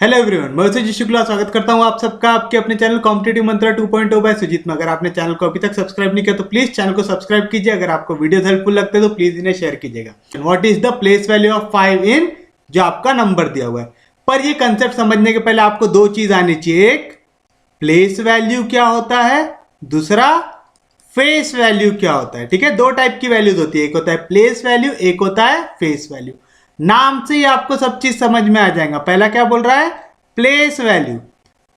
Hello everyone, मैं सुजीत शुक्ला स्वागत करता हूं आप सबका आपके अपने चैनल कॉम्पिटिटिव मंत्रा 2.0 बाय सुजीत में। अगर आपने चैनल को अभी तक सब्सक्राइब नहीं किया तो प्लीज चैनल को सब्सक्राइब कीजिए। अगर आपको वीडियो हेल्पफुल लगते हैं तो प्लीज इन्हें शेयर कीजिएगा। What is the place value of 5 इन जो आपका नंबर दिया हुआ है। पर ये कंसेप्ट समझने के पहले आपको दो चीज आनी चाहिए। एक प्लेस वैल्यू क्या होता है, दूसरा फेस वैल्यू क्या होता है। ठीक है, दो टाइप की वैल्यूज होती है, एक होता है प्लेस वैल्यू, एक होता है फेस वैल्यू। नाम से ही आपको सब चीज समझ में आ जाएगा। पहला क्या बोल रहा है, प्लेस वैल्यू।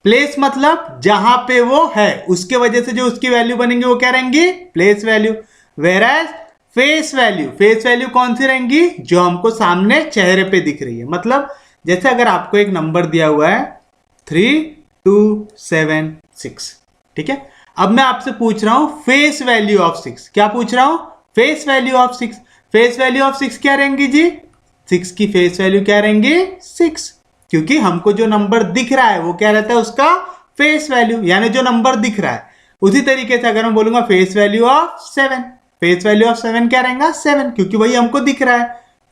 प्लेस मतलब जहां पे वो है, उसके वजह से जो उसकी वैल्यू बनेंगी वो क्या रहेंगी, place value. वेराज face value, face value कौन सी रहेंगी, जो हमको सामने चेहरे पे दिख रही है। मतलब जैसे अगर आपको एक नंबर दिया हुआ है 3276, ठीक है, अब मैं आपसे पूछ रहा हूं फेस वैल्यू ऑफ 6। क्या पूछ रहा हूं, face value of 6। Face value of 6 क्या रहेंगी जी, 6 की फेस वैल्यू क्या रहेंगी 6, क्योंकि हमको जो नंबर दिख रहा है वो क्या रहता है, उसका फेस वैल्यू, यानी जो नंबर दिख रहा है। उसी तरीके से अगर मैं बोलूंगा face value of 7, face value of 7 क्या रहेगा 7, क्योंकि वही हमको दिख रहा है।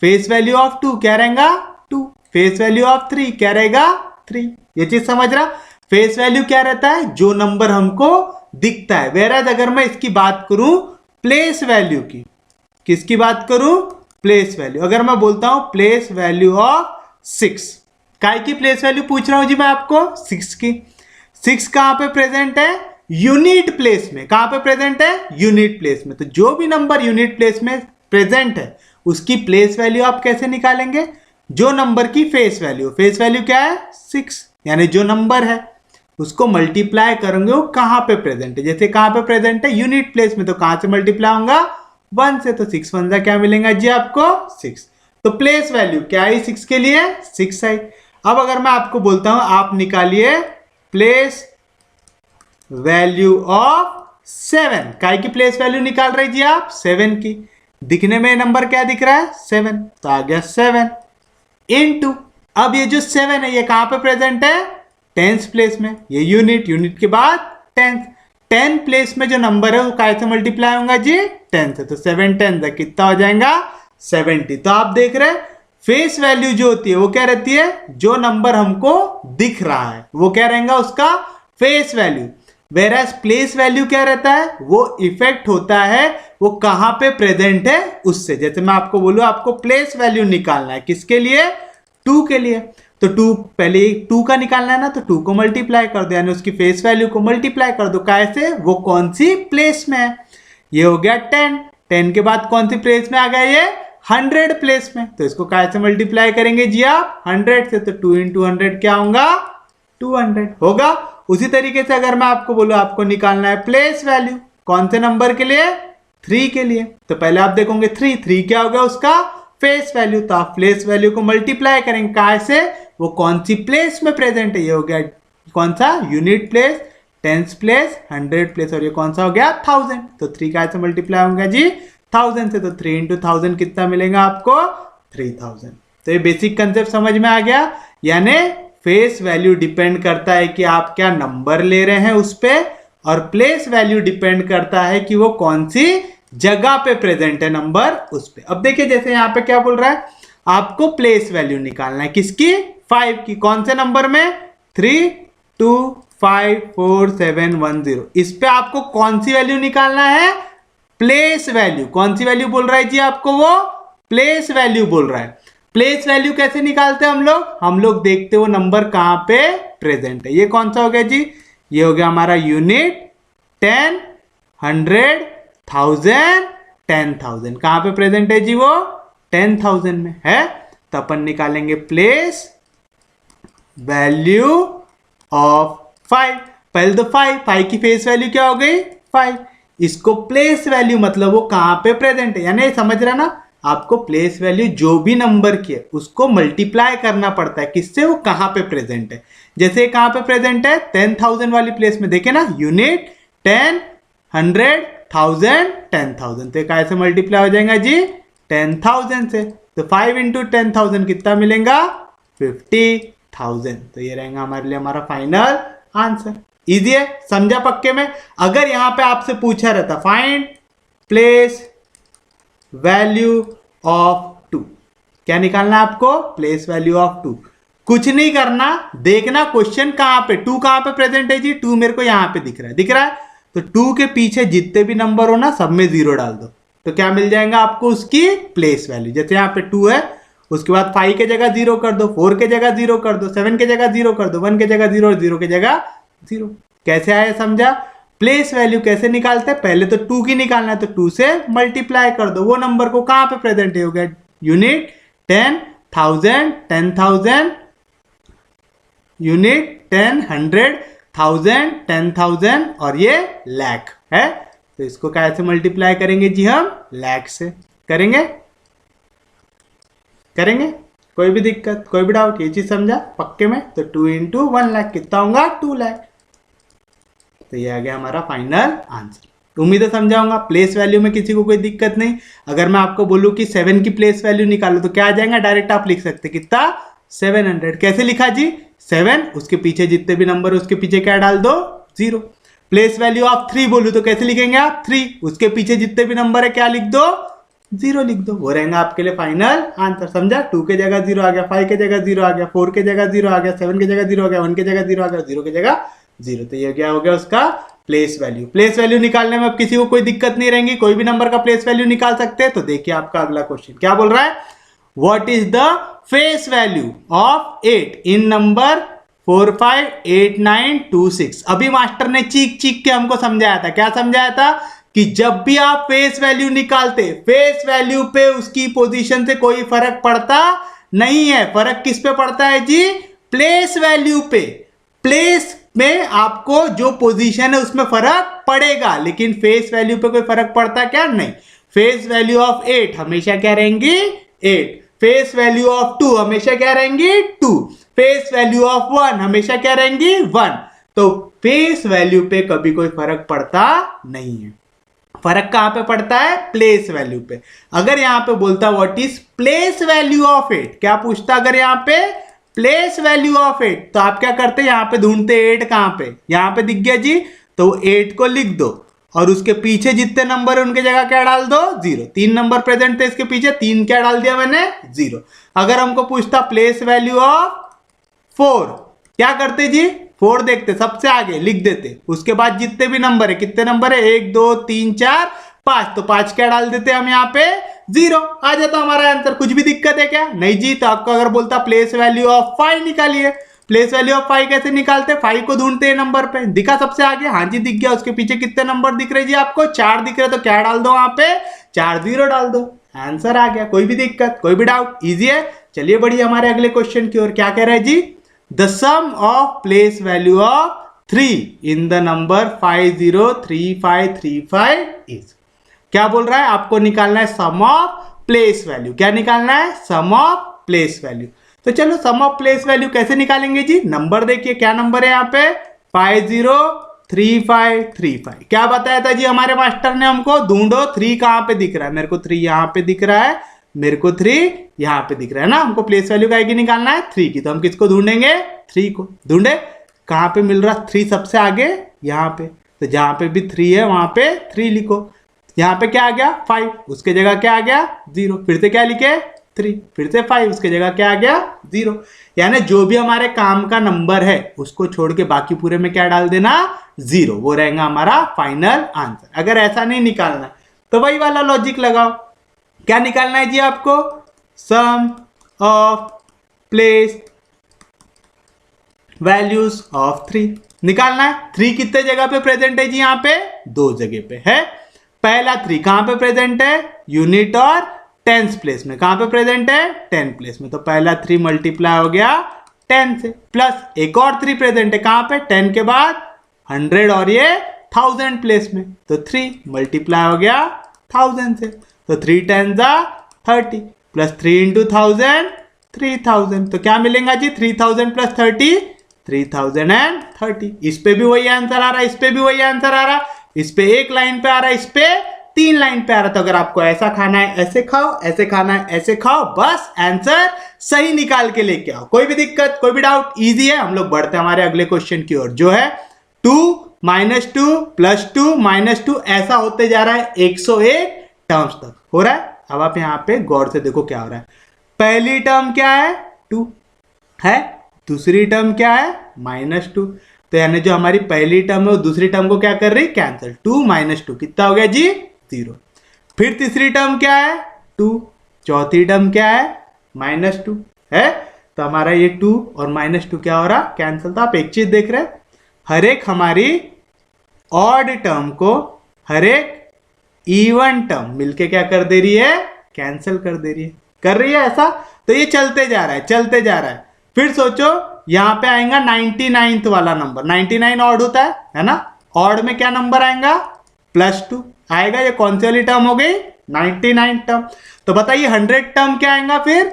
फेस वैल्यू ऑफ 2 क्या रहेगा 2, फेस वैल्यू ऑफ 3 क्या रहेगा 3। ये चीज समझ रहा, फेस वैल्यू क्या रहता है, जो नंबर हमको दिखता है। वेराज अगर मैं इसकी बात करूं प्लेस वैल्यू की, किसकी बात करूं, प्लेस वैल्यू। अगर मैं बोलता हूं प्लेस वैल्यू ऑफ 6, काय की प्लेस वैल्यू पूछ रहा हूं जी मैं आपको, 6 की। 6 कहां पे प्रेजेंट है, यूनिट प्लेस में। कहां पे प्रेजेंट है, यूनिट प्लेस में। तो जो भी नंबर यूनिट प्लेस में प्रेजेंट है उसकी प्लेस वैल्यू आप कैसे निकालेंगे, जो नंबर की फेस वैल्यू, फेस वैल्यू क्या है 6, यानी जो नंबर है उसको मल्टीप्लाई करेंगे वो कहां पे प्रेजेंट है। जैसे कहां पे प्रेजेंट है, यूनिट प्लेस में, तो कहां से मल्टीप्लाई होगा 1 से, तो 6 1 क्या मिलेगा जी आपको 6। तो प्लेस वैल्यू क्या है 6 के लिए 6 है। अब अगर मैं आपको बोलता हूं आप निकालिए प्लेस वैल्यू ऑफ 7, काय की प्लेस वैल्यू निकाल रहे जी आप 7 की। दिखने में नंबर क्या दिख रहा है 7, तो आ गया 7 इनटू, अब ये जो 7 है ये कहां पे प्रेजेंट है, टेंस प्लेस में। ये यूनिट, यूनिट के बाद टेंस, 10 प्लेस में जो नंबर है वो काय से मल्टीप्लाई होगा जी 10 से, तो 7 10 कितना हो जाएगा 70। तो आप देख रहे हैं फेस वैल्यू जो होती है वो क्या रहती है, जो नंबर हमको दिख रहा है वो क्या रहेगा उसका फेस वैल्यू। वेराज प्लेस वैल्यू क्या रहता है, वो इफेक्ट होता है वो कहां पे प्रेजेंट है उससे। जैसे मैं आपको बोलूं आपको प्लेस वैल्यू निकालना है, किसके लिए 2 के लिए, तो 2 पहले 2 का निकालना है ना, तो 2 को मल्टीप्लाई कर दो, यानी उसकी फेस वैल्यू को मल्टीप्लाई कर दो, कैसे, वो कौन सी प्लेस में है। ये हो गया 10, 10 के बाद कौन सी प्लेस में आ गया ये 100 प्लेस में, तो इसको कैसे मल्टीप्लाई करेंगे जी आप 100 से, तो 2 इंटू 100 क्या होगा 200 होगा। उसी तरीके से अगर मैं आपको बोलूं आपको निकालना है प्लेस वैल्यू कौन से नंबर के लिए 3 के लिए, तो पहले आप देखोगे 3 क्या हो गया उसका फेस वैल्यू, तो आप प्लेस वैल्यू को मल्टीप्लाई करेंगे कैसे, वो कौन सी प्लेस में प्रेजेंट है। ये हो गया कौन सा unit place, tens place, 100 place, और ये कौन सा हो गया 1000, तो 3 कैसे मल्टीप्लाई होगा जी 1000 से, तो 3 इंटू 1000 कितना मिलेगा आपको 3000। तो ये बेसिक कंसेप्ट समझ में आ गया, यानी फेस वैल्यू डिपेंड करता है कि आप क्या नंबर ले रहे हैं उस पे, और प्लेस वैल्यू डिपेंड करता है कि वो कौन सी जगह पे प्रेजेंट है नंबर उस पे। अब देखिए जैसे यहाँ पे क्या बोल रहा है, आपको प्लेस वैल्यू निकालना है किसकी 5 की, कौन से नंबर में 3 2 5 4 7 1 0, इस पे आपको कौन सी वैल्यू निकालना है, प्लेस वैल्यू। कौन सी वैल्यू बोल रहा है जी आपको, वो प्लेस वैल्यू बोल रहा है। प्लेस वैल्यू कैसे निकालते हैं हम लोग देखते वो नंबर कहां पे प्रेजेंट है। ये कौन सा हो गया जी, ये हो गया हमारा यूनिट 10 100 1000 10,000, कहां पे प्रेजेंट है जी वो 10,000 में है, तो अपन निकालेंगे प्लेस वैल्यू ऑफ 5। पहले तो 5 की फेस वैल्यू क्या हो गई 5, इसको प्लेस वैल्यू मतलब वो कहां पे प्रेजेंट है, यानी समझ रहा ना, आपको प्लेस वैल्यू जो भी नंबर की है उसको मल्टीप्लाई करना पड़ता है किससे, वो कहां पे प्रेजेंट है। जैसे कहां पे प्रेजेंट है 10,000 वाली प्लेस में, देखे ना यूनिट 10 100 1000 10,000, तो कैसे मल्टीप्लाई हो जाएगा जी 10,000 से, तो 5 इंटू 10,000 कितना मिलेगा 50,000। तो ये रहेगा हमारे लिए हमारा फाइनल आंसर। इजी है, समझा पक्के में। अगर यहां पे आपसे पूछा रहता फाइंड प्लेस वैल्यू ऑफ 2, क्या निकालना है आपको, प्लेस वैल्यू ऑफ 2, कुछ नहीं करना, देखना क्वेश्चन कहां पे, 2 कहां पे प्रेजेंट है जी, 2 मेरे को यहां पे दिख रहा है, दिख रहा है, तो 2 के पीछे जितने भी नंबर हो ना सब में 0 डाल दो, तो क्या मिल जाएगा आपको उसकी प्लेस वैल्यू। जैसे यहाँ पे 2 है, उसके बाद 5 के जगह 0 कर दो, 4 के जगह 0 कर दो, 7 के जगह 0 कर दो, 1 के जगह 0 और 0 के जगह 0। कैसे आया समझा? प्लेस वैल्यू कैसे निकालते हैं, पहले तो 2 की निकालना है, तो 2 से मल्टीप्लाई कर दो, वो नंबर को कहां पे प्रेजेंट है, हो गया यूनिट 10,000, 10,000 यूनिट, 10, 100, 1000, 10,000 और ये लाख है, तो इसको कैसे मल्टीप्लाई करेंगे जी, हम लाख से करेंगे, करेंगे, कोई भी दिक्कत, कोई भी डाउट, ये चीज समझा पक्के में? तो 2 इंटू 1 लाख कितना होगा, 2 लाख। तो ये आ गया हमारा फाइनल आंसर। उम्मीद है समझाऊंगा। प्लेस वैल्यू में किसी को कोई दिक्कत नहीं। अगर मैं आपको बोलूं कि 7 की प्लेस वैल्यू निकालो तो क्या आ जाएगा, डायरेक्ट आप लिख सकते कितना, 700। कैसे लिखा जी, 7 उसके पीछे जितने भी नंबर उसके पीछे क्या डाल दो, 0। प्लेस वैल्यू आप 3 बोलू तो कैसे लिखेंगे आप, 3 उसके पीछे जितने भी नंबर है क्या लिख दो, 0 लिख दो, वो रहेगा आपके लिए फाइनल आंसर। समझा? 2 के जगह 0 आ गया, 5 के जगह 0 आ गया, 4 के जगह 0 आ गया, 7 के जगह 0 आ गया, 1 के जगह 0 आ गया, 0 के जगह 0। तो ये क्या हो गया उसका प्लेस वैल्यू। प्लेस वैल्यू निकालने में अब किसी को कोई दिक्कत नहीं रहेगी, कोई भी नंबर का प्लेस वैल्यू निकाल सकते हैं। तो देखिए आपका अगला क्वेश्चन क्या बोल रहा है, what is the face value of 8 in number 458926। अभी मास्टर ने चीख चीख के हमको समझाया था, क्या समझाया था, कि जब भी आप फेस वैल्यू निकालते, फेस वैल्यू पे उसकी पोजीशन से कोई फर्क पड़ता नहीं है। फर्क किस पे पड़ता है जी, प्लेस वैल्यू पे। प्लेस में आपको जो पोजीशन है उसमें फर्क पड़ेगा, लेकिन फेस वैल्यू पे कोई फर्क पड़ता क्या, नहीं। फेस वैल्यू ऑफ 8 हमेशा क्या रहेंगी, 8। फेस वैल्यू ऑफ 2 हमेशा क्या रहेंगी, 2। फेस वैल्यू ऑफ 1 हमेशा क्या रहेंगी, 1। तो फेस वैल्यू पे कभी कोई फर्क पड़ता नहीं है। फर्क कहां पे पड़ता है, प्लेस वैल्यू पे। अगर यहां पे बोलता what is place value of 8, क्या पूछता, अगर यहां पे प्लेस वैल्यू ऑफ 8, तो आप क्या करते, यहां पे ढूंढते 8 कहां पे, यहां पे दिख गया जी, तो 8 को लिख दो और उसके पीछे जितने नंबर है उनके जगह क्या डाल दो, 0। 3 नंबर प्रेजेंट थे इसके पीछे, 3 क्या डाल दिया मैंने, 0। अगर हमको पूछता प्लेस वैल्यू ऑफ 4, क्या करते जी, 4 देखते, सबसे आगे लिख देते, उसके बाद जितने भी नंबर है, कितने नंबर है, 1 2 3 4 5, तो 5 क्या डाल देते हम यहाँ पे, 0। आ जाता हमारा आंसर। कुछ भी दिक्कत है क्या, नहीं जी। तो आपको अगर बोलता प्लेस वैल्यू ऑफ 5 निकालिए, प्लेस वैल्यू ऑफ 5 कैसे निकालते, 5 को ढूंढते हैं नंबर पे, दिखा सबसे आगे, हाँ जी दिख गया, उसके पीछे कितने नंबर दिख रहे जी आपको, 4 दिख रहे, तो क्या डाल दो वहां पे, 4 0 डाल दो, आंसर आ गया। कोई भी दिक्कत, कोई भी डाउट, इजी है। चलिए बढ़िया हमारे अगले क्वेश्चन की ओर। क्या कह रहे हैं जी, the sum of place value of 3 in the number 503535 is. क्या बोल रहा है, आपको निकालना है सम ऑफ प्लेस वैल्यू। क्या निकालना है, सम ऑफ प्लेस वैल्यू। तो चलो सम ऑफ प्लेस वैल्यू कैसे निकालेंगे जी, नंबर देखिए क्या नंबर है यहाँ पे, 503535। क्या बताया था जी हमारे मास्टर ने हमको, ढूंढो 3 कहां पे दिख रहा है, मेरे को 3 यहां पे दिख रहा है, मेरे को 3 यहां पे दिख रहा है ना। हमको प्लेस वैल्यू का की निकालना है, 3 की, तो हम किसको ढूंढेंगे, 3 को। ढूंढे कहां पे मिल रहा, 3 सबसे आगे यहां पे, तो जहां पे भी 3 है वहां पे 3 लिखो। यहां पे क्या आ गया, 5, उसके जगह क्या आ गया, 0। फिर से क्या लिखे, 3, फिर से 5, उसके जगह क्या आ गया, 0। यानी जो भी हमारे काम का नंबर है उसको छोड़ के बाकी पूरे में क्या डाल देना, 0, वो रहेगा हमारा फाइनल आंसर। अगर ऐसा नहीं निकालना तो वही वाला लॉजिक लगाओ। क्या निकालना है जी आपको, सम ऑफ प्लेस वैल्यूज ऑफ 3 निकालना है। 3 कितने जगह पे प्रेजेंट है जी, यहाँ पे 2 जगह पे है। पहला 3 कहां पे प्रेजेंट है, यूनिट और टेंस प्लेस में। कहां पे प्रेजेंट है, 10 प्लेस में, तो पहला 3 मल्टीप्लाई हो गया 10 से, प्लस एक और 3 प्रेजेंट है कहां पे, 10 के बाद 100 और ये 1000 प्लेस में, तो 3 मल्टीप्लाई हो गया 1000 से, तो 3 10 30 प्लस 3 इंटू 1000 3000। तो क्या मिलेगा जी, 3000 प्लस 30 3030। इस पे भी वही आंसर आ रहा है, इस पे भी वही आंसर आ रहा है, इस पे एक लाइन पे आ रहा है, इस पे 3 लाइन पे आ रहा है। तो अगर आपको ऐसा खाना है ऐसे खाओ, ऐसे खाना है ऐसे खाओ, बस आंसर सही निकाल के लेके आओ। कोई भी दिक्कत, कोई भी डाउट, इजी है। हम लोग बढ़ते हैं हमारे अगले क्वेश्चन की ओर, जो है 2 - 2 + 2 - 2, ऐसा होते जा रहा है 101 टर्म्स तक हो रहा है। अब आप यहाँ पे गौर से देखो क्या हो रहा है। पहली टर्म क्या है, 2, है, दूसरी टर्म क्या है -2, तो यानी जो हमारी पहली टर्म है वो दूसरी टर्म को क्या कर रही कैंसिल, 2 - 2 कितना हो गया जी 0। फिर तीसरी टर्म क्या है 2, चौथी टर्म क्या है -2 है, तो हमारा ये 2 और -2 क्या हो रहा कैंसिल। तो आप एक चीज देख रहे हैं, हर एक हमारी ऑड टर्म को हर एक इवन टर्म मिलके क्या कर दे रही है कैंसिल कर दे रही है, कर रही है ऐसा। तो ये चलते जा रहा है चलते जा रहा है। फिर सोचो यहां पे आएगा 99th वाला नंबर, 99 ऑड होता है ना, ऑड में क्या नंबर आएगा +2 आएगा। ये कौन सी वाली टर्म हो गई 99 टर्म। तो बताइए 100 टर्म क्या आएगा फिर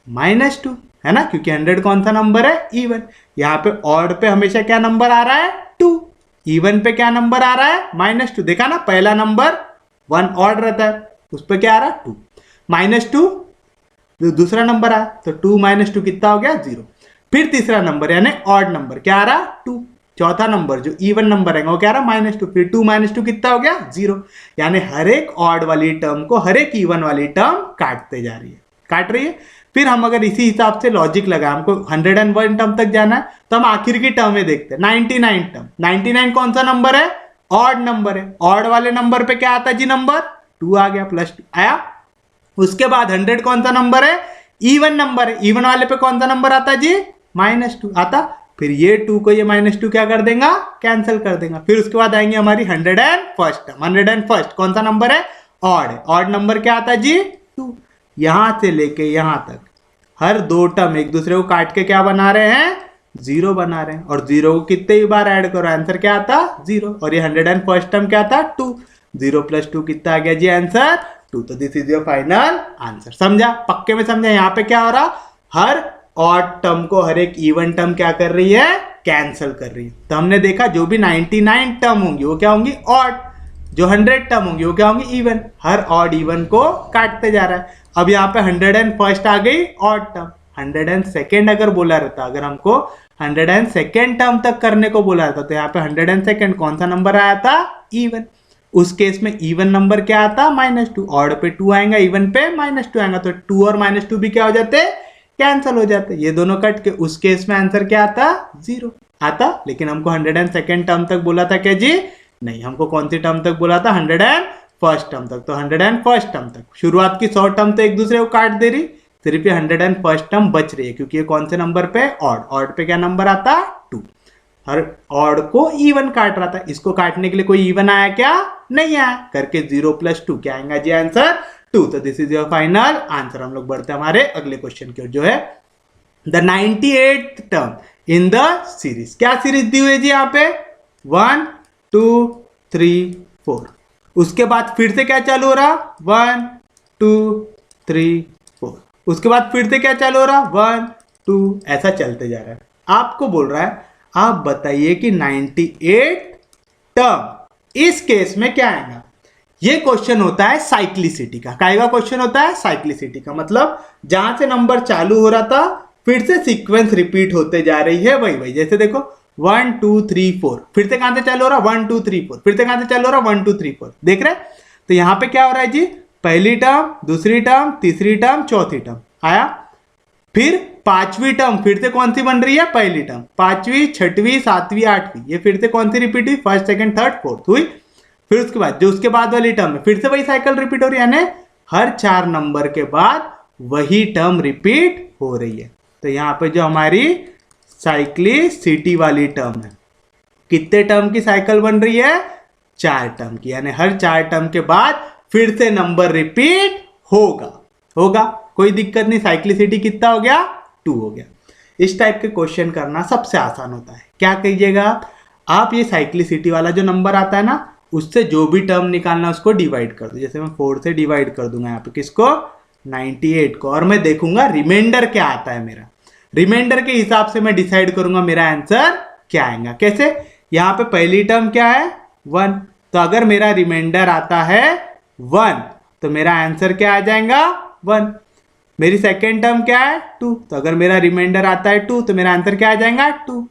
-2 है ना, क्योंकि 100 कौन सा नंबर है इवन। यहाँ पे ऑड पे हमेशा क्या नंबर आ रहा है 2, इवन पे क्या नंबर आ रहा है -2। देखा ना पहला नंबर 1 ऑड रहता है, उस पर क्या आ रहा है 2, -2 दूसरा नंबर आया तो 2 - 2 कितना हो गया 0। फिर तीसरा नंबर यानी ऑड नंबर क्या आ रहा 2, चौथा नंबर जो इवन नंबर है वो क्या आ रहा -2, फिर 2 - 2 कितना हो गया 0। यानी हर एक ऑड वाली टर्म को हर एक इवन वाली टर्म काटते जा रही है, काट रही है। फिर हम अगर इसी हिसाब से लॉजिक लगाए, हमको 101 टर्म तक जाना है, तो हम आखिर की टर्म में देखते हैं 99 टर्म। 99 कौन सा नंबर है ऑड नंबर है, ऑड वाले नंबर पे क्या आता है जी नंबर 2 आ गया, +2 आया। उसके बाद 100 कौन सा नंबर है इवन नंबर है, इवन वाले पे कौन सा नंबर आता है जी -2 आता। फिर ये 2 को ये -2 क्या कर देगा कैंसिल कर देगा। फिर उसके बाद आएंगे हमारी 101st टर्म। 101st कौन सा नंबर है ऑड है, ऑड नंबर क्या आता है जी 2। यहां से लेके यहां तक हर दो टर्म एक दूसरे को काट के क्या बना रहे हैं 0 बना रहे हैं, और 0 को कितने ही बार ऐड करो आंसर क्या आता 0। और ये 101st टर्म क्या था 2, 0 + 2 कितना आ गया जी आंसर 2। तो this is your final answer. समझा, पक्के में समझा। यहाँ पे क्या हो रहा हर ऑड टर्म को हर एक इवन टर्म क्या कर रही है कैंसिल कर रही है। तो हमने देखा जो भी 99 टर्म होंगी वो क्या होंगी ऑड, जो 100 टर्म होंगी वो क्या होंगी इवन, हर ऑड इवन को काटते जा रहा है। अब यहाँ पे 101st आ गई ऑड टर्म, 102nd अगर बोला रहता, अगर हमको 102nd टर्म तक करने को बोला रहता तो यहाँ पे 102nd कौन सा नंबर आया था इवन। उस केस में इवन नंबर क्या आता -2, ऑड पे 2 आएगा इवन पे -2 आएगा, तो 2 और -2 भी क्या हो जाते कैंसिल हो जाते, ये दोनों कट के। उस केस में आंसर क्या आता 0 आता। लेकिन हमको 102nd टर्म तक बोला था क्या जी नहीं, हमको कौन सी टर्म तक बोला था 101st टर्म तक। तो 101st टर्म तक शुरुआत की 100 टर्म तो एक दूसरे को काट दे रही, सिर्फ ये 101st टर्म बच रही है, क्योंकि ये कौन से नंबर पे ऑड, ऑड पे क्या नंबर आता 2, हर ऑड को इवन काट रहा था। इसको काटने के लिए कोई इवन आया क्या नहीं आया, करके 0 + 2 क्या आएगा जी आंसर 2। तो this is your final answer. हम लोग बढ़ते हैं हमारे अगले क्वेश्चन की ओर, जो है the 98th term in the series. क्या सीरीज दी हुई है जी यहाँ पे 1 2 3 4। उसके बाद फिर से क्या चालू हो रहा 1 2 3 4। उसके बाद फिर से क्या चालू हो रहा 1 2, ऐसा चलते जा रहा है। आपको बोल रहा है आप बताइए कि 98 टर्म इस केस में क्या आएगा। ये क्वेश्चन होता है साइक्लिसिटी का। काय का क्वेश्चन होता है साइक्लिसिटी का, मतलब जहां से नंबर चालू हो रहा था फिर से सीक्वेंस रिपीट होते जा रही है वही वही। जैसे देखो 1 2 3 4, फिर से कहां से चालू हो रहा 1 2 3 4, फिर से कहां से चालू हो रहा 1 2 3 4। देख रहे, तो यहां पे क्या हो रहा है जी पहली टर्म दूसरी टर्म तीसरी टर्म चौथी टर्म आया, फिर पांचवी टर्म फिर से कौन सी बन रही है पहली टर्म, पांचवी छठवीं सातवीं आठवीं, ये फिर से कौन सी रिपीट हुई फर्स्ट सेकंड थर्ड फोर्थ हुई। फिर उसके बाद जो उसके बाद वाली टर्म है फिर से वही साइकिल रिपीट हो रही है, यानी हर 4 नंबर के बाद वही टर्म रिपीट हो रही है। तो यहाँ पे जो हमारी साइक्लिसिटी वाली टर्म है, कितने टर्म की साइकिल बन रही है 4 टर्म की, यानी हर 4 टर्म के बाद फिर से नंबर रिपीट होगा होगा कोई दिक्कत नहीं। साइक्लिसिटी कितना हो गया 2 हो गया। इस टाइप के क्वेश्चन करना सबसे आसान होता है। क्या कहिएगा आप ये साइक्लिसिटी वाला जो नंबर आता है ना उससे जो भी टर्म निकालना उसको डिवाइड कर दो। जैसे मैं 4 से डिवाइड कर दूंगा यहाँ पे किसको 98 को, और मैं देखूंगा रिमाइंडर क्या आता है मेरा। रिमाइंडर के हिसाब से मैं डिसाइड करूंगा मेरा आंसर क्या आएगा। कैसे, यहाँ पे पहली टर्म क्या है 1, तो अगर मेरा रिमाइंडर आता है 1 तो मेरा आंसर क्या आ जाएगा 1। मेरी सेकेंड टर्म क्या है 2, तो अगर मेरा रिमाइंडर आता है 2 तो मेरा आंसर क्या आ जाएगा 2।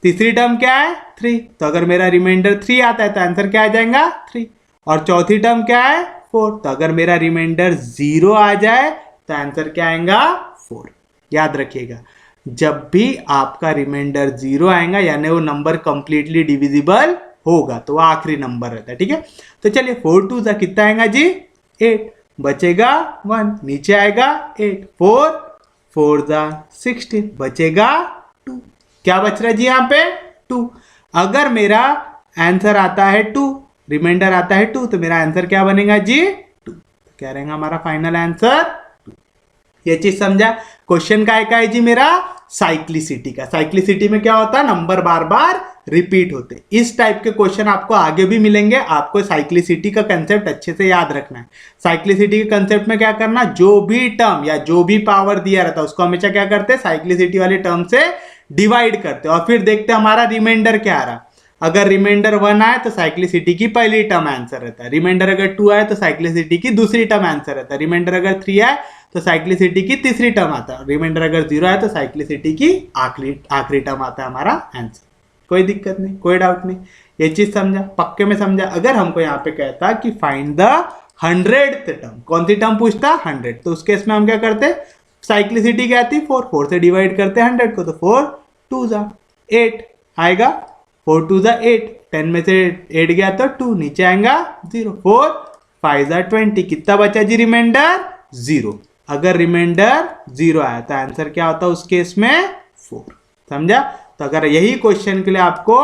तीसरी टर्म क्या है 3, तो अगर मेरा रिमाइंडर 3 आता है तो आंसर क्या आ जाएगा 3। और चौथी टर्म क्या है 4, तो अगर मेरा रिमाइंडर 0 आ जाए तो आंसर क्या आएगा 4। याद रखिएगा जब भी आपका रिमाइंडर 0 आएगा यानी वो नंबर कंप्लीटली डिविजिबल होगा, तो वो आखिरी नंबर रहता है। ठीक है, तो चलिए 4 2 कितना आएगा जी 8, बचेगा 1, नीचे आएगा 8, 4 4 16, बचेगा 2, क्या बच रहा है जी यहाँ पे 2। अगर मेरा आंसर आता है 2, रिमाइंडर आता है 2, तो मेरा आंसर क्या बनेगा जी 2, तो क्या रहेगा हमारा फाइनल आंसर 2। ये चीज समझा। क्वेश्चन का है जी मेरा साइक्लिसिटी का। साइक्लिसिटी में क्या होता है, नंबर बार बार रिपीट होते। इस टाइप के क्वेश्चन आपको आगे भी मिलेंगे। आपको साइक्लिसिटी का कंसेप्ट अच्छे से याद रखना है। साइक्लिसिटी के कंसेप्ट में क्या करना, जो भी टर्म या जो भी पावर दिया रहता है उसको हमेशा क्या करते हैं, साइक्लिसिटी वाले टर्म से डिवाइड करते और फिर देखते हमारा रिमाइंडर क्या आ रहा। अगर रिमाइंडर 1 आए तो साइक्लिसिटी की पहली टर्म आंसर रहता है, रिमाइंडर अगर 2 आए तो साइक्लिसिटी की दूसरी टर्म आंसर रहता है, रिमाइंडर अगर 3 आए तो साइक्लिसिटी की तीसरी टर्म आता है, रिमाइंडर अगर 0 आए तो साइक्लिसिटी की आखिरी टर्म आता है हमारा आंसर। कोई दिक्कत नहीं, कोई डाउट नहीं, ये चीज समझा, पक्के में समझा। अगर हमको यहाँ पे कहता कि फाइंड द 100th टर्म, कौन सी टर्म पूछता 100, तो उस केस में हम क्या करते, साइक्लिसिटी क्या आती 4, 4 से डिवाइड करते 100 को, तो 4 2 8 आएगा, 4 2 8, 10 में से 8 गया तो 2, नीचे आएगा 0, 4 5 20, कितना बचा जी रिमाइंडर 0। अगर रिमाइंडर 0 आया तो आंसर क्या होता उस केस में 4, समझा। तो अगर यही क्वेश्चन के लिए आपको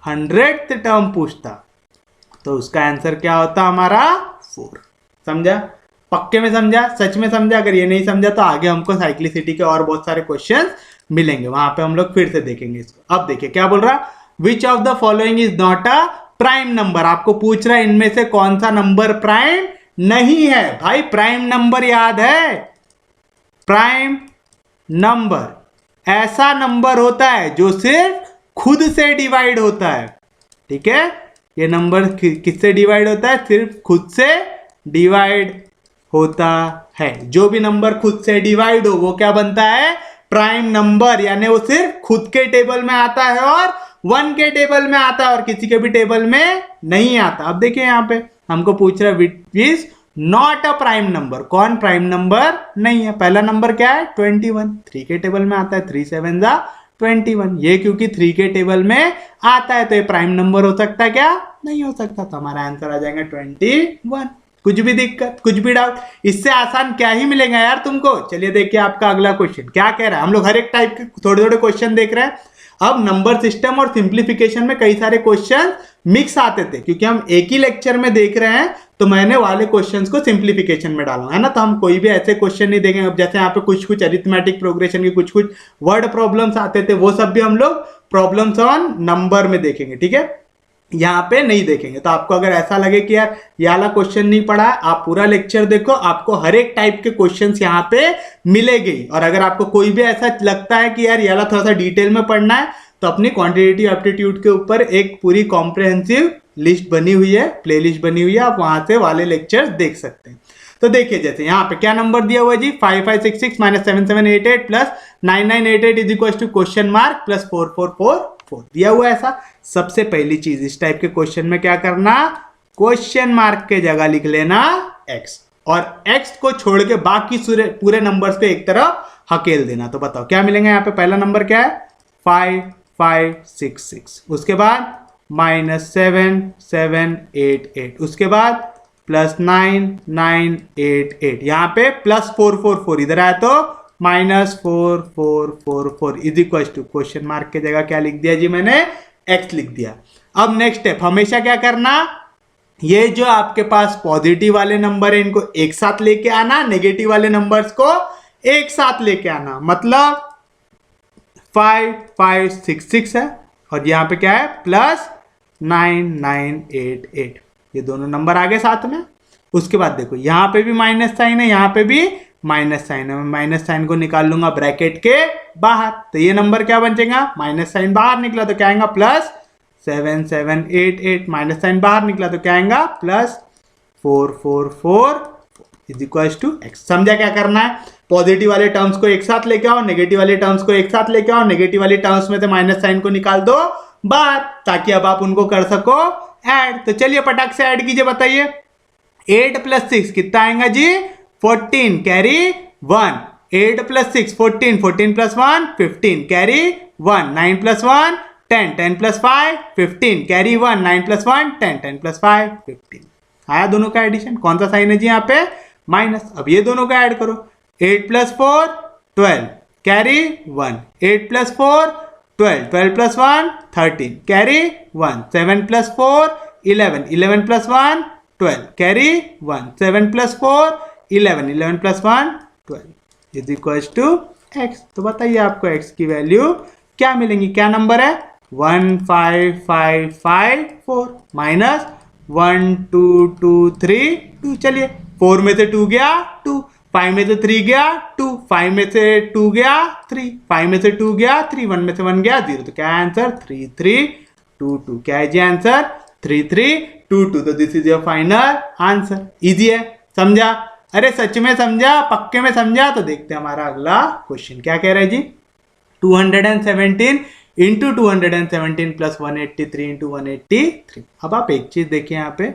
100th टर्म पूछता तो उसका आंसर क्या होता हमारा 4, समझा, पक्के में समझा, सच में समझा। अगर ये नहीं समझा तो आगे हमको साइक्लिसिटी के और बहुत सारे क्वेश्चन मिलेंगे, वहां पे हम लोग फिर से देखेंगे इसको। अब देखिए क्या बोल रहा, which of the following is not a prime number. आपको पूछ रहा है इनमें से कौन सा नंबर प्राइम नहीं है। भाई प्राइम नंबर याद है, प्राइम नंबर ऐसा नंबर होता है जो सिर्फ खुद से डिवाइड होता है। ठीक है, ये नंबर किससे डिवाइड होता है, सिर्फ खुद से डिवाइड होता है। जो भी नंबर खुद से डिवाइड हो वो क्या बनता है, प्राइम नंबर, यानी वो सिर्फ खुद के टेबल में आता है और 1 के टेबल में आता है और किसी के भी टेबल में नहीं आता। अब देखिए यहाँ पे हमको पूछ रहा है which is not a prime number, कौन प्राइम नंबर नहीं है। पहला नंबर क्या है 21, 3 के टेबल में आता है, 3 7 21, ये क्योंकि 3 के टेबल में आता है तो ये प्राइम नंबर हो सकता है क्या, नहीं हो सकता। तो हमारा आंसर आ जाएगा 21। कुछ भी दिक्कत, कुछ भी डाउट, इससे आसान क्या ही मिलेगा यार तुमको। चलिए देखिए आपका अगला क्वेश्चन क्या कह रहा है। हम लोग हर एक टाइप के थोड़े थोड़े क्वेश्चन देख रहे हैं। अब नंबर सिस्टम और सिंप्लीफिकेशन में कई सारे क्वेश्चन मिक्स आते थे, क्योंकि हम एक ही लेक्चर में देख रहे हैं तो मैंने वाले क्वेश्चंस को सिंप्लीफिकेशन में डाला है ना। तो हम कोई भी ऐसे क्वेश्चन नहीं देखेंगे। अब जैसे यहाँ पे कुछ कुछ अरिथमेटिक प्रोग्रेशन के कुछ कुछ वर्ड प्रॉब्लम्स आते थे, वो सब भी हम लोग प्रॉब्लम्स ऑन नंबर में देखेंगे। ठीक है, यहाँ पे नहीं देखेंगे। तो आपको अगर ऐसा लगे कि यार ये वाला क्वेश्चन नहीं पढ़ा, आप पूरा लेक्चर देखो, आपको हर एक टाइप के क्वेश्चंस यहाँ पे मिलेंगे। और अगर आपको कोई भी ऐसा लगता है कि यार ये वाला थोड़ा सा डिटेल में पढ़ना है, तो अपनी क्वांटिटेटिव एप्टीट्यूड के ऊपर एक पूरी कॉम्प्रिहेंसिव लिस्ट बनी हुई है, प्ले लिस्ट बनी हुई है, आप वहां से वाले लेक्चर्स देख सकते हैं। तो देखिए जैसे यहाँ पे क्या नंबर दिया हुआ है जी, 5566 -7788 plus 9988 is equal to question mark plus 4444 दिया हुआ है। ऐसा सबसे पहली चीज इस टाइप के क्वेश्चन में क्या करना, क्वेश्चन मार्क के जगह लिख लेना x, और x को छोड़ के बाकी पूरे नंबर्स पे एक तरफ हकेल देना। तो बताओ क्या मिलेंगे यहाँ पे। पहला नंबर क्या है 5566, उसके बाद -7788, उसके बाद +9988, यहाँ पे +444, इधर आया तो -4444 is equal to question mark के जगह क्या लिख दिया जी मैंने, x लिख दिया। अब नेक्स्ट स्टेप, हमेशा क्या करना, ये जो आपके पास पॉजिटिव वाले नंबर है इनको एक साथ लेके आना, नेगेटिव वाले नंबर्स को एक साथ लेके आना। मतलब 5566 है और यहाँ पे क्या है +9988, ये दोनों नंबर आगे साथ में। उसके बाद देखो यहाँ पे भी माइनस साइन है, यहाँ पे भी माइनस साइन है, मैं माइनस साइन को निकाल लूंगा ब्रैकेट के बाहर, तो ये नंबर क्या बन जाएगा, माइनस साइन बाहर निकला तो क्या आएगा +7788, माइनस साइन बाहर निकला तो क्या आएगा +444 इज इक्वल टू x। समझा क्या करना है, पॉजिटिव वाले टर्म्स को एक साथ लेके आओ, नेगेटिव वाले टर्म्स को एक साथ लेके आओ, नेगेटिव वाले टर्म्स में से माइनस साइन को निकाल दो बाहर, ताकि अब आप उनको कर सको ऐड। तो चलिए पटाख से ऐड कीजिए, बताइए 8 + 6 कितना आएगा जी 14, carry 1, 8 plus 6 14, 14 plus 1 15, carry 1, 9 plus 1 10, 10 plus 5 15, carry 1, 9 plus 1 10, 10 plus 5 15। आया दोनों का एडिशन, कौन सा साइन है जी यहाँ पे, माइनस। अब ये दोनों का ऐड करो, 8 plus 4 12, carry 1, 8 plus 4 12, 12 plus 1 13, carry 1, 7 plus 4 11, 11 plus 1 12, carry 1, 7 plus 4 11, 11 plus 1 12 is equals to x। तो बताइए आपको x की वैल्यू क्या मिलेंगी, क्या नंबर है, 15554 माइनस 1 2 2 3 2, चलिए 4 में से 2 गया 2, 5 में से 3 गया 2, 5 में से 2 गया 3, 5 में से 2 गया 3, 1 में से 1 गया 0। तो क्या है आंसर, 3322। क्या है जी आंसर, 3322। तो this is your final answer. Easy है, समझा, अरे सच में समझा, पक्के में समझा। तो देखते हैं हमारा अगला क्वेश्चन क्या कह रहा है जी, 217 इंटू 217 प्लस 183 इंटू 183। अब आप एक चीज देखिए यहाँ पे,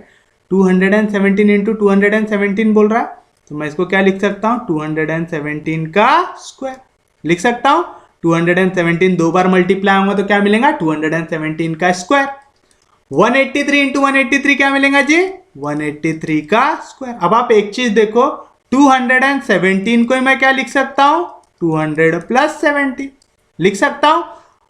217 इंटू 217 बोल रहा है, तो मैं इसको क्या लिख सकता हूँ, 217 का स्क्वायर लिख सकता हूँ। 217 दो बार मल्टीप्लाई होगा तो क्या मिलेगा, 217 का स्क्वायर। 183 इंटू 183 क्या मिलेगा जी, 183 का स्क्वायर। अब आप एक चीज देखो, 217 को मैं क्या लिख सकता हूँ, 200 प्लस 70 लिख सकता हूँ,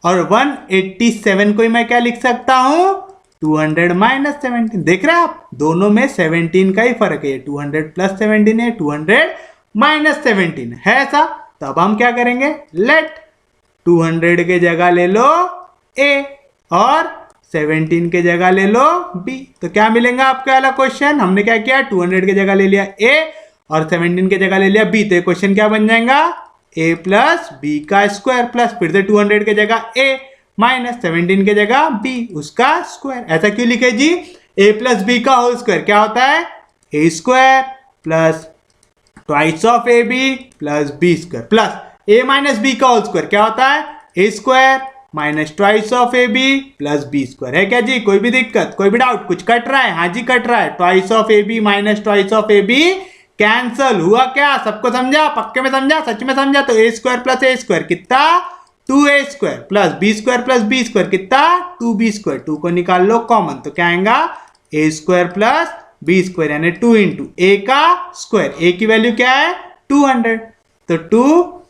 और 187 को मैं क्या लिख सकता हूँ, 200 माइनस 17। देख रहे हैं आप, दोनों में 17 का ही फर्क है, 200 प्लस 17 है, 200 माइनस 17 है ऐसा। तो अब हम क्या करेंगे, लेट 200 के जगह ले लो a और 17 के जगह ले लो b। तो क्या मिलेगा आपका वाला क्वेश्चन, हमने क्या किया, 200 के जगह ले लिया a और 17 के जगह ले लिया b। तो क्वेश्चन क्या बन जाएगा, a प्लस बी का स्क्वायर प्लस फिर से 200 के जगह a माइनस 17 के जगह b उसका स्क्वायर। ऐसा क्यों लिखे जी, a प्लस बी का होल स्क्वायर क्या होता है, a square plus twice of a b plus b square plus a minus b का होल स्क्वायर क्या होता है, a square minus twice of a b plus b square. है क्या जी, कोई भी दिक्कत, कोई भी डाउट, कुछ कट रहा है, हाँ जी कट रहा है, twice of a b minus twice of a b cancel हुआ, क्या सबको समझा, पक्के में समझा, सच में समझा। तो ए स्क्वायर प्लस ए स्क्वायर कितना, 2a square plus b square कितना, 2b स्क्वायर। 2 को निकाल लो कॉमन, तो क्या आएगा, a square plus b square यानी 2 इंटू ए का स्क्वायर। a की वैल्यू क्या है, 200, तो 2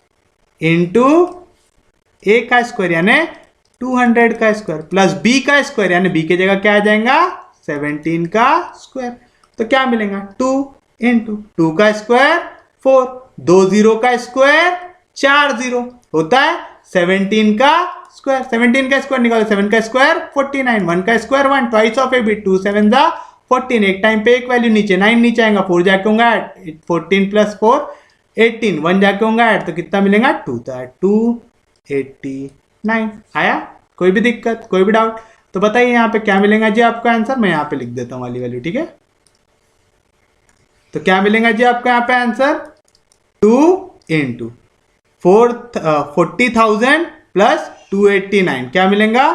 इंटू ए का स्क्वायर यानी 200 का स्क्वायर प्लस b का स्क्वायर यानी b की जगह क्या आ जाएगा, 17 का स्क्वायर। तो क्या मिलेगा, 2 इंटू 2 का स्क्वायर 4, 2 0 का स्क्वायर 4 0 होता है 17 का स्क्वायर। 17 का स्क्वायर निकालो, 7 का स्क्वायर 49, 1 का square 1, twice of a b 2 7 जा 14, एक टाइम पे एक वैल्यू नीचे 9 नीचे आएगा, 4 जाके होगा ऐड, 14 प्लस 4 18, 1 जाके होगा ऐड, तो कितना मिलेगा 2, तो 289। आया, कोई भी दिक्कत, कोई भी डाउट, तो बताइए यहाँ पे क्या मिलेगा जी आपका आंसर। मैं यहाँ पे लिख देता हूँ वाली वैल्यू, ठीक है। तो क्या मिलेगा जी आपका यहाँ पे आंसर, 2 इंटू 40,000 प्लस 289 क्या मिलेगा,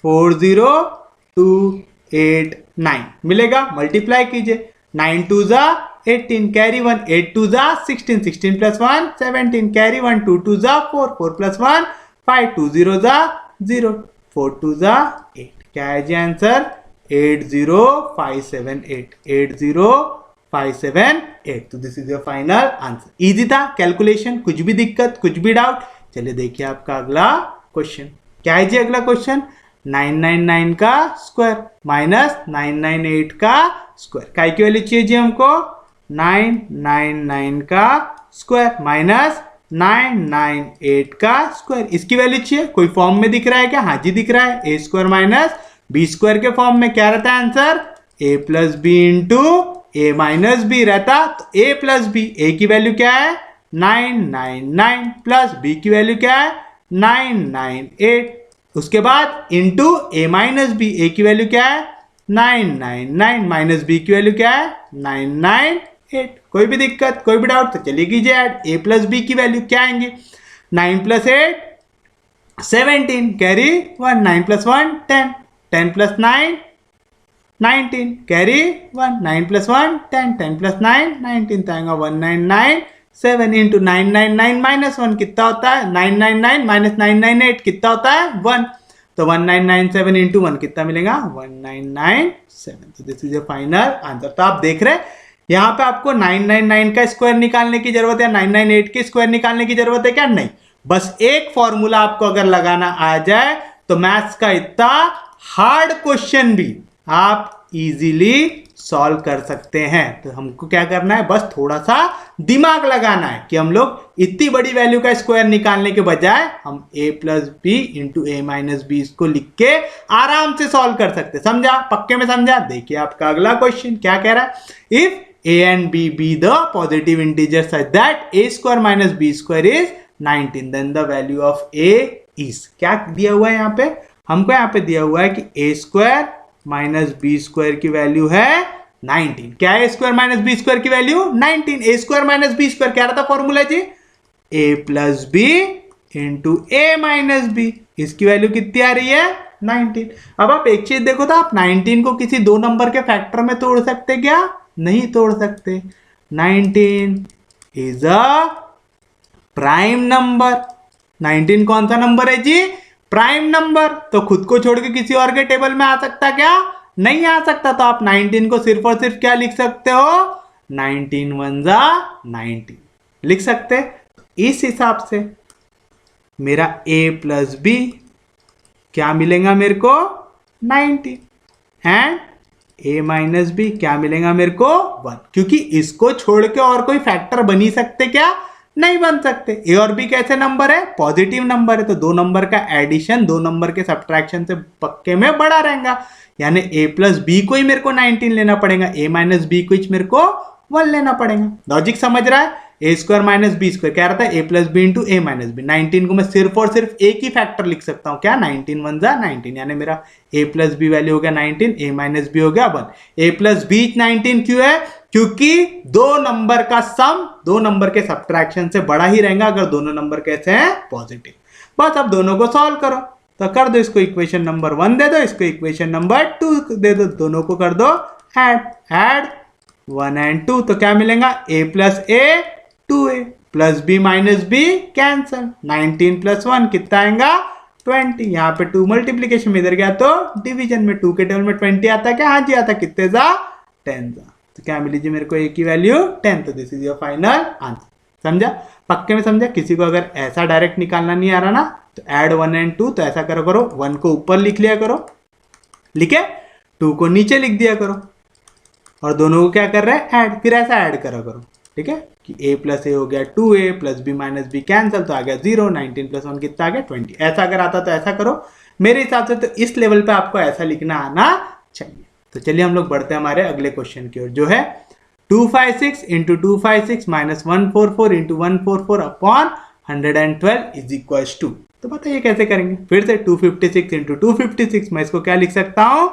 40289 मिलेगा। मल्टीप्लाई कीजिए, 9 2 जा 18 कैरी 1, 8 2 जा 16, 16 प्लस 1 17 कैरी 1, 2 2 जा 4, 4 प्लस 1 5, 2 0 जा 0, 4 2 जा 8। क्या है जी आंसर, 80578, 80578। तो this is your final answer. Easy था कैलकुलेशन, कुछ भी दिक्कत, कुछ भी डाउट। चलिए देखिए आपका अगला क्वेश्चन क्या है जी। अगला क्वेश्चन 999 का स्क्वायर माइनस 998 का स्क्वायर। काय की वैल्यू चाहिए जी हमको, 999 का स्क्वायर माइनस 998 का स्क्वायर। इसकी वैल्यू चाहिए, कोई फॉर्म में दिख रहा है क्या, हाँ जी दिख रहा है, ए स्क्वायर माइनस बी स्क्वायर के फॉर्म में। क्या रहता है आंसर, ए प्लस बी इंटू ए माइनस बी रहता। तो ए प्लस बी, ए की वैल्यू क्या है 999 प्लस बी की वैल्यू क्या है 998, उसके बाद इंटू ए माइनस बी, ए की वैल्यू क्या है 999 माइनस बी की वैल्यू क्या है 998। कोई भी दिक्कत, कोई भी डाउट, तो चलिए कीजिए ऐड। ए प्लस बी की वैल्यू क्या आएंगे, 9 plus 8 17 carry 1, 9 plus 1 10, 10 plus 9 19 carry 1, 9 plus 1 10, 10 plus 9 19, तो आएगा 199 7 इंटू 999 माइनस 1 कितना होता है 999 माइनस 998 कितना होता है 1, तो 1997 इंटू 1 कितना मिलेगा 1997। तो this is A final answer. तो आप देख रहे हैं यहाँ पे आपको 999 का स्क्वायर निकालने की जरूरत है, 998 के स्क्वायर निकालने की जरूरत है क्या? नहीं, बस एक फॉर्मूला आपको अगर लगाना आ जाए तो मैथ्स का इतना हार्ड क्वेश्चन भी आप इजीली सॉल्व कर सकते हैं। तो हमको क्या करना है, बस थोड़ा सा दिमाग लगाना है कि हम लोग इतनी बड़ी वैल्यू का स्क्वायर निकालने के बजाय हम a plus B into A minus b इसको लिख के आराम से सॉल्व कर सकते। समझा? पक्के में समझा? देखिए आपका अगला क्वेश्चन क्या कह रहा है, if a and b be the positive integers such that a square minus b square is 19 then the value of a is, क्या दिया हुआ है यहाँ पे, हमको यहाँ पे दिया हुआ है कि a square minus B square की वैल्यू है 19। क्या है a square minus B square की value 19। a square minus B square क्या रहता फॉर्मूला जी, a plus B into A minus B, इसकी वैल्यू कितनी आ रही है 19। अब आप एक चीज देखो तो आप 19 को किसी दो नंबर के फैक्टर में तोड़ सकते क्या? नहीं तोड़ सकते। 19 इज अ प्राइम नंबर। 19 कौन सा नंबर है जी? Prime number. तो खुद को छोड़ के किसी और के टेबल में आ सकता क्या? नहीं आ सकता। तो आप 19 को सिर्फ और सिर्फ क्या लिख सकते हो, 19 वन जा 19 लिख सकते। इस हिसाब से मेरा a प्लस बी क्या मिलेगा मेरे को 19 एंड a माइनस बी क्या मिलेगा मेरे को 1, क्योंकि इसको छोड़ के और कोई फैक्टर बन ही सकते क्या? नहीं बन सकते। a और b कैसे नंबर है? पॉजिटिव नंबर है। तो दो नंबर का एडिशन दो नंबर के सब्ट्रैक्शन से पक्के में बड़ा रहेगा, यानी a प्लस बी को ही मेरे को 19 लेना पड़ेगा, a माइनस बी को ही मेरे को 1 लेना पड़ेगा। लॉजिक समझ रहा है? ए स्क्वायर माइनस बी स्क्वायर क्या रहता है, ए प्लस बी इंटू ए माइनस बी। 19 को मैं सिर्फ और सिर्फ एक ही फैक्टर लिख सकता हूं क्या, 19 वन जा 19, यानी मेरा ए प्लस बी वैल्यू हो गया 19, ए माइनस बी हो गया 1। ए प्लस बी 19 क्यों है? क्योंकि दो नंबर का सम दो नंबर के सब्ट्रैक्शन से बड़ा ही रहेगा अगर दोनों नंबर कैसे हैं पॉजिटिव। बस अब दोनों को सॉल्व करो, तो कर दो, इसको इक्वेशन नंबर 1 दे दो, इसको इक्वेशन नंबर 2 दे दो, दोनों को कर दो ऐड 1 एंड 2, तो क्या मिलेगा a plus A 2a plus b minus b cancel, 19 plus 1 कितना आएगा 20। यहाँ पे 2 मल्टीप्लीकेशन में इधर गया तो डिवीजन में 2 के टेबल में 20 आता है क्या? हाँ जी आता, कितने जा 10 जा। तो क्या मिली जी मेरे को a की वैल्यू 10। तो this is your final answer. समझा? पक्के में समझा? किसी को अगर ऐसा डायरेक्ट निकालना नहीं आ रहा ना तो ऐड 1 एंड 2, तो ऐसा करो 1 को ऊपर लिख लिया करो, लिखे 2 को नीचे लिख दिया करो, और दोनों को क्या कर रहे हैं ऐड, फिर ऐसा ऐड करा करो। ठीक है कि a प्लस ए हो गया 2a plus b minus b cancel, तो आ गया 0, 19 प्लस 1 कितना आ गया 20। ऐसा अगर आता तो ऐसा करो, मेरे हिसाब से तो इस लेवल पे आपको ऐसा लिखना आना चाहिए। तो चलिए हम लोग बढ़ते हैं हमारे अगले क्वेश्चन की ओर, जो है 256 into 256 minus 144 into 144 upon 112 is equal to. तो बताइए कैसे करेंगे? फिर से 256 इंटू 256, मैं इसको क्या लिख सकता हूँ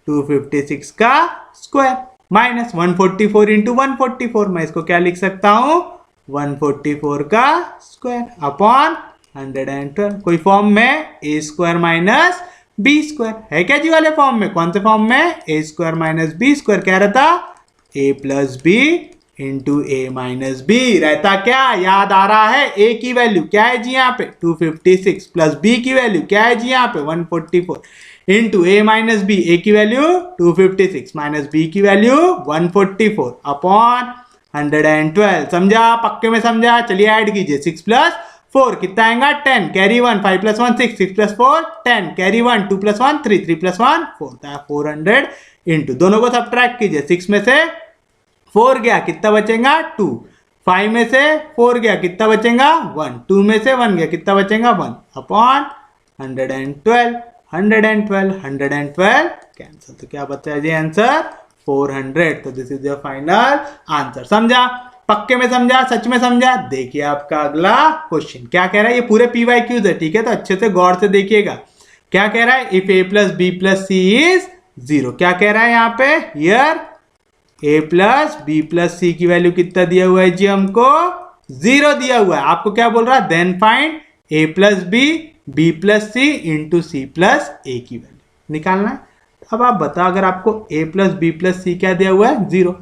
256 का स्क्वायर, माइनस 144 इंटू 144, मैं इसको क्या लिख सकता हूं 144 का स्क्वायर अपॉन 112। कोई फॉर्म में ए स्क्वायर माइनस बी स्क्वायर है क्या जी वाले फॉर्म में? कौन से फॉर्म में? ए स्क्वायर माइनस बी स्क्वायर क्या रहता, ए प्लस बी इंटू ए माइनस बी रहता। क्या याद आ रहा है? ए की वैल्यू क्या है जी यहाँ पे 256 प्लस बी की वैल्यू क्या है जी यहाँ पे 144 इंटू ए माइनस बी, ए की वैल्यू 256 माइनस बी की वैल्यू 144 अपॉन 112। समझा? पक्के में समझा? चलिए ऐड कीजिए, 6 प्लस 4 कितना आएगा 10, carry 1, 5 plus 1 6, 6 plus 4 10, carry 1, 2 plus 1 3, 3 plus 1 4, 400 into, दोनों को सब्ट्रैक्ट कीजिए, 6 में से 4 गया कितना बचेगा 2, 5 में से 4 गया कितना बचेगा 1, 2 में से 1 गया कितना बचेगा 1 अपॉन 112 कैंसल। तो क्या बचा जी आंसर 400। तो this is your final answer. समझा? पक्के में समझा? सच में समझा? देखिए आपका अगला क्वेश्चन क्या कह रहा है, ये पूरे PYQs है, ठीक है, तो अच्छे से गौर से देखिएगा क्या कह रहा है। If a plus B plus C is 0, क्या कह रहा है यहाँ पे, here a plus B plus C की वैल्यू कितना दिया हुआ है जी हमको 0 दिया हुआ है। आपको क्या बोल रहा है, then find a plus B plus C into C plus A की वैल्यू निकालना है। अब आप बताओ, अगर आपको a plus B plus C क्या दिया हुआ है 0,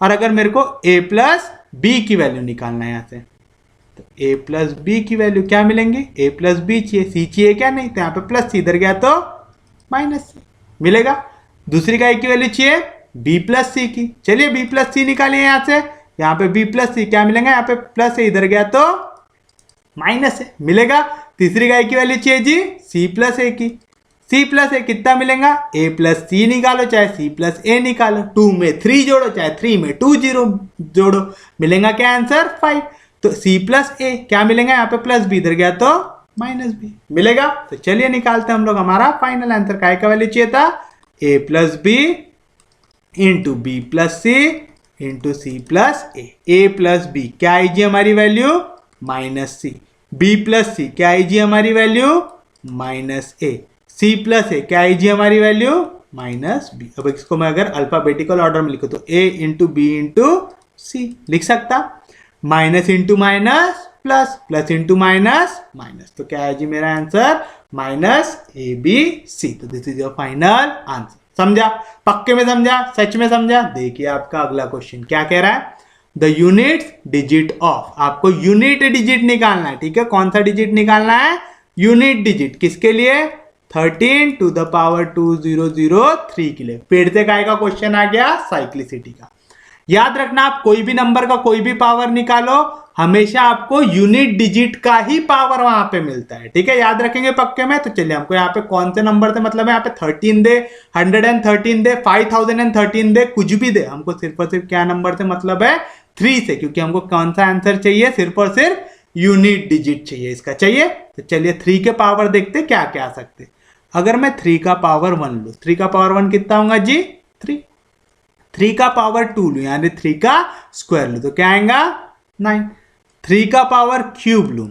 और अगर मेरे को a प्लस बी की वैल्यू निकालना है यहाँ से। तो ए प्लस बी की वैल्यू क्या मिलेंगे, ए प्लस बी चाहिए, सी चाहिए क्या, नहीं, तो यहाँ पे प्लस सी, इधर गया तो माइनस सी मिलेगा। दूसरी का ए की वैल्यू चाहिए बी प्लस सी की, चलिए बी प्लस सी निकालिए यहाँ से, यहाँ पे बी प्लस सी क्या मिलेगा, यहाँ पे प्लस है, इधर गया तो माइनस है मिलेगा। तीसरी का ए की वैल्यू चाहिए जी सी प्लस ए की, सी प्लस ए कितना मिलेगा, ए प्लस सी निकालो चाहे सी प्लस ए निकालो, 2 में 3 जोड़ो चाहे 3 में 2 जीरो जोड़ो, मिलेगा क्या आंसर 5। तो सी प्लस ए क्या मिलेगा, यहाँ पे प्लस बी, इधर गया तो माइनस बी मिलेगा। तो चलिए निकालते हैं हम लोग हमारा फाइनल आंसर, काय का वैल्यू चाहिए था, A plus B into B plus C into C plus A plus B क्या आई जी हमारी value minus C, B plus C क्या आई जी हमारी value minus A, C plus A क्या आई जी हमारी वैल्यू माइनस बी। अब इसको मैं अगर अल्फाबेटिकल ऑर्डर में लिखूं तो A into B into C लिख सकता, minus into minus plus, plus into minus minus, तो क्या है जी मेरा answer minus A B C. तो this is your final answer. समझा, पक्के में समझा, सच में समझा। देखिए आपका अगला क्वेश्चन क्या कह रहा है, द यूनिट डिजिट ऑफ, आपको यूनिट डिजिट निकालना है, ठीक है, कौन सा डिजिट निकालना है, यूनिट डिजिट, किसके लिए 13 टू द पावर 2003 के लिए। फिर से काय का क्वेश्चन आ गया, साइक्लिसिटी का। याद रखना, आप कोई भी नंबर का कोई भी पावर निकालो, हमेशा आपको यूनिट डिजिट का ही पावर वहां पे मिलता है, ठीक है, याद रखेंगे पक्के में। तो चलिए हमको यहाँ पे कौन से नंबर से मतलब है, यहाँ पे 13 दे, 113 दे, 5013 दे, कुछ भी दे, हमको सिर्फ और सिर्फ क्या नंबर से मतलब है 3 से, क्योंकि हमको कौन सा आंसर चाहिए, सिर्फ और सिर्फ यूनिट डिजिट चाहिए, इसका चाहिए। तो चलिए 3 के पावर देखते क्या क्या आ सकते। अगर मैं 3 का पावर 1 लू, 3 का पावर 1 कितना होगा जी 3, 3 का पावर 2 लू यानी 3 का स्क्वायर लू तो क्या आएगा 9, 3 का पावर क्यूब लू,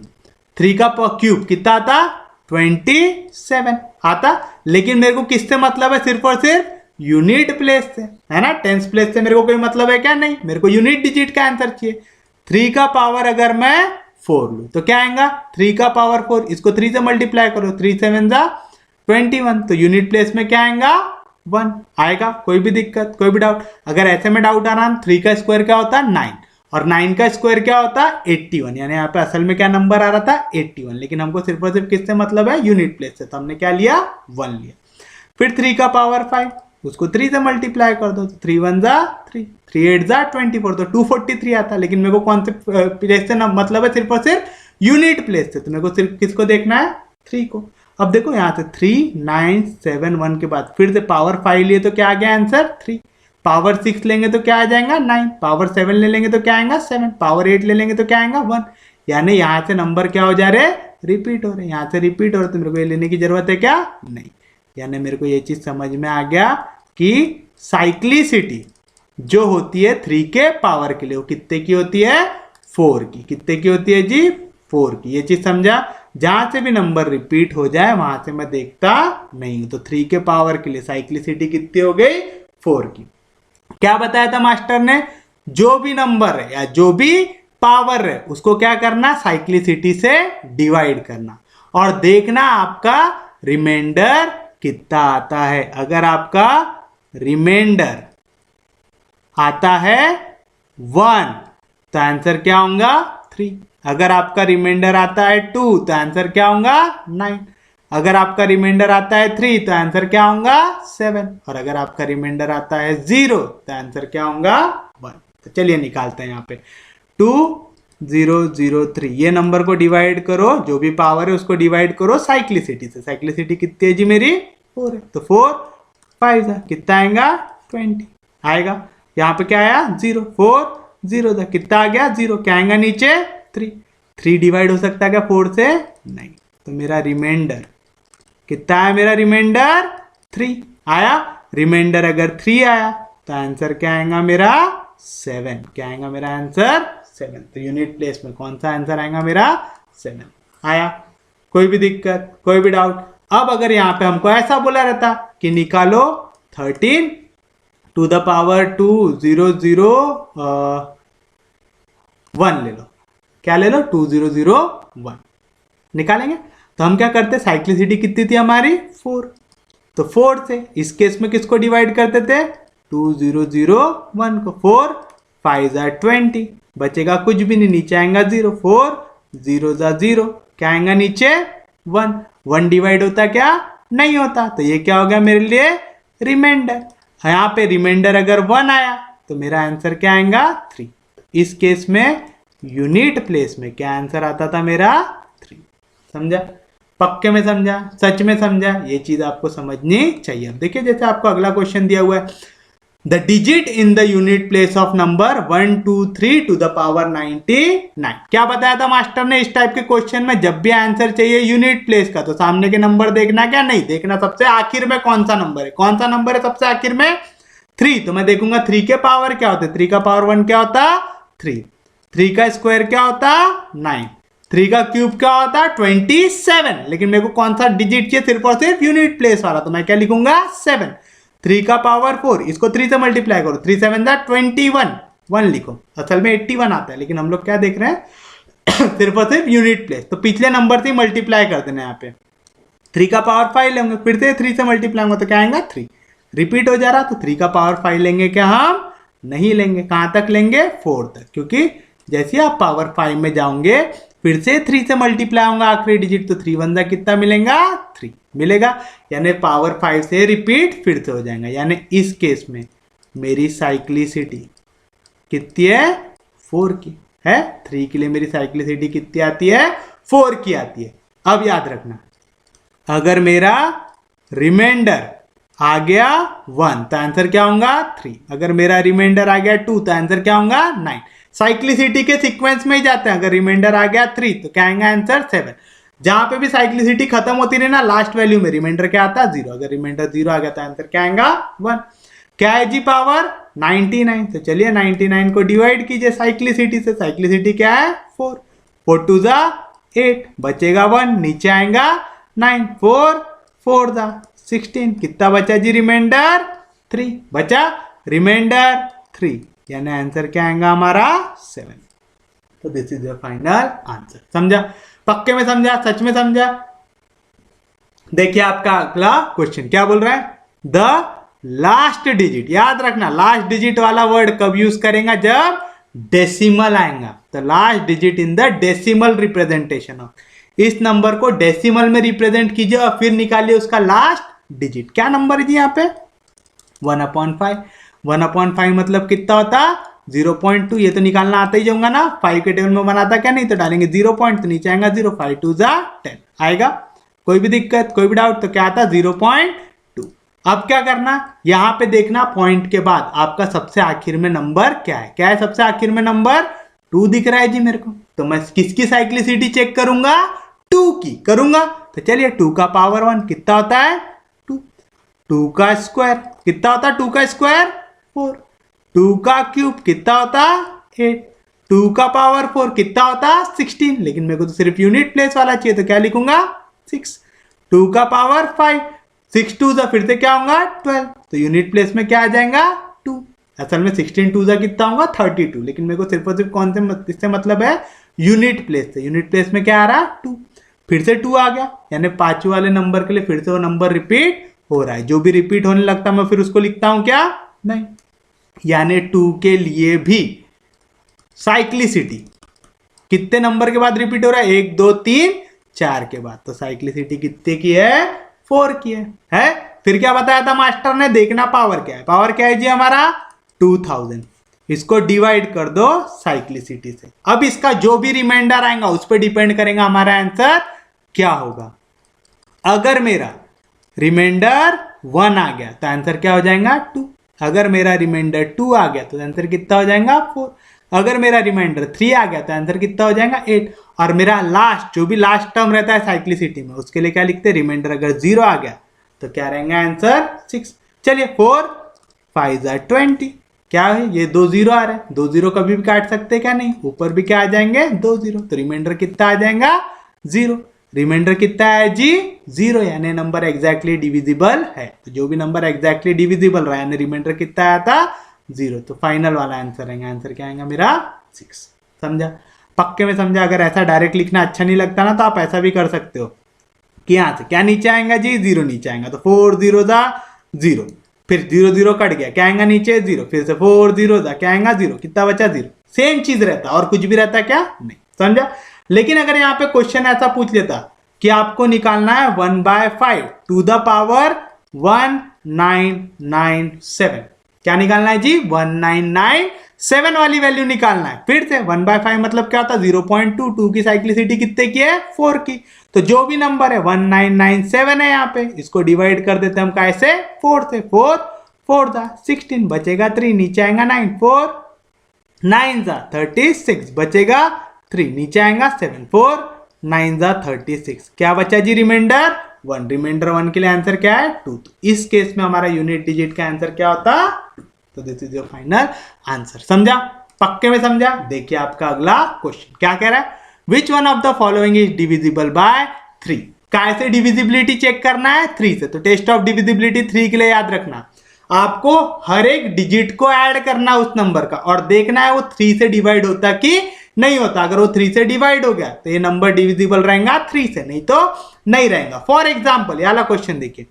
3 का क्यूब कितना आता 27 आता, लेकिन मेरे को किससे मतलब है, सिर्फ और सिर्फ यूनिट प्लेस से, है ना, टेंस प्लेस से मेरे को कोई मतलब है क्या, नहीं, मेरे को यूनिट डिजिट का आंसर चाहिए। 3 का पावर अगर मैं 4 लू तो क्या आएगा 3 का पावर 4, इसको 3 से मल्टीप्लाई करो, 3 7 जा 21, तो यूनिट प्लेस में क्या आएगा 1 आएगा। कोई भी दिक्कत, कोई भी डाउट, अगर ऐसे में डाउट आ रहा है 3 का स्क्वायर क्या होता है 9 और 9 का स्क्वायर क्या होता है 81, यानी यहाँ पे असल में क्या नंबर आ रहा था 81, लेकिन हमको सिर्फ और सिर्फ किससे मतलब है यूनिट प्लेस से, तो हमने क्या लिया 1 लिया। फिर 3 का पावर 5, उसको 3 से मल्टीप्लाई कर दो, तो 3 1 जा 3, 3 8 जा 24, तो 243 आता, लेकिन मेरे को कौन से प्लेस से मतलब है, सिर्फ और सिर्फ यूनिट प्लेस से, तो मेरे को सिर्फ किसको देखना है 3 को। अब देखो यहाँ से 3 9 7 1 के बाद फिर से पावर 5 लिए तो क्या आ गया आंसर 3, पावर 6 लेंगे तो क्या आ जाएगा 9, पावर 7 ले लेंगे तो क्या आएगा 7, पावर 8 ले लेंगे तो क्या आएगा 1, यानी यहाँ से नंबर क्या हो जा रहे रिपीट हो रहे, यहाँ से रिपीट हो रहे, तो मेरे को ये लेने की जरूरत है क्या नहीं, यानी मेरे को ये चीज समझ में आ गया कि साइक्लिसिटी जो होती है 3 के पावर के लिए वो कितने की होती है 4 की, कितने की होती है जी 4 की, ये चीज समझा। जहां से भी नंबर रिपीट हो जाए वहां से मैं देखता नहीं हूं, तो 3 के पावर के लिए साइक्लिसिटी कितनी हो गई 4 की। क्या बताया था मास्टर ने, जो भी नंबर है या जो भी पावर है उसको क्या करना साइक्लिसिटी से डिवाइड करना और देखना आपका रिमाइंडर कितना आता है। अगर आपका रिमाइंडर आता है 1 तो आंसर क्या होगा 3, अगर आपका रिमाइंडर आता है 2 तो आंसर क्या होगा 9, अगर आपका रिमाइंडर आता है 3 तो आंसर क्या होगा 7, और अगर आपका रिमाइंडर आता है 0 तो आंसर क्या होगा 1। तो चलिए निकालते हैं यहाँ पे 2003, ये नंबर को डिवाइड करो, जो भी पावर है उसको डिवाइड करो साइक्लिसिटी से, साइक्लिसिटी कितनी है जी मेरी 4 है, तो 4 5 कितना आएगा 20 आएगा, यहाँ पे क्या आया 0 4 0 था, कितना आ गया 0, क्या आएगा नीचे 3 डिवाइड हो सकता है क्या 4 से नहीं, तो मेरा रिमाइंडर कितना है, मेरा रिमाइंडर 3 आया, रिमाइंडर अगर 3 आया तो आंसर क्या आएगा मेरा 7, क्या आएगा मेरा आंसर 7, तो यूनिट प्लेस में कौन सा आंसर आएगा मेरा 7 आया। कोई भी दिक्कत, कोई भी डाउट। अब अगर यहाँ पे हमको ऐसा बोला रहता कि निकालो 13 टू द पावर 2001 ले लो, क्या ले लो 2001 निकालेंगे, तो हम क्या करते साइक्लिसिटी कितनी थी हमारी 4, तो 4 से इस केस में किसको डिवाइड करते थे 2001 को, 4 5 20, बचेगा कुछ भी नहीं, नीचे आएगा 0, 4 0 जा 0, क्या आएगा नीचे 1, 1 डिवाइड होता क्या नहीं होता, तो ये क्या हो गया मेरे लिए रिमाइंडर। यहाँ पे रिमाइंडर अगर 1 आया तो मेरा आंसर क्या आएगा 3। इस केस में यूनिट प्लेस में क्या आंसर आता था मेरा 3। समझा, पक्के में समझा, सच में समझा, ये चीज आपको समझनी चाहिए। अब देखिए जैसे आपको अगला क्वेश्चन दिया हुआ है, the digit in the unit place of number 1 2 3 to the power 99। क्या बताया था मास्टर ने, इस टाइप के क्वेश्चन में जब भी आंसर चाहिए यूनिट प्लेस का तो सामने के नंबर देखना क्या नहीं देखना, सबसे आखिर में कौन सा नंबर है, कौन सा नंबर है सबसे आखिर में 3, तो मैं देखूंगा 3 के पावर क्या होते, 3 का पावर 1 क्या होता 3, 3 का स्क्वायर क्या होता 9, 3 का क्यूब क्या होता 27, लेकिन मेरे को कौन सा डिजिट चाहिए, सिर्फ और सिर्फ यूनिट प्लेस वाला, तो मैं क्या लिखूंगा 7। 3 का पावर 4, इसको 3 से मल्टीप्लाई करो, 3 7 जा 21, 1 लिखो, असल में 81 आता है, लेकिन हम लोग क्या देख रहे हैं सिर्फ और सिर्फ यूनिट प्लेस, तो पिछले नंबर से मल्टीप्लाई कर देना। यहाँ पे 3 का पावर 5 लेंगे, फिर से 3 से मल्टीप्लाई होगा तो क्या आएगा 3, रिपीट हो जा रहा, तो 3 का पावर 5 लेंगे क्या हम नहीं लेंगे, कहां तक लेंगे 4 तक, क्योंकि जैसे आप पावर 5 में जाओगे फिर से 3 से मल्टीप्लाई होगा आखिरी डिजिट, तो 3 1 कितना मिलेगा 3 मिलेगा, यानी पावर 5 से रिपीट फिर से हो जाएगा। यानी इस केस में मेरी साइक्लिसिटी कितनी है 4 की है, 3 के लिए मेरी साइक्लिसिटी कितनी आती है 4 की आती है। अब याद रखना, अगर मेरा रिमाइंडर आ गया 1 तो आंसर क्या होगा 3, अगर मेरा रिमाइंडर आ गया 2 तो आंसर क्या होगा 9। साइक्लिसिटी के सीक्वेंस में ही जाते हैं, अगर रिमाइंडर आ गया 3 तो क्या आएगा आंसर 7। जहां पे भी साइक्लिसिटी खत्म होती रही ना लास्ट वैल्यू में रिमाइंडर क्या आता 0, अगर रिमाइंडर 0 आ गया तो आंसर क्या आएगा 1। क्या है जी पावर 99, तो चलिए 99 को डिवाइड कीजिए साइक्लिसिटी से, साइक्लिसिटी क्या है 4, 4 2 जा 8, बचेगा 1, नीचे आएगा 9, 4 4 जा 16, कितना बचा जी रिमाइंडर 3, बचा रिमाइंडर 3, यानी आंसर क्या आएगा हमारा 7। तो this is the final answer. समझा, पक्के में समझा, सच में समझा। देखिए आपका अगला क्वेश्चन क्या बोल रहा है, द लास्ट डिजिट, याद रखना लास्ट डिजिट वाला वर्ड कब यूज करेंगे जब डेसिमल आएगा, तो last digit in the decimal representation of, इस नंबर को डेसिमल में रिप्रेजेंट कीजिए और फिर निकालिए उसका लास्ट डिजिट। क्या नंबर है जी यहाँ पे 1/5, 1/5 मतलब कितना होता 0.2, ये तो निकालना आता ही जाऊंगा ना, 5 के टेबल में बनाता क्या नहीं, तो डालेंगे 0 पॉइंट तो नीचे आएगा 0, 5 2 जा 10 आएगा। कोई भी दिक्कत कोई भी डाउट, तो क्या आता 0.2। अब क्या करना, यहां पे देखना पॉइंट के बाद आपका सबसे आखिर में नंबर क्या है, क्या है सबसे आखिर में नंबर 2 दिख रहा है जी मेरे को, तो मैं किसकी साइक्लिसिटी चेक करूंगा 2 की करूंगा, तो चलिए 2 का पावर 1 कितना होता है 2, 2 का स्क्वायर कितना होता है 2 का स्क्वायर 4, 2 का क्यूब कितना होता 8, 2 का पावर 4 कितना होता 16, लेकिन मेरे को तो सिर्फ यूनिट प्लेस वाला चाहिए तो क्या लिखूंगा 6, 2 का पावर 5, 6 2 जा फिर से क्या होगा 12, तो यूनिट प्लेस में क्या आ जाएगा 2, असल में 16 2 जा कितना होगा 32, लेकिन मेरे को सिर्फ और सिर्फ कौन से इससे मतलब है यूनिट प्लेस से, यूनिट प्लेस में क्या आ रहा 2, फिर से 2 आ गया, यानी 5 वाले नंबर के लिए फिर से वो नंबर रिपीट हो रहा है, जो भी रिपीट होने लगता मैं फिर उसको लिखता हूं क्या नहीं, यानी 2 के लिए भी साइक्लिसिटी कितने नंबर के बाद रिपीट हो रहा है 1 2 3 4 के बाद, तो साइक्लिसिटी कितने की है 4 की है? फिर क्या बताया था मास्टर ने, देखना पावर क्या है, पावर क्या है जी हमारा 2000, इसको डिवाइड कर दो साइक्लिसिटी से, अब इसका जो भी रिमाइंडर आएगा उस पर डिपेंड करेगा हमारा आंसर क्या होगा। अगर मेरा रिमाइंडर 1 आ गया तो आंसर क्या हो जाएगा 2, अगर मेरा रिमाइंडर 2 आ गया तो आंसर कितना हो जाएगा 4, अगर मेरा रिमाइंडर 3 आ गया तो आंसर कितना हो जाएगा 8, और मेरा लास्ट जो भी लास्ट टर्म रहता है साइक्लिसिटी में उसके लिए क्या लिखते हैं, रिमाइंडर अगर 0 आ गया तो क्या रहेगा आंसर 6। चलिए 4 5 जा 20, क्या है ये 2 0 आ रहा है, 2 0 कभी भी काट सकते क्या नहीं, ऊपर भी क्या आ जाएंगे 2 0, तो रिमाइंडर कितना आ जाएगा 0, रिमाइंडर कितना है जी 0, यानी नंबर एग्जैक्टली डिविजिबल है, तो जो भी नंबर एग्जैक्टली डिविजिबल रहा यानी रिमाइंडर कितना आया था 0, तो फाइनल वाला आंसर रहेगा, आंसर क्या आएगा मेरा 6। समझा, पक्के में समझा। अगर ऐसा डायरेक्ट लिखना अच्छा नहीं लगता ना तो आप ऐसा भी कर सकते हो कि यहाँ से क्या नीचे आएगा जी 0 नीचे आएगा, तो 4 0 जा 0, फिर 0 0 कट गया क्या आएगा नीचे 0, फिर से 4 0 जा क्या आएगा 0, कितना बचा 0, सेम चीज रहता, और कुछ भी रहता क्या नहीं, समझा। लेकिन अगर यहाँ पे क्वेश्चन ऐसा पूछ लेता कि आपको निकालना है 1/5 टू द पावर 1997, क्या निकालना है जी, 1997 वाली वैल्यू निकालना है। फिर से 1/5 मतलब क्या होता है 0.2, की साइक्लिसिटी कितने की है 4 की, तो जो भी नंबर है 1997 है, यहाँ पे इसको डिवाइड कर देते हैं हम कैसे 4 से, 4 दा 16 बचेगा 3, नीचे आएगा 9, 4 9 जा 36 बचेगा 3, नीचे आएगा 7, 4 9 जा 36, क्या बचा जी रिमाइंडर 1, रिमाइंडर 1 के लिए आंसर क्या है 2। तो इस केस में हमारा यूनिट डिजिट का आंसर क्या होता, तो this is your final answer. समझा, पक्के में समझा। देखिए आपका अगला क्वेश्चन क्या कह रहा है, which one of the following is divisible bye 3। कैसे डिविजिबिलिटी चेक करना है 3 से, तो टेस्ट ऑफ डिविजिबिलिटी 3 के लिए याद रखना, आपको हर एक डिजिट को ऐड करना उस नंबर का और देखना है वो 3 से डिवाइड होता कि नहीं होता। अगर वो 3 से डिवाइड हो गया तो ये नंबर डिविजिबल रहेगा 3 से, नहीं तो नहीं रहेगा। फॉर एग्जाम्पल ये वाला क्वेश्चन देखिए,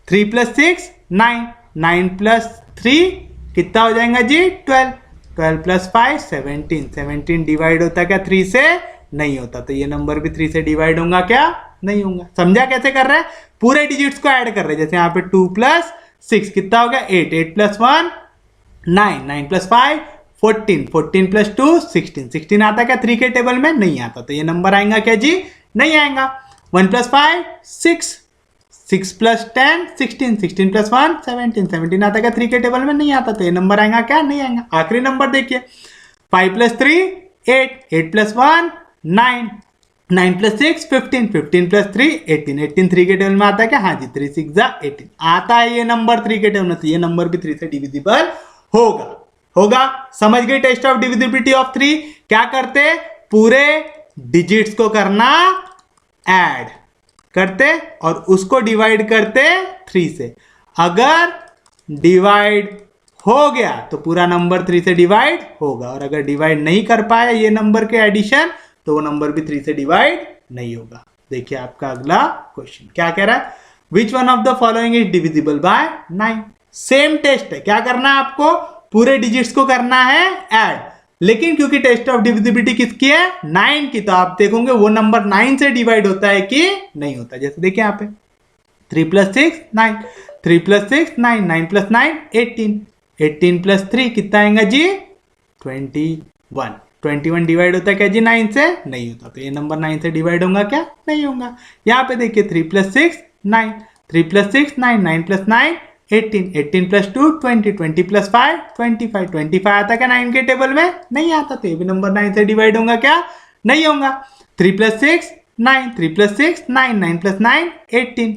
3 + 6 9, 9 + 3 कितना हो जाएगा जी 12, 12 + 5 17, 17 डिवाइड होता क्या 3 से, नहीं होता, तो ये नंबर भी 3 से डिवाइड होगा क्या, नहीं होगा। समझा कैसे कर रहे हैं, पूरे डिजिट्स को ऐड कर रहे हैं। जैसे यहाँ पे 2 + 6 कितना हो गया 8, 8 + 1 9, 9 + 5 14, 14 + 2 16, 16 आता क्या 3 के टेबल में, नहीं आता, तो ये नंबर आएगा क्या जी, नहीं आएगा। 1 + 5 6, 6 + 10 16, 16 + 1 17, 17 आता क्या 3 के टेबल में, नहीं आता, तो ये नंबर आएगा क्या, नहीं आएगा। आखिरी नंबर देखिए 5 + 3 8, 8 + 1 9, 9 + 6 15, 15 + 3 18, 18 3 के टेबल में आता है क्या, हाँ जी 3 6 जा 18 आता है ये नंबर 3 के टेबल में, तो ये नंबर भी 3 से डिविजिबल होगा। समझ गए टेस्ट ऑफ डिविजिबिलिटी ऑफ 3 क्या करते, पूरे डिजिट्स को करना ऐड करते और उसको डिवाइड करते 3 से। अगर डिवाइड हो गया तो पूरा नंबर 3 से डिवाइड होगा, और अगर डिवाइड नहीं कर पाया ये नंबर के एडिशन तो वो नंबर भी 3 से डिवाइड नहीं होगा। देखिए आपका अगला क्वेश्चन क्या कह रहा है, which one of the following is divisible by 9। Same test है, क्या करना है आपको, पूरे डिजिट्स को करना है ऐड, लेकिन क्योंकि टेस्ट ऑफ डिविजिबिलिटी किसकी है 9 की, तो आप देखोगे वो नंबर 9 से डिवाइड होता है कि नहीं होता। जैसे देखिए यहाँ पे 3 + 6 9, 3 + 6 9, 9 + 9 18, 18 + 3 कितना आएगा जी 21, 21 डिवाइड होता है क्या जी 9 से, नहीं होता, तो ये नंबर 9 से डिवाइड होगा क्या, नहीं होगा। यहाँ पे देखिए 3 + 6 9, 3 + 6 9, 9 + 9 18, 18 + 2 20, 20 + 5 25, 25 आता क्या 9 के टेबल में, नहीं आता, तो ये भी नंबर 9 से डिवाइड होगा क्या, नहीं होगा। 3 + 6 9, 3 + 6 9, 9 + 9 18,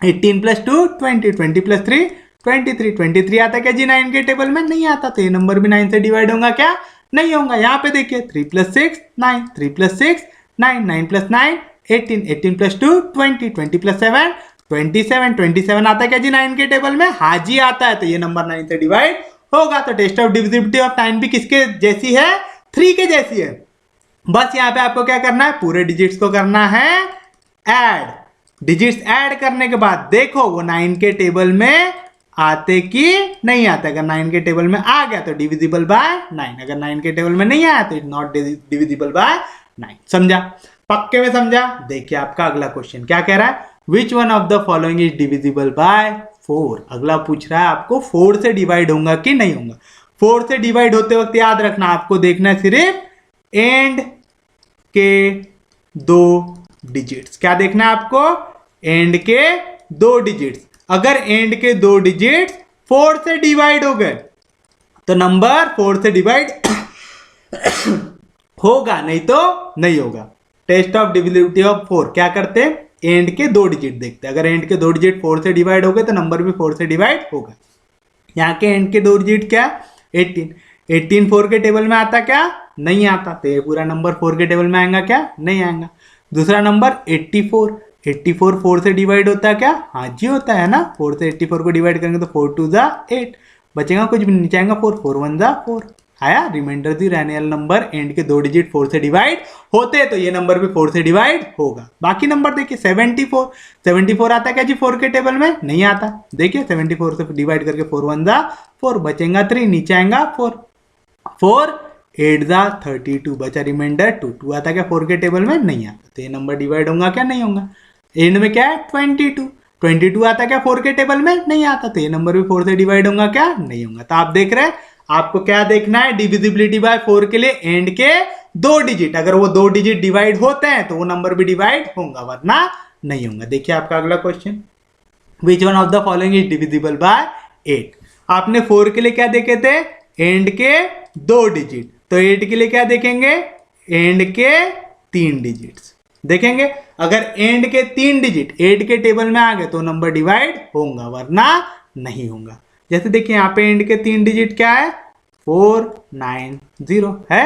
18 + 2 20, 20 + 3 23, 23 आता क्या जी 9 के टेबल में, नहीं आता, तो ये नंबर भी 9 से डिवाइड होगा क्या, नहीं होगा। यहाँ पे देखिए 3 + 6 9, 3 + 6 9, 9 + 9 18, 18 + 2 20, 20 + 7 27, 27 आता है क्या जी 9 के टेबल में, हाँ जी आता है, तो ये नंबर 9 से डिवाइड होगा। तो टेस्ट ऑफ डिविजिबिलिटी ऑफ 9 भी किसके जैसी है 3 के जैसी है। बस यहाँ पे आपको क्या करना है, पूरे डिजिट्स को करना है ऐड, डिजिट्स ऐड करने के बाद देखो वो 9 के टेबल में आते कि नहीं आते। अगर 9 के टेबल में आ गया तो डिविजिबल बाय 9, अगर 9 के टेबल में नहीं आया तो इट नॉट डिविजिबल बाय 9। समझा, पक्के में समझा। देखिए आपका अगला क्वेश्चन क्या कह रहा है, which one of the following is divisible by 4। अगला पूछ रहा है आपको 4 से डिवाइड होगा कि नहीं होगा। 4 से डिवाइड होते वक्त याद रखना आपको देखना है सिर्फ एंड के 2 डिजिट्स। क्या देखना है आपको, एंड के 2 डिजिट्स। अगर एंड के 2 डिजिट्स 4 से डिवाइड हो गए तो नंबर 4 से डिवाइड होगा, नहीं तो नहीं होगा। टेस्ट ऑफ डिविजिबिलिटी ऑफ 4 क्या करते हैं, एंड के 2 डिजिट देखते हैं। अगर एंड के 2 डिजिट 4 से डिवाइड हो गए तो नंबर भी 4 से डिवाइड होगा। यहाँ के एंड के 2 डिजिट क्या, 18, 18 4 के टेबल में आता क्या, नहीं आता, तो ये पूरा नंबर 4 के टेबल में आएगा क्या, नहीं आएगा। दूसरा नंबर 84, 84 4 से डिवाइड होता है क्या, हाँ जी होता है ना। 4 से 84 को डिवाइड करेंगे तो 4 2 जा 8 बचेगा, कुछ भी नीचे आएगा 4, 4 1 जा 4 आया। रिमाइंडर दी रहने वाला नंबर एंड के 2 डिजिट 4 से डिवाइड होते हैं तो ये नंबर भी 4 से डिवाइड होगा। बाकी नंबर देखिए 74, 74 आता है क्या जी 4 के टेबल में, नहीं आता। देखिए 74 से डिवाइड करके 4 1 जा 4 बचेगा 3, नीचे आएगा 4, 4 8 जा 32, बचा रिमाइंडर 2। 2 आता क्या 4 के टेबल में? नहीं आता, तो ये नंबर डिवाइड होगा क्या? नहीं होगा। एंड में क्या है? 22। 22 आता क्या 4 के टेबल में? नहीं आता, तो ये नंबर भी 4 से डिवाइड होगा क्या? नहीं होगा। तो आप देख रहे हैं, आपको क्या देखना है? डिविजिबिलिटी बाय 4 के लिए एंड के 2 डिजिट, अगर वो 2 डिजिट डिवाइड होते हैं तो वो नंबर भी डिवाइड होगा, वरना नहीं होगा। देखिए आपका अगला question, which one of the following is divisible bye 8। आपने 4 के लिए क्या देखे थे? एंड के 2 डिजिट, तो 8 के लिए क्या देखेंगे? एंड के 3 डिजिट्स देखेंगे। अगर एंड के 3 डिजिट 8 के टेबल में आ गए तो नंबर डिवाइड होगा, वरना नहीं होगा। जैसे देखिए यहाँ पे एंड के 3 डिजिट क्या है? 490 है।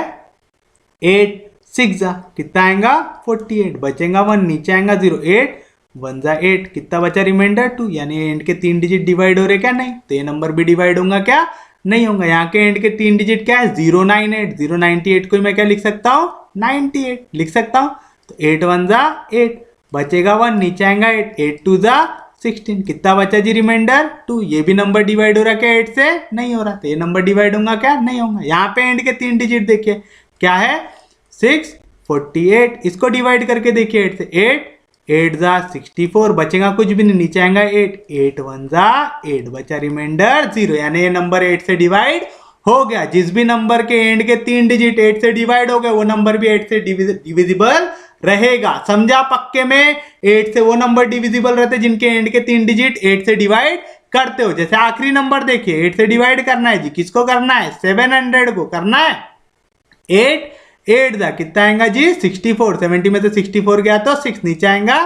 8 6 जा कितना आएगा? 48, बचेगा 1, नीचे आएगा 0। 8 1 जा 8, कितना बचा? रिमाइंडर 2, यानी एंड के 3 डिजिट डिवाइड हो रहे क्या? नहीं, तो ये नंबर भी डिवाइड होगा क्या? नहीं होगा। यहाँ के एंड के 3 डिजिट क्या है? 098। 098 को मैं क्या लिख सकता हूँ? 98 लिख सकता हूँ। तो 8 1 जा 8, बचेगा 1, नीचे आएगा 8। 8 2 जा 16, कितना बचा जी? रिमाइंडर 2। ये भी नंबर डिवाइड हो रहा है क्या 8 से? नहीं हो रहा, तो ये नंबर डिवाइड होगा क्या? नहीं होगा। यहाँ पे एंड के 3 डिजिट देखिए क्या है? 6 48, इसको डिवाइड करके देखिए 8 से। 8 8 जा 64, बचेगा कुछ भी नहीं, नीचे आएगा 8। 8 1 जा 8, बचा रिमाइंडर 0, यानी ये नंबर 8 से डिवाइड हो गया। जिस भी नंबर के एंड के 3 डिजिट 8 से डिवाइड हो गए वो नंबर भी 8 से डिविजिबल रहेगा। समझा? पक्के में 8 से वो नंबर डिविजिबल रहते जिनके एंड के 3 डिजिट 8 से डिवाइड करते हो। जैसे आखिरी नंबर देखिए, 8 से डिवाइड करना है जी, किसको करना है? 700 को करना है। 8 8 दा कितना आएगा जी? 64। 70 में से 64 गया तो 6, नीचे आएगा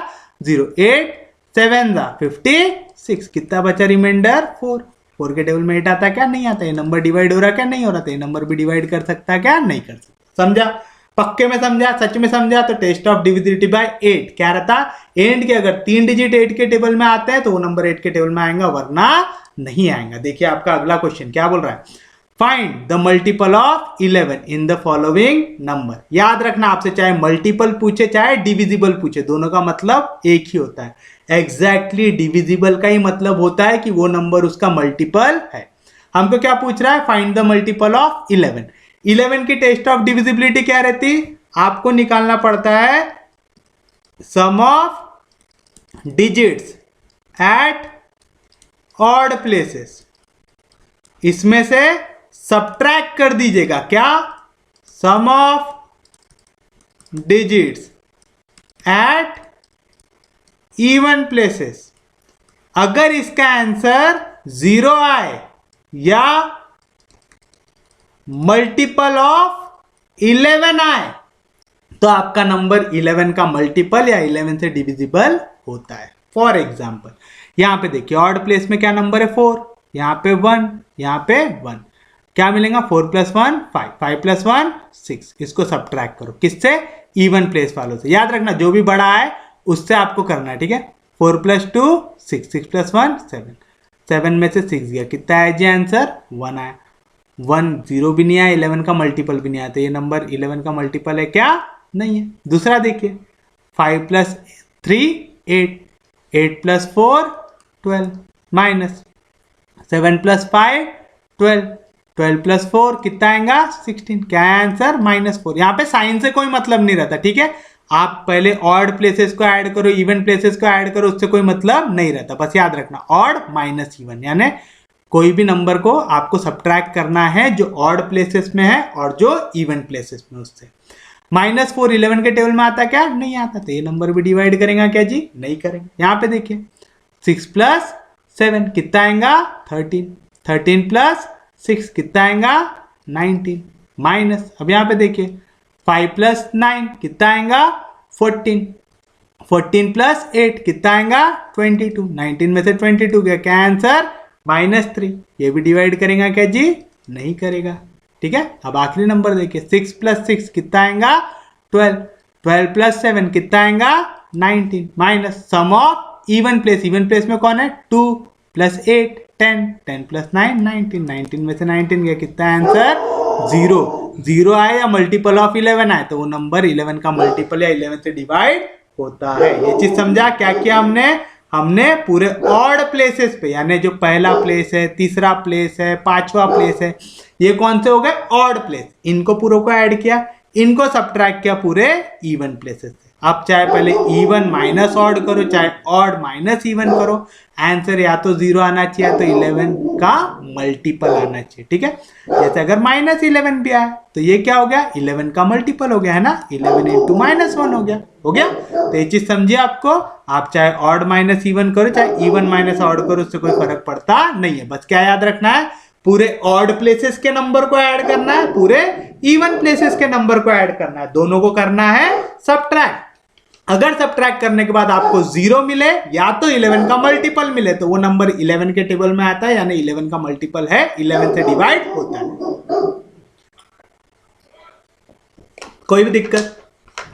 0। 8 7 दा 56, कितना बचा? रिमाइंडर 4। 4 के टेबल में 8 आता क्या? नहीं आता। ये नंबर डिवाइड हो रहा क्या? नहीं हो रहा, तो ये नंबर भी डिवाइड कर सकता है क्या? नहीं कर सकता। समझा? पक्के में समझा? सच में समझा? तो टेस्ट ऑफ डिविजिबिलिटी बाय 8 क्या रहता? एंड के अगर 3 डिजिट 8 के टेबल में आते हैं तो वो नंबर 8 के टेबल में आएगा, वरना नहीं आएगा। देखिए आपका अगला क्वेश्चन क्या बोल रहा है? Find the multiple of 11 in the following number. याद रखना, आपसे चाहे मल्टीपल पूछे चाहे डिविजिबल पूछे, दोनों का मतलब एक ही होता है। एग्जैक्टली डिविजिबल का ही मतलब होता है कि वो नंबर उसका मल्टीपल है। हमको क्या पूछ रहा है? Find the multiple of 11। 11 की टेस्ट ऑफ डिविजिबिलिटी क्या रहती? आपको निकालना पड़ता है sum of digits at odd places. इसमें से सब्ट्रैक्ट कर दीजिएगा क्या? Sum of digits at even places. अगर इसका आंसर 0 आए या मल्टीपल ऑफ 11 आए तो आपका नंबर 11 का मल्टीपल या 11 से डिविजिबल होता है। फॉर एग्जाम्पल यहां पे देखिए, ऑड प्लेस में क्या नंबर है? 4, यहां पे 1, यहां पे 1, क्या मिलेगा? 4 + 1 5, 5 + 1 6। इसको सब्ट्रैक्ट करो किससे? इवन प्लेस वालों से। याद रखना, जो भी बड़ा है उससे आपको करना है, ठीक है? 4 + 2 6, 6 + 1 7, 7 में से 6 गया, कितना आया जी आंसर? 1 आया। 1 0 भी नहीं आया, 11 का मल्टीपल भी नहीं आया, तो ये नंबर 11 का मल्टीपल है क्या? नहीं है। दूसरा देखिए, 5 + 3 8, 8 + 4 12, माइनस 7 + 5 12, 12 + 4 कितना आएगा? 16। क्या है आंसर? -4। यहाँ पे साइन से कोई मतलब नहीं रहता, ठीक है? आप पहले ऑड प्लेसेस को ऐड करो, इवन प्लेसेस को ऐड करो, उससे कोई मतलब नहीं रहता। बस याद रखना, ऑड माइनस इवन, यानी कोई भी नंबर को आपको सब्ट्रैक्ट करना है जो ऑड प्लेसेस में है और जो इवन प्लेसेस में उससे। -4 11 के टेबल में आता क्या? नहीं आता, तो ये नंबर भी डिवाइड करेगा क्या जी? नहीं करेंगे। यहाँ पे देखिए 6 + 7 कितना आएगा? 13, 13 + 6 कितना आएगा? 19, माइनस, अब यहाँ पे देखिए 5 + 9 कितना आएगा? 14, 14 + 8 कितना आएगा? 22, 19 में से 22 गया, क्या आंसर? -3। ये भी डिवाइड करेगा क्या जी? नहीं करेगा, ठीक है? अब आखिरी नंबर देखिए, 6 + 6 कितना आएगा? 12, 12 + 7 कितना आएगा? 19, minus sum of even place. Even place में कौन है? 2 + 8 10, 10 + 9 19, 19 में से 19 गया, कितना आंसर? 0। 0 आए या मल्टीपल ऑफ 11 आए तो वो नंबर 11 का मल्टीपल या 11 से डिवाइड होता है। ये चीज समझा? क्या किया हमने? हमने पूरे ऑड प्लेसेस पे, यानी जो पहला प्लेस है, तीसरा प्लेस है, पांचवा प्लेस है, ये कौन से हो गए ऑड प्लेस, इनको पूरों को ऐड किया, इनको सब्ट्रैक्ट किया पूरे इवन प्लेसेस से। अब चाहे पहले इवन माइनस ऑड करो, चाहे ऑड माइनस इवन करो, आंसर या तो 0 आना चाहिए या तो 11 का मल्टीपल आना चाहिए। ठीक है, जैसे अगर -11 भी आया तो ये क्या हो गया 11 का मल्टीपल हो गया है ना, 11 इंटू -1 हो गया, हो गया। तो ये चीज समझिए आपको, आप चाहे ऑड माइनस इवन करो चाहे इवन माइनस ऑड करो, उससे कोई फर्क पड़ता नहीं है। बस क्या याद रखना है, पूरे ऑड प्लेसेस के नंबर को ऐड करना है, पूरे इवन प्लेसेस के नंबर को ऐड करना है, दोनों को करना है सब्ट्रैक्ट। अगर सब्ट्रैक्ट करने के बाद आपको 0 मिले या तो 11 का मल्टीपल मिले तो वो नंबर 11 के टेबल में आता है, यानी 11 का मल्टीपल है, 11 से डिवाइड होता है। कोई भी दिक्कत,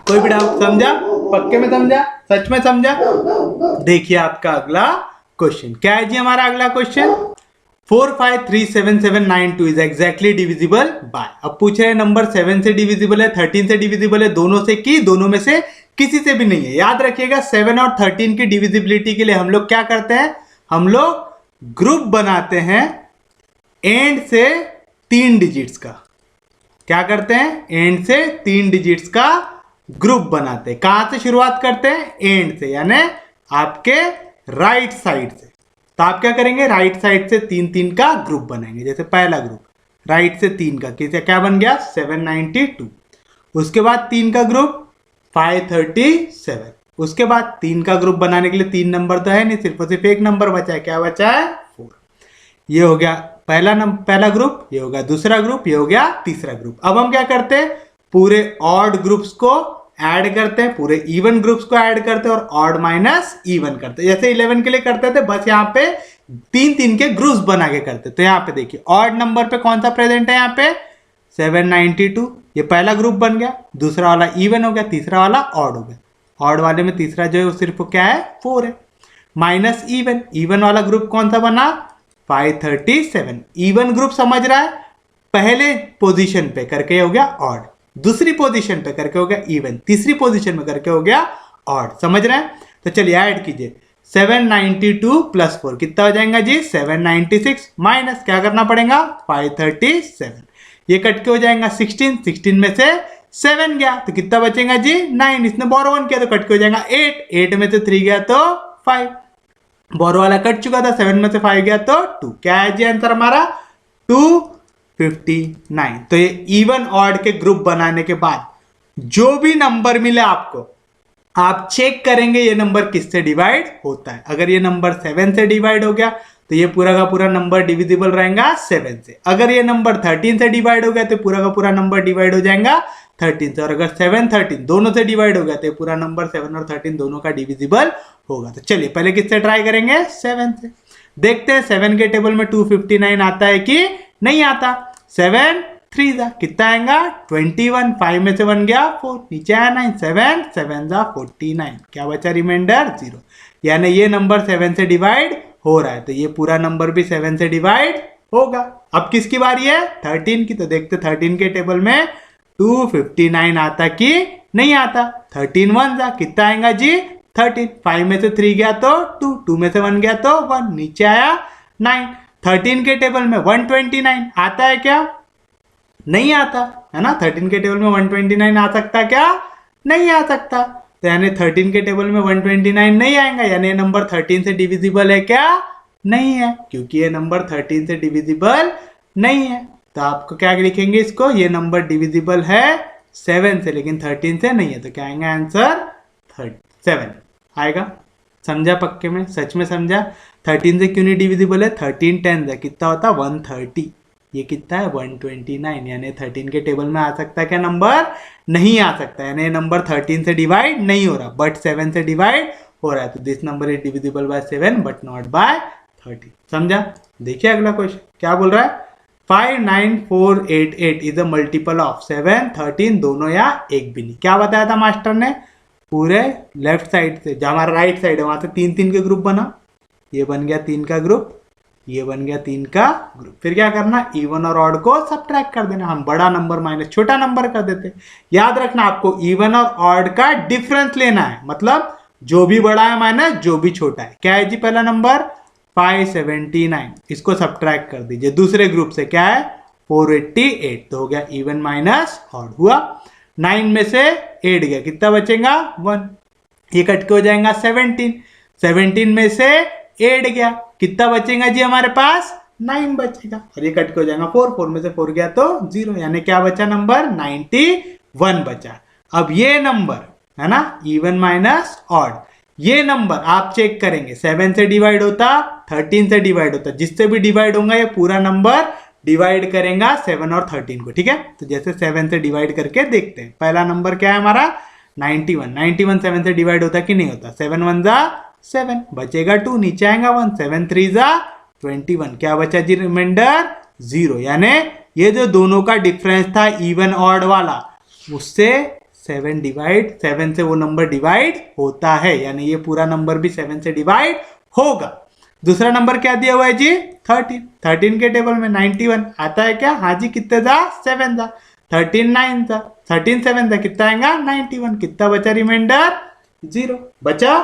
कोई भी डाउट, समझा, पक्के में समझा, सच में समझा। देखिए आपका अगला क्वेश्चन क्या है जी, हमारा अगला question 453779 is exactly divisible bye. अब पूछ रहे हैं नंबर 7 से डिविजिबल है, 13 से डिविजिबल है, दोनों से की, दोनों में से किसी से भी नहीं है। याद रखिएगा 7 और 13 की डिविजिबिलिटी के लिए हम लोग क्या करते हैं, हम लोग ग्रुप बनाते हैं एंड से 3 डिजिट्स का। क्या करते हैं, एंड से 3 डिजिट्स का ग्रुप बनाते हैं। कहां से शुरुआत करते हैं, एंड से, यानी आपके राइट साइड से। तो आप क्या करेंगे, राइट साइड से 3 का ग्रुप बनाएंगे। जैसे पहला ग्रुप राइट से 3 का क्या बन गया 792, उसके बाद 3 का ग्रुप 537, उसके बाद 3 का ग्रुप बनाने के लिए 3 नंबर तो है नहीं, सिर्फ एक नंबर बचा है, क्या बचा है 4। ये हो गया पहला ग्रुप, ये हो गया दूसरा ग्रुप, ये हो गया तीसरा ग्रुप। अब हम क्या करते हैं, पूरे ऑड ग्रुप्स को ऐड करते हैं, पूरे इवन ग्रुप्स को ऐड करते हैं और ऑड माइनस इवन करते हैं। जैसे 11 के लिए करते थे, बस यहाँ पे 3 के ग्रुप्स बना के करते। तो यहाँ पे देखिए ऑड नंबर पे कौन सा प्रेजेंट है, यहाँ पे 792, ये पहला ग्रुप बन गया, दूसरा वाला इवन हो गया, तीसरा वाला ऑड हो गया। ऑड वाले में तीसरा जो है वो सिर्फ क्या है 4 है, माइनस इवन, इवन वाला ग्रुप कौन सा बना 537। इवन ग्रुप समझ रहा है, पहले पोजीशन पे करके हो गया ऑड, दूसरी पोजीशन पे करके हो गया इवन, तीसरी पोजीशन में करके हो गया ऑड, समझ रहे हैं। तो चलिए ऐड कीजिए, 792 प्लस 4 कितना हो जाएगा जी 796, माइनस क्या करना पड़ेगा 537, ये कट के हो जाएगा 16 में से 7 गया तो कितना बचेगा जी 9, इसने बोरो 1 किया तो कट के हो जाएगा 8 में से 3 गया तो 5, बोरो वाला कट चुका था, 7 में से 5 गया तो 2, क्या है जी आंसर हमारा 259। तो ये इवन ऑड के ग्रुप बनाने के बाद जो भी नंबर मिले आपको, आप चेक करेंगे ये नंबर किससे डिवाइड होता है। अगर ये नंबर 7 से डिवाइड हो गया तो ये पूरा का पूरा नंबर डिविजिबल रहेगा 7 से। अगर ये नंबर 13 से डिवाइड हो गया तो पूरा का पूरा नंबर डिवाइड हो जाएगा 13 से। और अगर 7 13 दोनों से डिवाइड हो गया तो पूरा नंबर 7 और 13 दोनों का डिविजिबल होगा। तो चलिए पहले किससे ट्राई करेंगे 7 से, देखते हैं 7 के टेबल में 259 आता है कि नहीं आता। 7 3 जा कितना आएगा 21, 5 में से 1 गया 4, नीचे आया 9, 7 7 जा 49, क्या बचा रिमाइंडर 0, यानी ये नंबर 7 से डिवाइड हो रहा है तो ये पूरा नंबर भी 7 से डिवाइड होगा। अब किसकी बारी है 13 की, तो देखते 13 के टेबल में 259 आता कि नहीं आता। 13 1 जा कितना आएगा जी 13, 5 में से 3 गया तो 2, 2 में से 1 गया तो 1, नीचे आया 9। 13 के टेबल में 129 आता है क्या, नहीं आता है ना। 13 के टेबल में 129 आ सकता क्या, नहीं आ सकता। तो यानी 13 के टेबल में 129 नहीं आएगा, यानी ये नंबर 13 से डिविजिबल है क्या, नहीं है, क्योंकि ये नंबर 13 से डिविजिबल नहीं है। तो आपको क्या लिखेंगे इसको, ये नंबर डिविजिबल है 7 से लेकिन 13 से नहीं है, तो क्या आएगा आंसर 7 आएगा। समझा पक्के में, सच में समझा। 13 से क्यों नहीं डिविजिबल है, 13 10 है कितना होता 130, ये कितना है 129, यानी 13 के टेबल में आ सकता है क्या नंबर, नहीं आ सकता, यानी नंबर 13 से डिवाइड नहीं हो रहा बट 7 से डिवाइड हो रहा है। तो this number is divisible by 7 but not by 13। समझा। देखिए अगला क्वेश्चन क्या बोल रहा है, 59488 इज अ मल्टीपल ऑफ 7 13, दोनों या एक भी नहीं। क्या बताया था मास्टर ने, पूरे लेफ्ट साइड से जहाँ हमारा राइट साइड है वहां से 3 के ग्रुप बना, ये बन गया 3 का ग्रुप, ये बन गया 3 का ग्रुप। फिर क्या करना, इवन और ऑड को सब्ट्रैक्ट कर देना, हम बड़ा नंबर माइनस छोटा नंबर कर देते। याद रखना आपको इवन और ऑड का डिफरेंस लेना है, मतलब जो भी बड़ा है माइनस जो भी छोटा है। क्या है जी पहला नंबर 579, इसको सब्ट्रैक्ट कर दीजिए। दूसरे ग्रुप से क्या है 488, तो हो गया इवन माइनस ऑड हुआ। 9 में से 8 गया, कितना बचेगा 1, ये कट के हो जाएगा 17। 17 में से 8 गया, कितना बचेगा जी हमारे पास 9 बचेगा, और ये कट के हो जाएगा 4, 4 में से 4 गया तो 0, यानी क्या बचा नंबर 91 बचा। अब ये नंबर है ना इवन माइनस ऑड, ये नंबर आप चेक करेंगे 7 से डिवाइड होता, 13 से डिवाइड होता, जिससे भी डिवाइड होगा ये पूरा नंबर डिवाइड करेगा 7 और 13 को। ठीक है, तो जैसे 7 से डिवाइड करके देखते हैं। पहला नंबर क्या है हमारा 91, 91 7 से डिवाइड होता कि नहीं होता, 7 1 जा 7, बचेगा 2, नीचे आएगा 1, 7 3 जा 21, क्या बचा जी रिमाइंडर 0, यानी ये जो दोनों का डिफरेंस था इवन ऑड वाला, उससे 7 से वो नंबर डिवाइड होता है, यानी ये पूरा नंबर भी 7 से डिवाइड होगा। दूसरा नंबर क्या दिया हुआ है जी 13, 13 के टेबल में 91 आता है क्या, हाँ जी, कितने जा 7 जा, 13 9 जा, 13 7 जा, कितना आएगा 91, कितना बचा रिमाइंडर 0 बचा।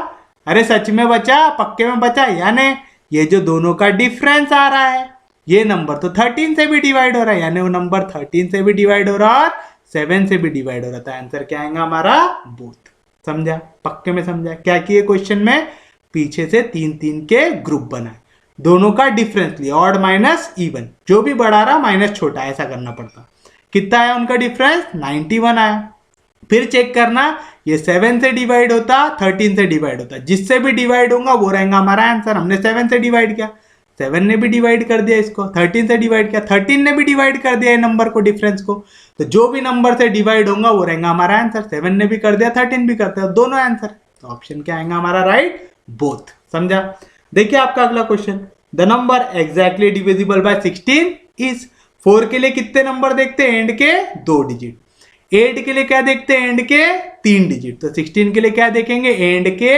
अरे सच में बचा, पक्के में बचा, यानी ये जो दोनों का डिफरेंस आ रहा है ये नंबर तो 13 से भी डिवाइड हो रहा है, यानी वो नंबर 13 से भी डिवाइड हो रहा है और 7 से भी डिवाइड हो रहा था। आंसर क्या आएगा हमारा बोथ। समझा, पक्के में समझा। क्या किए क्वेश्चन में, पीछे से 3 3 के ग्रुप बनाए, दोनों का डिफरेंस लिया, ऑड माइनस इवन, जो भी बढ़ा रहा माइनस छोटा, ऐसा करना पड़ता। कितना आया उनका डिफरेंस 91 आया। फिर चेक करना ये 7 से डिवाइड होता 13 से डिवाइड होता, जिससे भी डिवाइड होगा वो रहेगा हमारा आंसर। हमने 7 से डिवाइड किया, 7 ने भी डिवाइड कर दिया इसको, 13 से डिवाइड किया, 13 ने भी डिवाइड कर दिया नंबर को, डिफरेंस को, तो जो भी नंबर से डिवाइड होगा वो रहेगा हमारा आंसर। 7 ने भी कर दिया 13 भी करता है, दोनों आंसर, तो ऑप्शन क्या आएगा हमारा राइट बोथ। समझा। देखिए आपका अगला question, the number exactly divisible bye 16 is. 4 के लिए कितने नंबर देखते हैं एंड के 2 डिजिट, 8 के लिए क्या देखते हैं एंड के 3 डिजिट, तो 16 के लिए क्या देखेंगे एंड के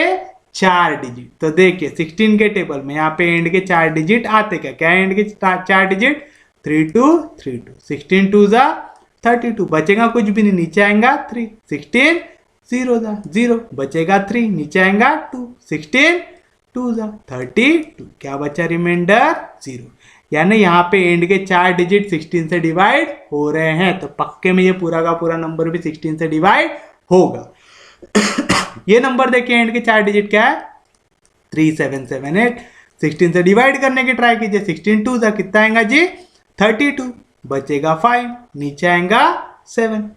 4 डिजिट। तो देखिए 16 के टेबल में यहाँ पे एंड के 4 डिजिट आते, क्या क्या एंड के 4 डिजिट 3 2 3 2, 16 2 जा 32, बचेगा कुछ भी नहीं, नीचे आएगा 3, 16 0 जा 0, बचेगा 3, नीचे आएगा 2, 16 2 जा 32, क्या बचा रिमाइंडर 0, यानी यहाँ पे एंड के 4 डिजिट 16 से डिवाइड हो रहे हैं, तो पक्के में ये पूरा का पूरा नंबर भी 16 से डिवाइड होगा। ये नंबर देखिए एंड के 4 डिजिट क्या है 3778, 16 से डिवाइड करने की ट्राई कीजिए, 16 2 जा कितना आएगा जी 32, बचेगा 5, नीचे आएगा 7,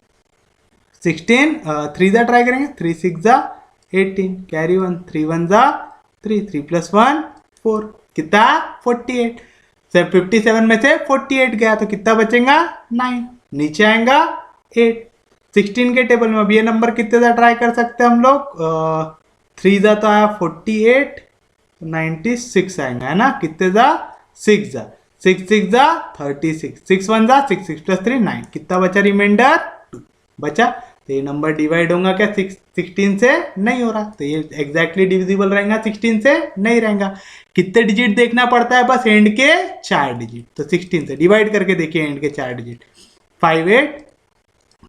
16 3 जा ट्राई करेंगे, 3 6 जा 18, कैरी 1, 3 1 जा 3, 3 + 1 4, कितना 48, 57 में से 48 गया तो कितना बचेगा 9, नीचे आएगा 8। 16 के टेबल में अब ये नंबर कितने जा ट्राई कर सकते हैं हम लोग, 3 जा तो आया 48, 96 आएगा, है ना, कितने जा 6 जा 6 6 जा 36, 6 1 जा 6, 6 + 3 9, कितना बचा रिमाइंडर 2 बचा। तो ये नंबर डिवाइड होगा क्या 16 से नहीं हो रहा, तो ये एग्जैक्टली डिविजिबल रहेगा 16 से नहीं रहेगा। कितने डिजिट देखना पड़ता है, बस एंड के 4 डिजिट, तो 16 से डिवाइड करके देखिए एंड के 4 डिजिट 5 8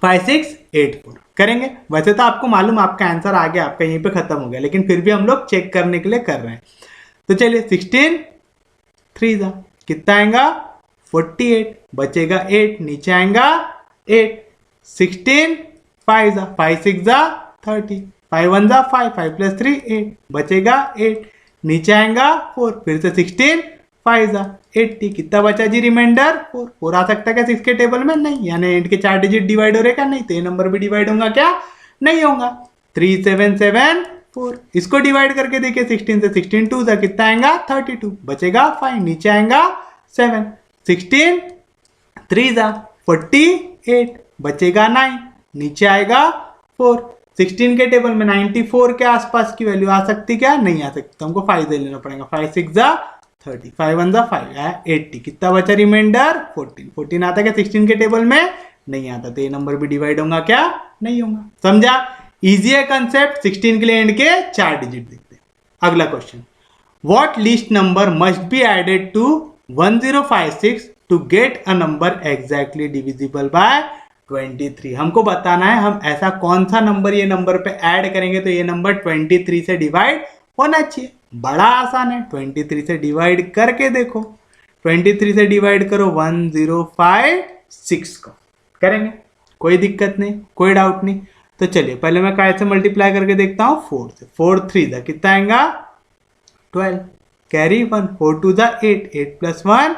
5 6 8 4 करेंगे। वैसे तो आपको मालूम आपका आंसर आ गया, आपका यहीं पे खत्म हो गया, लेकिन फिर भी हम लोग चेक करने के लिए कर रहे हैं। तो चलिए 16 3 जा कितना आएगा 48, बचेगा 8, नीचे आएगा 8, 16 5 जा 5 6 जा 30, 5 1 जा 5, 5 + 3 8, बचेगा 8, नीचे आएगा 4, फिर से 16 5 जा 80, कितना बचा जी रिमाइंडर 4, 4 आ सकता है क्या 6 के टेबल में, नहीं, यानी एंड के 4 डिजिट डिवाइड हो रहे क्या, नहीं, तो ये नंबर भी डिवाइड होगा क्या, नहीं होगा। 3 7 7 4, इसको डिवाइड करके देखिए 16 से, 16 2 जा कितना आएगा 32, बचेगा 5, नीचे आएगा 7, 16 3 जा 48, बचेगा 9, नीचे आएगा 4। 16 के टेबल में 94 के आसपास की वैल्यू आ सकती क्या, नहीं आ सकती, तो हमको 5 दे लेना पड़ेगा, 5 6 जा 30, 5 1 जा 5 80, कितना बचा रिमाइंडर 14, 14 आता क्या 16 के टेबल में, नहीं आता, तो ये नंबर भी डिवाइड होगा क्या, नहीं होगा। समझा, इजी है कंसेप्ट। 16 के लिए एंड के 4 डिजिट देखते हैं। अगला question, what least number must be added to 1056 to get a number exactly divisible by 23। हमको बताना है हम ऐसा कौन सा नंबर ये नंबर पे ऐड करेंगे तो ये नंबर 23 से डिवाइड होना चाहिए। बड़ा आसान है, 23 से डिवाइड करके देखो। 23 से डिवाइड करो 1056 को करेंगे, कोई दिक्कत नहीं, कोई डाउट नहीं। तो चलिए पहले मैं कैसे मल्टीप्लाई करके देखता हूँ 4 से। 4 3 जा कितना आएगा 12, कैरी 1, 4 2 जा 8, 8 प्लस 1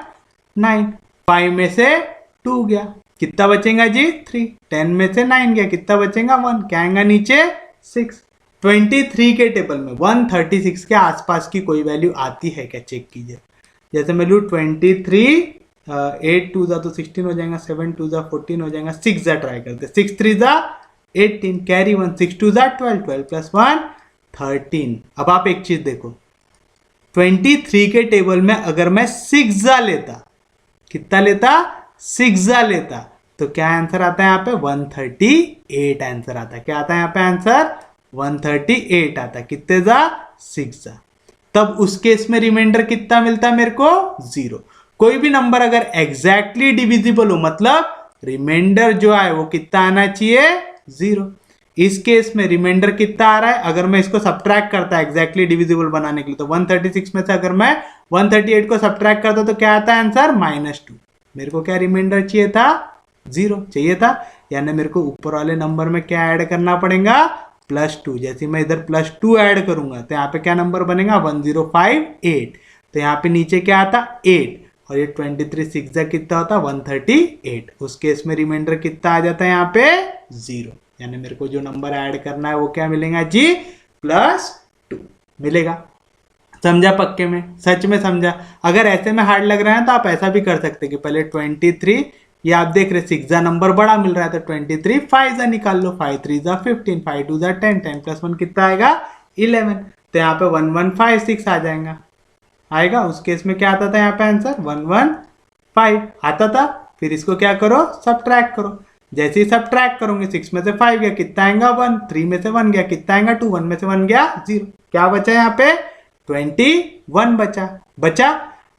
9, 5 में से 2 गया, कितना बचेगा जी 3, 10 में से 9 गया, कितना बचेगा 1, क्या आएगा नीचे 6। 23 के टेबल में 136 के आसपास की कोई वैल्यू आती है क्या, चेक कीजिए। जैसे मैं लूँ 23, 8 2 जा तो 16 हो जाएगा, 7 2 जा 14 हो जाएगा, 6 जा ट्राई करते, 6 3 जा 18, कैरी 1, 6 2 जा 12, 12 प्लस 1 13। अब आप एक चीज देखो 23 के टेबल में अगर मैं 6 जा लेता, कितना लेता 6 जा लेता, तो क्या आंसर आता है यहाँ पे 138 आंसर आता है। क्या आता है यहाँ पे आंसर 138 आता है, कितने जा 6 जा। तब उस केस में रिमाइंडर कितना मिलता है मेरे को 0। कोई भी नंबर अगर एग्जैक्टली डिविजिबल हो मतलब रिमाइंडर जो है वो कितना आना चाहिए 0। इस केस में रिमाइंडर कितना आ रहा है, अगर मैं इसको सब्ट्रैक्ट करता एग्जैक्टली डिविजिबल बनाने के लिए तो 136 में से अगर मैं 138 को सब्ट्रैक्ट करता तो क्या आता है आंसर -2। मेरे को क्या रिमाइंडर चाहिए था 0 चाहिए था, यानी मेरे को ऊपर वाले नंबर में क्या ऐड करना पड़ेगा +2। जैसे मैं इधर +2 ऐड करूंगा तो यहाँ पे क्या नंबर बनेगा 1058। तो यहाँ पे नीचे क्या आता 8 और ये 23 6 जा कितना होता 138। उस केस में रिमाइंडर कितना आ जाता है यहाँ पे 0, यानी मेरे को जो नंबर ऐड करना है वो क्या मिलेगा जी +2 मिलेगा। समझा पक्के में, सच में समझा। अगर ऐसे में हार्ड लग रहा है तो आप ऐसा भी कर सकते कि पहले 23, ये आप देख रहे 6 जा नंबर बड़ा मिल रहा है तो 23 5 जा निकाल लो, 5 3 जा 15, 5 2 जा 10, 10 प्लस 1 कितना आएगा 11। तो यहाँ पे 1156 आ जाएगा, आएगा। उस केस में क्या आता था यहाँ पे आंसर 115 आता था। फिर इसको क्या करो सब्ट्रैक्ट करो, जैसे ही सब्ट्रैक्ट करोगे 6 में से 5 गया कितना आएगा 1, 3 में से 1 गया कितना आएगा 2, 1 में से 1 गया 0, क्या बचा यहाँ पे 21 बचा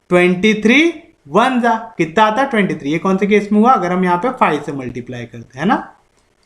23 1 जा कितना आता 23। ये कौन से केस में हुआ, अगर हम यहाँ पे 5 से मल्टीप्लाई करते हैं ना,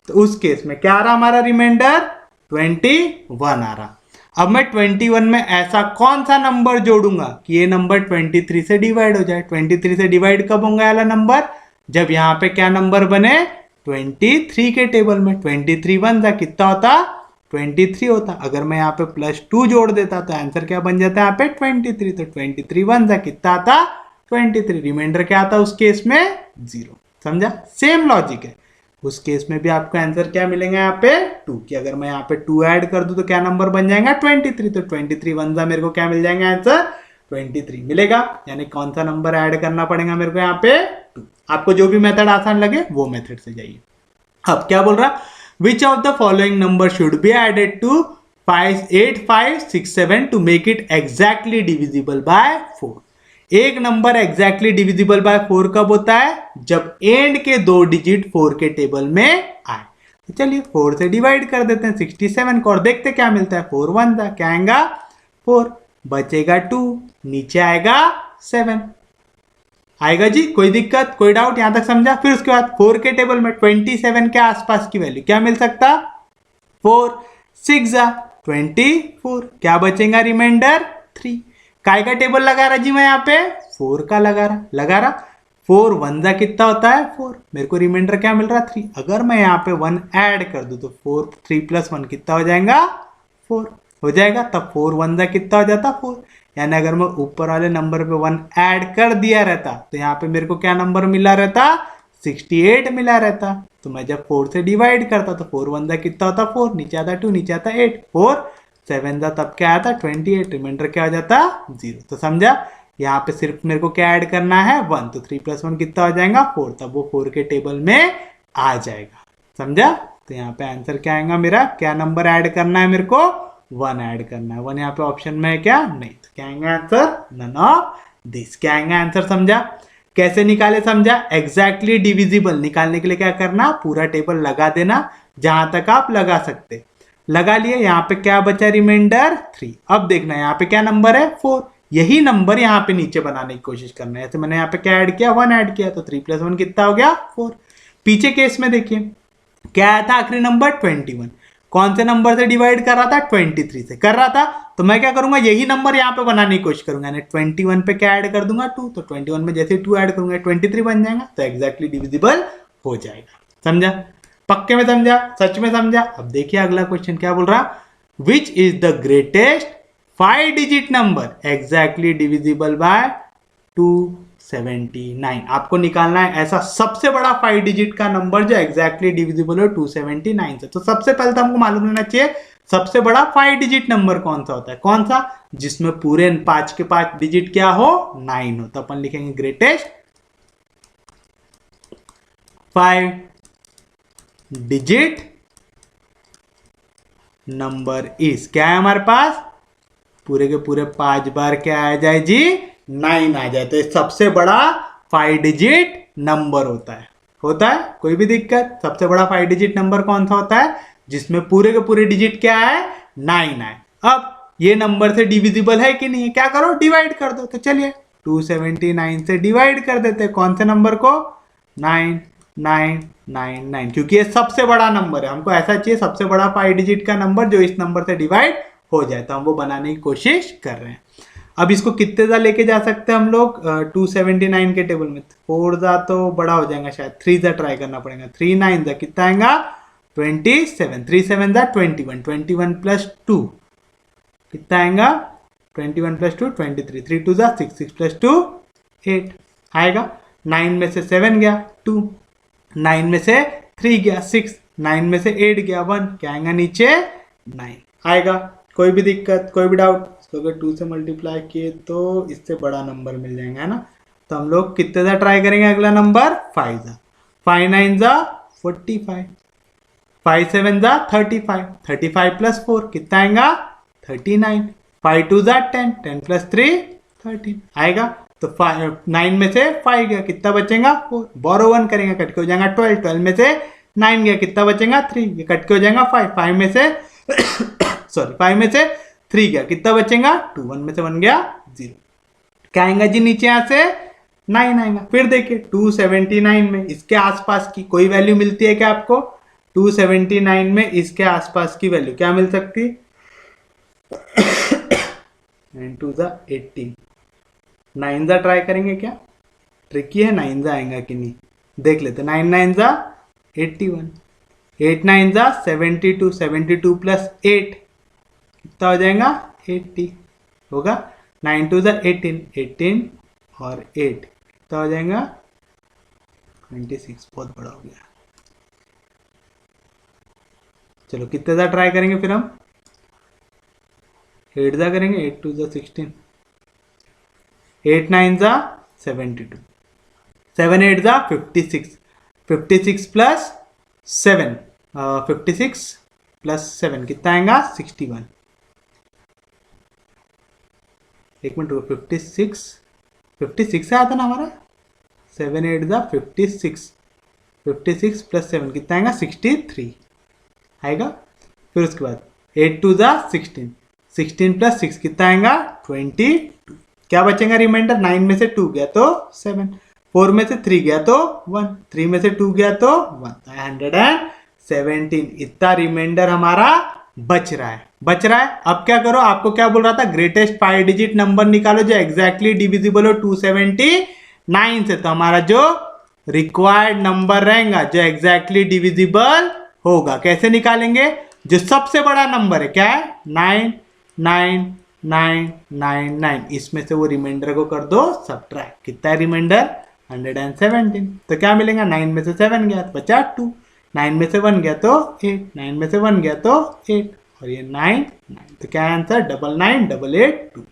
तो उस केस में क्या आ रहा हमारा रिमाइंडर 21 आ रहा। अब मैं 21 में ऐसा कौन सा नंबर जोड़ूंगा कि ये नंबर 23 से डिवाइड हो जाए। 23 से डिवाइड कब होगा वाला नंबर, जब यहाँ पे क्या नंबर बने 23 के टेबल में 23 1 जा कितना होता 23 होता। अगर मैं यहाँ पे +2 जोड़ देता तो आंसर क्या बन जाता है यहाँ पे 23। तो 23 1 जा कितना आता 23, रिमाइंडर क्या आता उस केस में 0। समझा, सेम लॉजिक है। उस केस में भी आपको आंसर क्या मिलेगा यहाँ पे 2, कि अगर मैं यहाँ पे 2 ऐड कर दूं तो क्या नंबर बन जाएगा 23। तो 23 1 जा मेरे को क्या मिल जाएगा आंसर 23 मिलेगा। यानी कौन सा नंबर ऐड करना पड़ेगा मेरे को यहाँ पे 2। आपको जो भी मेथड आसान लगे वो मेथड से जाइए। अब क्या बोल रहा, which of the following number should be added to 8567 to make it exactly divisible by 4। एक नंबर एग्जैक्टली डिविजिबल बाय 4 कब होता है, जब एंड के 2 डिजिट 4 के टेबल में आए। तो चलिए 4 से डिवाइड कर देते हैं 67 को और देखते क्या मिलता है। 4 1 था, क्या आएगा 4, बचेगा 2, नीचे आएगा 7 आएगा जी। कोई दिक्कत कोई डाउट यहां तक समझा। फिर उसके बाद 4 के टेबल में 27 के आसपास की वैल्यू क्या मिल सकता 4 6 जा 24, क्या बचेगा रिमाइंडर 3। काय का टेबल लगा रहा जी मैं यहाँ पे 4 का लगा रहा 4 1 जा कितना होता है 4, मेरे को रिमाइंडर क्या मिल रहा 3। अगर मैं यहाँ पे 1 ऐड कर दूं तो 4 3 प्लस 1 कितना हो जाएगा 4 हो जाएगा। तब 4 1 जा कितना हो जाता 4, यानी अगर मैं ऊपर वाले नंबर पे 1 ऐड कर दिया रहता तो यहाँ पे मेरे को क्या नंबर मिला रहता 68 मिला रहता। तो मैं जब 4 से डिवाइड करता तो 4 1 जा कितना होता 4, नीचे आता 2, नीचे आता 8, 4 7 जा तब क्या आता 28, रिमाइंडर क्या हो जाता 0। तो समझा, यहाँ पे सिर्फ मेरे को क्या ऐड करना है 1, तो 3 प्लस 1 कितना हो जाएगा 4, तब वो 4 के टेबल में आ जाएगा। समझा, तो यहाँ पे आंसर क्या आएगा मेरा, क्या नंबर ऐड करना है मेरे को 1 ऐड करना है। 1 यहाँ पे ऑप्शन में है क्या, नहीं। तो क्या आएगा आंसर नन ऑफ दिस, क्या आएगा आंसर। समझा, कैसे निकाले समझा। एग्जैक्टली डिविजिबल निकालने के लिए क्या करना, पूरा टेबल लगा देना जहां तक आप लगा सकते, लगा लिए। यहाँ पे क्या बचा रिमाइंडर 3। अब देखना यहाँ पे क्या नंबर है 4, यही नंबर यहाँ पे नीचे बनाने की कोशिश करना है। ऐसे मैंने यहाँ पे क्या ऐड किया 1 ऐड किया तो 3 प्लस 1 कितना हो गया 4। पीछे केस में देखिए क्या आया था आखिरी नंबर 21, कौन से नंबर से डिवाइड कर रहा था 23 से कर रहा था, तो मैं क्या करूंगा यही नंबर यहाँ पे बनाने की कोशिश करूंगा, यानी 21 पे क्या ऐड कर दूंगा 2, तो 21 में जैसे 2 ऐड करूंगा 23 बन जाएगा, तो एग्जैक्टली डिविजिबल हो जाएगा। समझा, पक्के में समझा, सच में समझा। अब देखिए अगला क्वेश्चन क्या बोल रहा, which is the greatest 5 digit number exactly divisible bye 279। आपको निकालना है ऐसा सबसे बड़ा 5 डिजिट का नंबर जो एग्जैक्टली डिविजिबल हो 279 से। तो सबसे पहले तो हमको मालूम रहना चाहिए सबसे बड़ा 5 डिजिट नंबर कौन सा होता है, कौन सा, जिसमें पूरे 5 के 5 डिजिट क्या हो 9 हो। तो अपन लिखेंगे ग्रेटेस्ट 5 डिजिट नंबर इज, क्या है हमारे पास पूरे के पूरे 5 बार क्या आ जाए जी 9 आ जाए, तो सबसे बड़ा 5 डिजिट नंबर होता है कोई भी दिक्कत, सबसे बड़ा 5 डिजिट नंबर कौन सा होता है जिसमें पूरे के पूरे डिजिट क्या है 9 आए। अब ये नंबर से डिविजिबल है कि नहीं है, क्या करो डिवाइड कर दो, तो चलिए 279 से डिवाइड कर देते हैं, कौन से नंबर को 9999, क्योंकि ये सबसे बड़ा नंबर है, हमको ऐसा चाहिए सबसे बड़ा 5 डिजिट का नंबर जो इस नंबर से डिवाइड हो जाए, तो हम वो बनाने की कोशिश कर रहे हैं। अब इसको कितने जा लेके जा सकते हैं हम लोग 279 के टेबल में, 4 जा तो बड़ा हो जाएगा शायद, 3 जा ट्राई करना पड़ेगा, 3 9 जा कितना आएगा 27, 3 7 जा 21, 21 प्लस 2 कितना आएगा 21 प्लस 2 23, 3 2 जा 6, 6 प्लस 2 8 आएगा, 9 में से 7 गया 2, 9 में से 3 गया 6, 9 में से 8 गया 1, क्या आएगा नीचे 9 आएगा। कोई भी दिक्कत कोई भी डाउट, तो अगर 2 से मल्टीप्लाई किए तो इससे बड़ा नंबर मिल जाएगा, है ना। तो हम लोग कितने जा ट्राई करेंगे अगला नंबर 5 जा, 5 9 जा 45, 5 7 जा 35, 35 प्लस 4 कितना आएगा 39, 5 2 जा 10, 10 प्लस 3 13 आएगा। तो 9 में से 5 गया कितना बचेगा 4, बोरो 1 करेंगे कट के हो जाएगा 12, 12 में से 9 गया कितना बचेगा 3, ये कट के हो जाएगा 5, 5 में से सॉरी 5 में से 3 गया कितना बचेगा 2, 1 में से 1 गया 0, क्या आएगा जी नीचे यहां से 9 आएगा। फिर देखिए 279 में इसके आसपास की कोई वैल्यू मिलती है क्या आपको, 279 में इसके आसपास की वैल्यू क्या मिल सकती 9 2 जा 18, 9 जा ट्राई करेंगे क्या, ट्रिकी है 9 जा आएगा कि नहीं देख लेते, 9 9 जा 81, 8 9 जा 72, 72 प्लस 8 कितना हो जाएगा 80 होगा, 9 2 जा 18, 18 और 8 कितना हो जाएगा 26, बहुत बड़ा हो गया। चलो कितने जा ट्राई करेंगे फिर हम 8 जा करेंगे, 8 2 जा 16, 8 9 जा 72, 7 8 जा 56, 56 प्लस 7 56 प्लस 7 कितना आएगा 61, एक मिनट 56 आया था ना हमारा, 7 8 जा 56, 56 प्लस 7 कितना आएगा 63 आएगा। फिर उसके बाद 8 2 जा 16, 16 प्लस 6 कितना आएगा 22, क्या बचेगा रिमाइंडर, 9 में से 2 गया तो 7, 4 में से 3 गया तो 1, 3 में से 2 गया तो 1, 117, इतना रिमाइंडर हमारा बच रहा है। अब क्या करो, आपको क्या बोल रहा था ग्रेटेस्ट 5 डिजिट नंबर निकालो जो एग्जैक्टली डिविजिबल हो 279 से, तो हमारा जो रिक्वायर्ड नंबर रहेगा जो एग्जैक्टली डिविजिबल होगा कैसे निकालेंगे, जो सबसे बड़ा नंबर है क्या है 99999, इसमें से वो रिमाइंडर को कर दो सबट्रैक्ट, कितना है रिमाइंडर 117, तो क्या मिलेगा 9 में से 7 गया तो बचा 2, 9 में से 1 गया तो 8, 9 में से 1 गया तो 8 और ये 9 तो क्या आंसर 99882,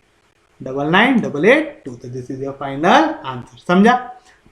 99882, तो this is your final answer. समझा,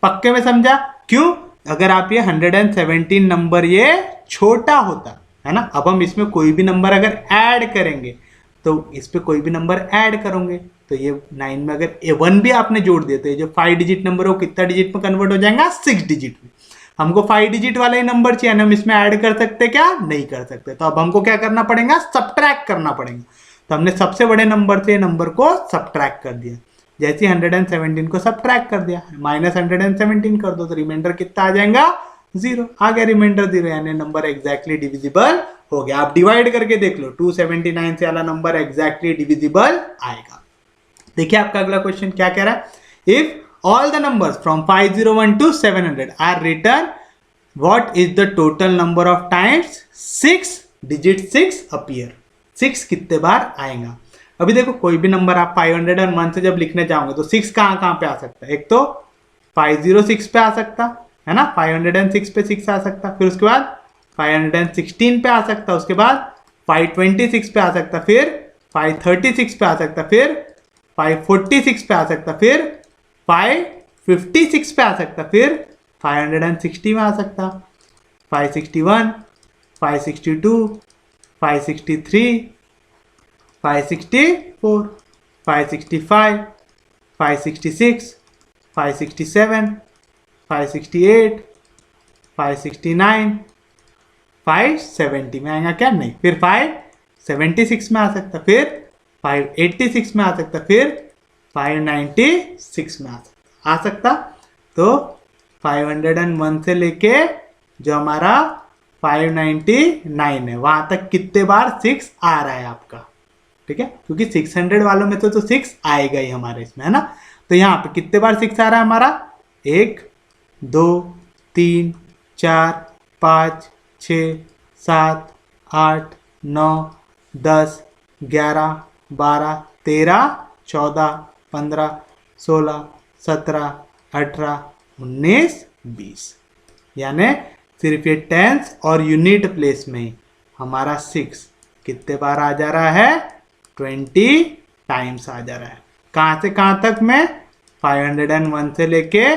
पक्के में समझा, क्यों, अगर आप ये 117 नंबर ये छोटा होता है ना, अब हम इसमें कोई भी नंबर अगर ऐड करेंगे तो इस पे कोई भी नंबर ऐड करोगे तो ये 9 में अगर 1 भी आपने जोड़ दिया तो ये जो 5 डिजिट नंबर हो कितना डिजिट में कन्वर्ट हो जाएगा 6 डिजिट में। हमको 5 डिजिट वाला ही नंबर चाहिए, हम इसमें ऐड कर सकते क्या, नहीं कर सकते, तो अब हमको क्या करना पड़ेगा सबट्रैक्ट करना पड़ेगा। तो हमने सबसे बड़े नंबर से नंबर को सबट्रैक्ट कर दिया, जैसे 117 को सबट्रैक्ट कर दिया -117 कर दो तो रिमाइंडर कितना आ जाएगा 0, आ गया रिमाइंडर 0, यानी नंबर एग्जैक्टली डिविजिबल हो गया। आप डिवाइड करके देख लो, 279 से वाला नंबर एग्जैक्टली डिविजिबल आएगा। देखिए आपका अगला क्वेश्चन क्या कह रहा है, if all the numbers from 501 to 700 are written, what is the total number of times 6 digit 6 appear. 6 कितने बार आएगा। अभी देखो कोई भी नंबर आप 501 से जब लिखने जाओगे तो 6 कहाँ पे आ सकता है, एक तो 506 पे आ सकता है ना, 506 पे 6 आ सकता, फिर उसके बाद 516 पे आ सकता, उसके बाद 526 पे आ सकता, फिर 536 पे आ सकता, फिर 546 पे आ सकता, फिर 556 पे आ सकता, फिर 560 में आ सकता, 561, 562, 563, 564, 565, 566, 567, 568, 569, 570 में आएगा क्या, नहीं, फिर 576 में आ सकता, फिर 586 में आ सकता, फिर 596 में आ सकता। तो 501 से लेके जो हमारा 599 है वहां तक कितने बार 6 आ रहा है आपका, ठीक है, क्योंकि 600 वालों में तो 6 आएगा ही हमारे इसमें, है ना। तो यहाँ पे कितने बार 6 आ रहा है हमारा, 1 2 3 4 5 6 7 8 9 10 11 12 13 14 15 16 17 18 19 20, यानी सिर्फ ये टेंस और यूनिट प्लेस में ही हमारा 6 कितने बार आ जा रहा है, 20 टाइम्स आ जा रहा है। कहाँ से कहाँ तक में, 501 से लेके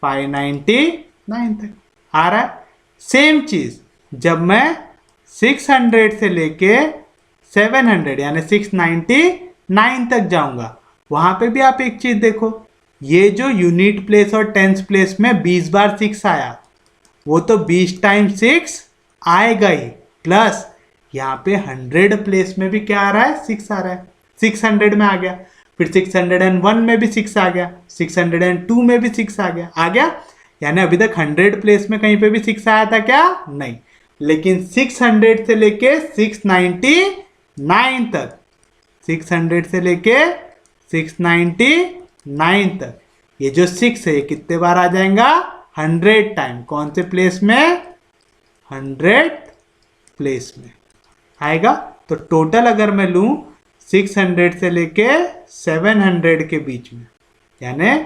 599 तक आ रहा है। सेम चीज जब मैं 600 से लेके 700 यानी 699 तक जाऊंगा, वहां पे भी आप एक चीज देखो, ये जो यूनिट प्लेस और टेंस प्लेस में 20 बार 6 आया, वो तो 20 टाइम्स 6 आएगा ही, प्लस यहाँ पे 100 प्लेस में भी क्या आ रहा है, 6 आ रहा है, 600 में आ गया, फिर 601 में भी 6 आ गया, 602 में भी 6 आ गया, यानी अभी तक 100 प्लेस में कहीं पे भी 6 आया था क्या, नहीं, लेकिन 600 से लेके 699 तक, 600 से लेके 699 तक ये जो 6 है कितने बार आ जाएगा, 100 टाइम, कौन से प्लेस में, 100 प्लेस में आएगा। तो टोटल अगर मैं लूं 600 से लेके 700 के बीच में, यानी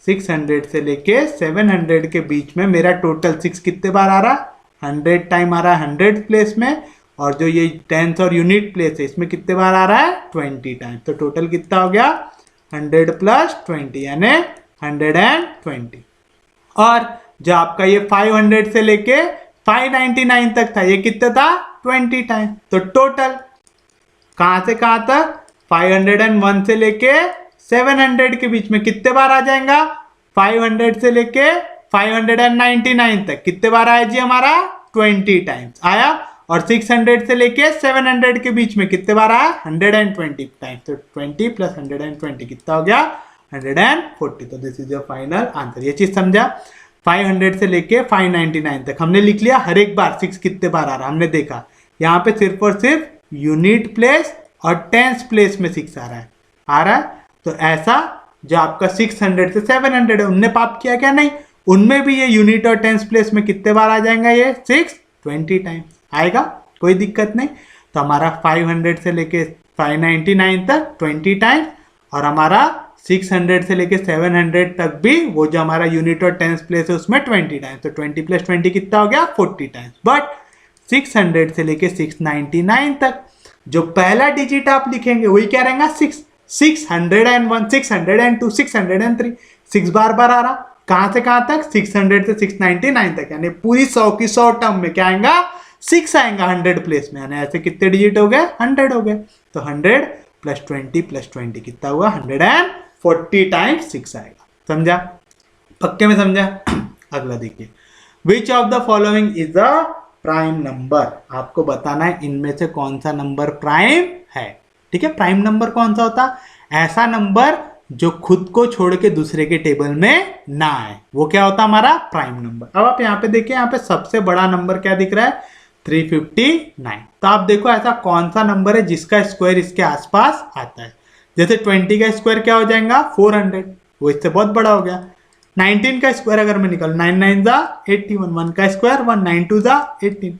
600 से लेके 700 के बीच में मेरा टोटल 6 कितने बार आ रहा, 100 टाइम आ रहा है 100 प्लेस में, और जो ये टेंस और यूनिट प्लेस है इसमें कितने बार आ रहा है, 20 टाइम। तो टोटल कितना हो गया, 100 प्लस 20 यानी 120। और जो आपका ये 500 से लेके 599 तक था, ये कितना था, 20 टाइम। तो टोटल कहां से कहां तक, 501 से लेके 700 के बीच में कितने बार आ जाएगा, 500 से लेके 599 तक कितने बार आया जी हमारा, 20 टाइम्स आया, और 600 से लेके 700 के बीच में कितने बार आया, 120 टाइम्स। तो 20 प्लस 120 कितना हो गया, 140। तो this is your final answer. ये चीज समझा, 500 से लेके 599 तक हमने लिख लिया, हर एक बार 6 कितने बार आ रहा हमने देखा, यहाँ पे सिर्फ और सिर्फ यूनिट प्लेस और टेंस प्लेस में 6 आ रहा है। तो ऐसा जो आपका 600 से 700 है उनने पाप किया क्या, नहीं, उनमें भी ये यूनिट और टेंस प्लेस में कितने बार आ जाएगा, ये 6 20 टाइम्स आएगा, कोई दिक्कत नहीं। तो हमारा 500 से लेके 599 तक 20 टाइम्स, और हमारा 600 से लेके 700 तक भी वो जो हमारा यूनिट और टेंस प्लेस है उसमें 20 टाइम्स। तो 20 प्लस 20 कितना हो गया, 40 टाइम्स। बट 600 से लेके 699 तक जो पहला डिजिट आप लिखेंगे वही क्या रहेगा, 6, 601, 602, 603, 6 बार बार आ रहा, कहां से कहां तक, 600 से 699 तक, यानी पूरी 100 की 100 टर्म में क्या आएगा, 6 आएगा 100 प्लेस में, यानी ऐसे कितने डिजिट हो गए, 100 हो गए। तो 100 प्लस 20 कितना हुआ, 140 टाइम्स 6 आएगा। समझा, पक्के में समझा। अगला देखिए, विच of the following is the prime number, आपको बताना है इनमें से कौन सा नंबर प्राइम है। ठीक है, प्राइम नंबर कौन सा होता, ऐसा नंबर जो खुद को छोड़ के दूसरे के टेबल में ना आए, वो क्या होता है हमारा प्राइम नंबर। अब आप यहाँ पे देखिए, यहाँ पे सबसे बड़ा नंबर क्या दिख रहा है 359। तो आप देखो ऐसा कौन सा नंबर है जिसका स्क्वायर इसके आसपास आता है। जैसे 20 का स्क्वायर क्या हो जाएगा 400, वो इससे बहुत बड़ा हो गया। 19 का स्क्वायर अगर मैं निकाल 9 9 जा 81, 1 का स्क्वायर 1, 9 2 जा 18,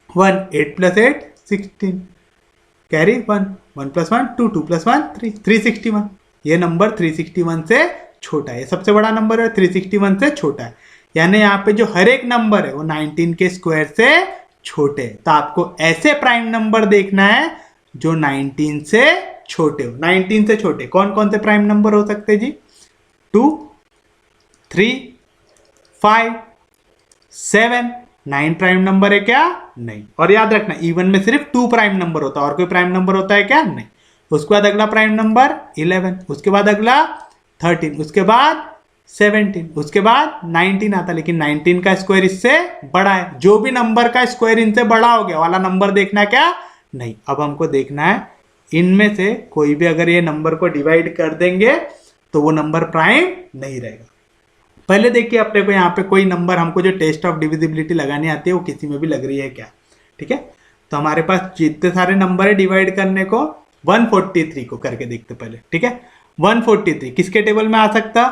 1 8 + 8 16, कैरी 1, 1 + 1 2, 2 + 1 3, 361। ये नंबर 361 से छोटा है, ये सबसे बड़ा नंबर है, 361 से छोटा है। यानी यहाँ पे जो हर एक नंबर है वो 19 के स्क्वायर से छोटे है। तो आपको ऐसे प्राइम नंबर देखना है जो 19 से छोटे हो। 19 से छोटे कौन कौन से प्राइम नंबर हो सकते हैं जी? 2, 3, 5, 7, 9 प्राइम नंबर है क्या? नहीं। और याद रखना इवन में सिर्फ 2 प्राइम नंबर होता है, और कोई प्राइम नंबर होता है क्या? नहीं। उसके बाद अगला प्राइम नंबर 11, उसके बाद अगला 13, उसके बाद 17, उसके बाद 19 आता, लेकिन 19 का स्क्वायर इससे बड़ा है। जो भी नंबर का स्क्वायर इनसे बड़ा हो गया वाला नंबर देखना है क्या? नहीं। अब हमको देखना है इनमें से कोई भी अगर ये नंबर को डिवाइड कर देंगे तो वो नंबर प्राइम नहीं रहेगा। पहले देखिए अपने को यहाँ पे कोई नंबर, हमको जो टेस्ट ऑफ डिविजिबिलिटी लगानी आती है वो किसी में भी लग रही है क्या? ठीक है, तो हमारे पास जितने सारे नंबर है डिवाइड करने को 143 को करके देखते पहले। ठीक है, 143 किसके टेबल में आ सकता?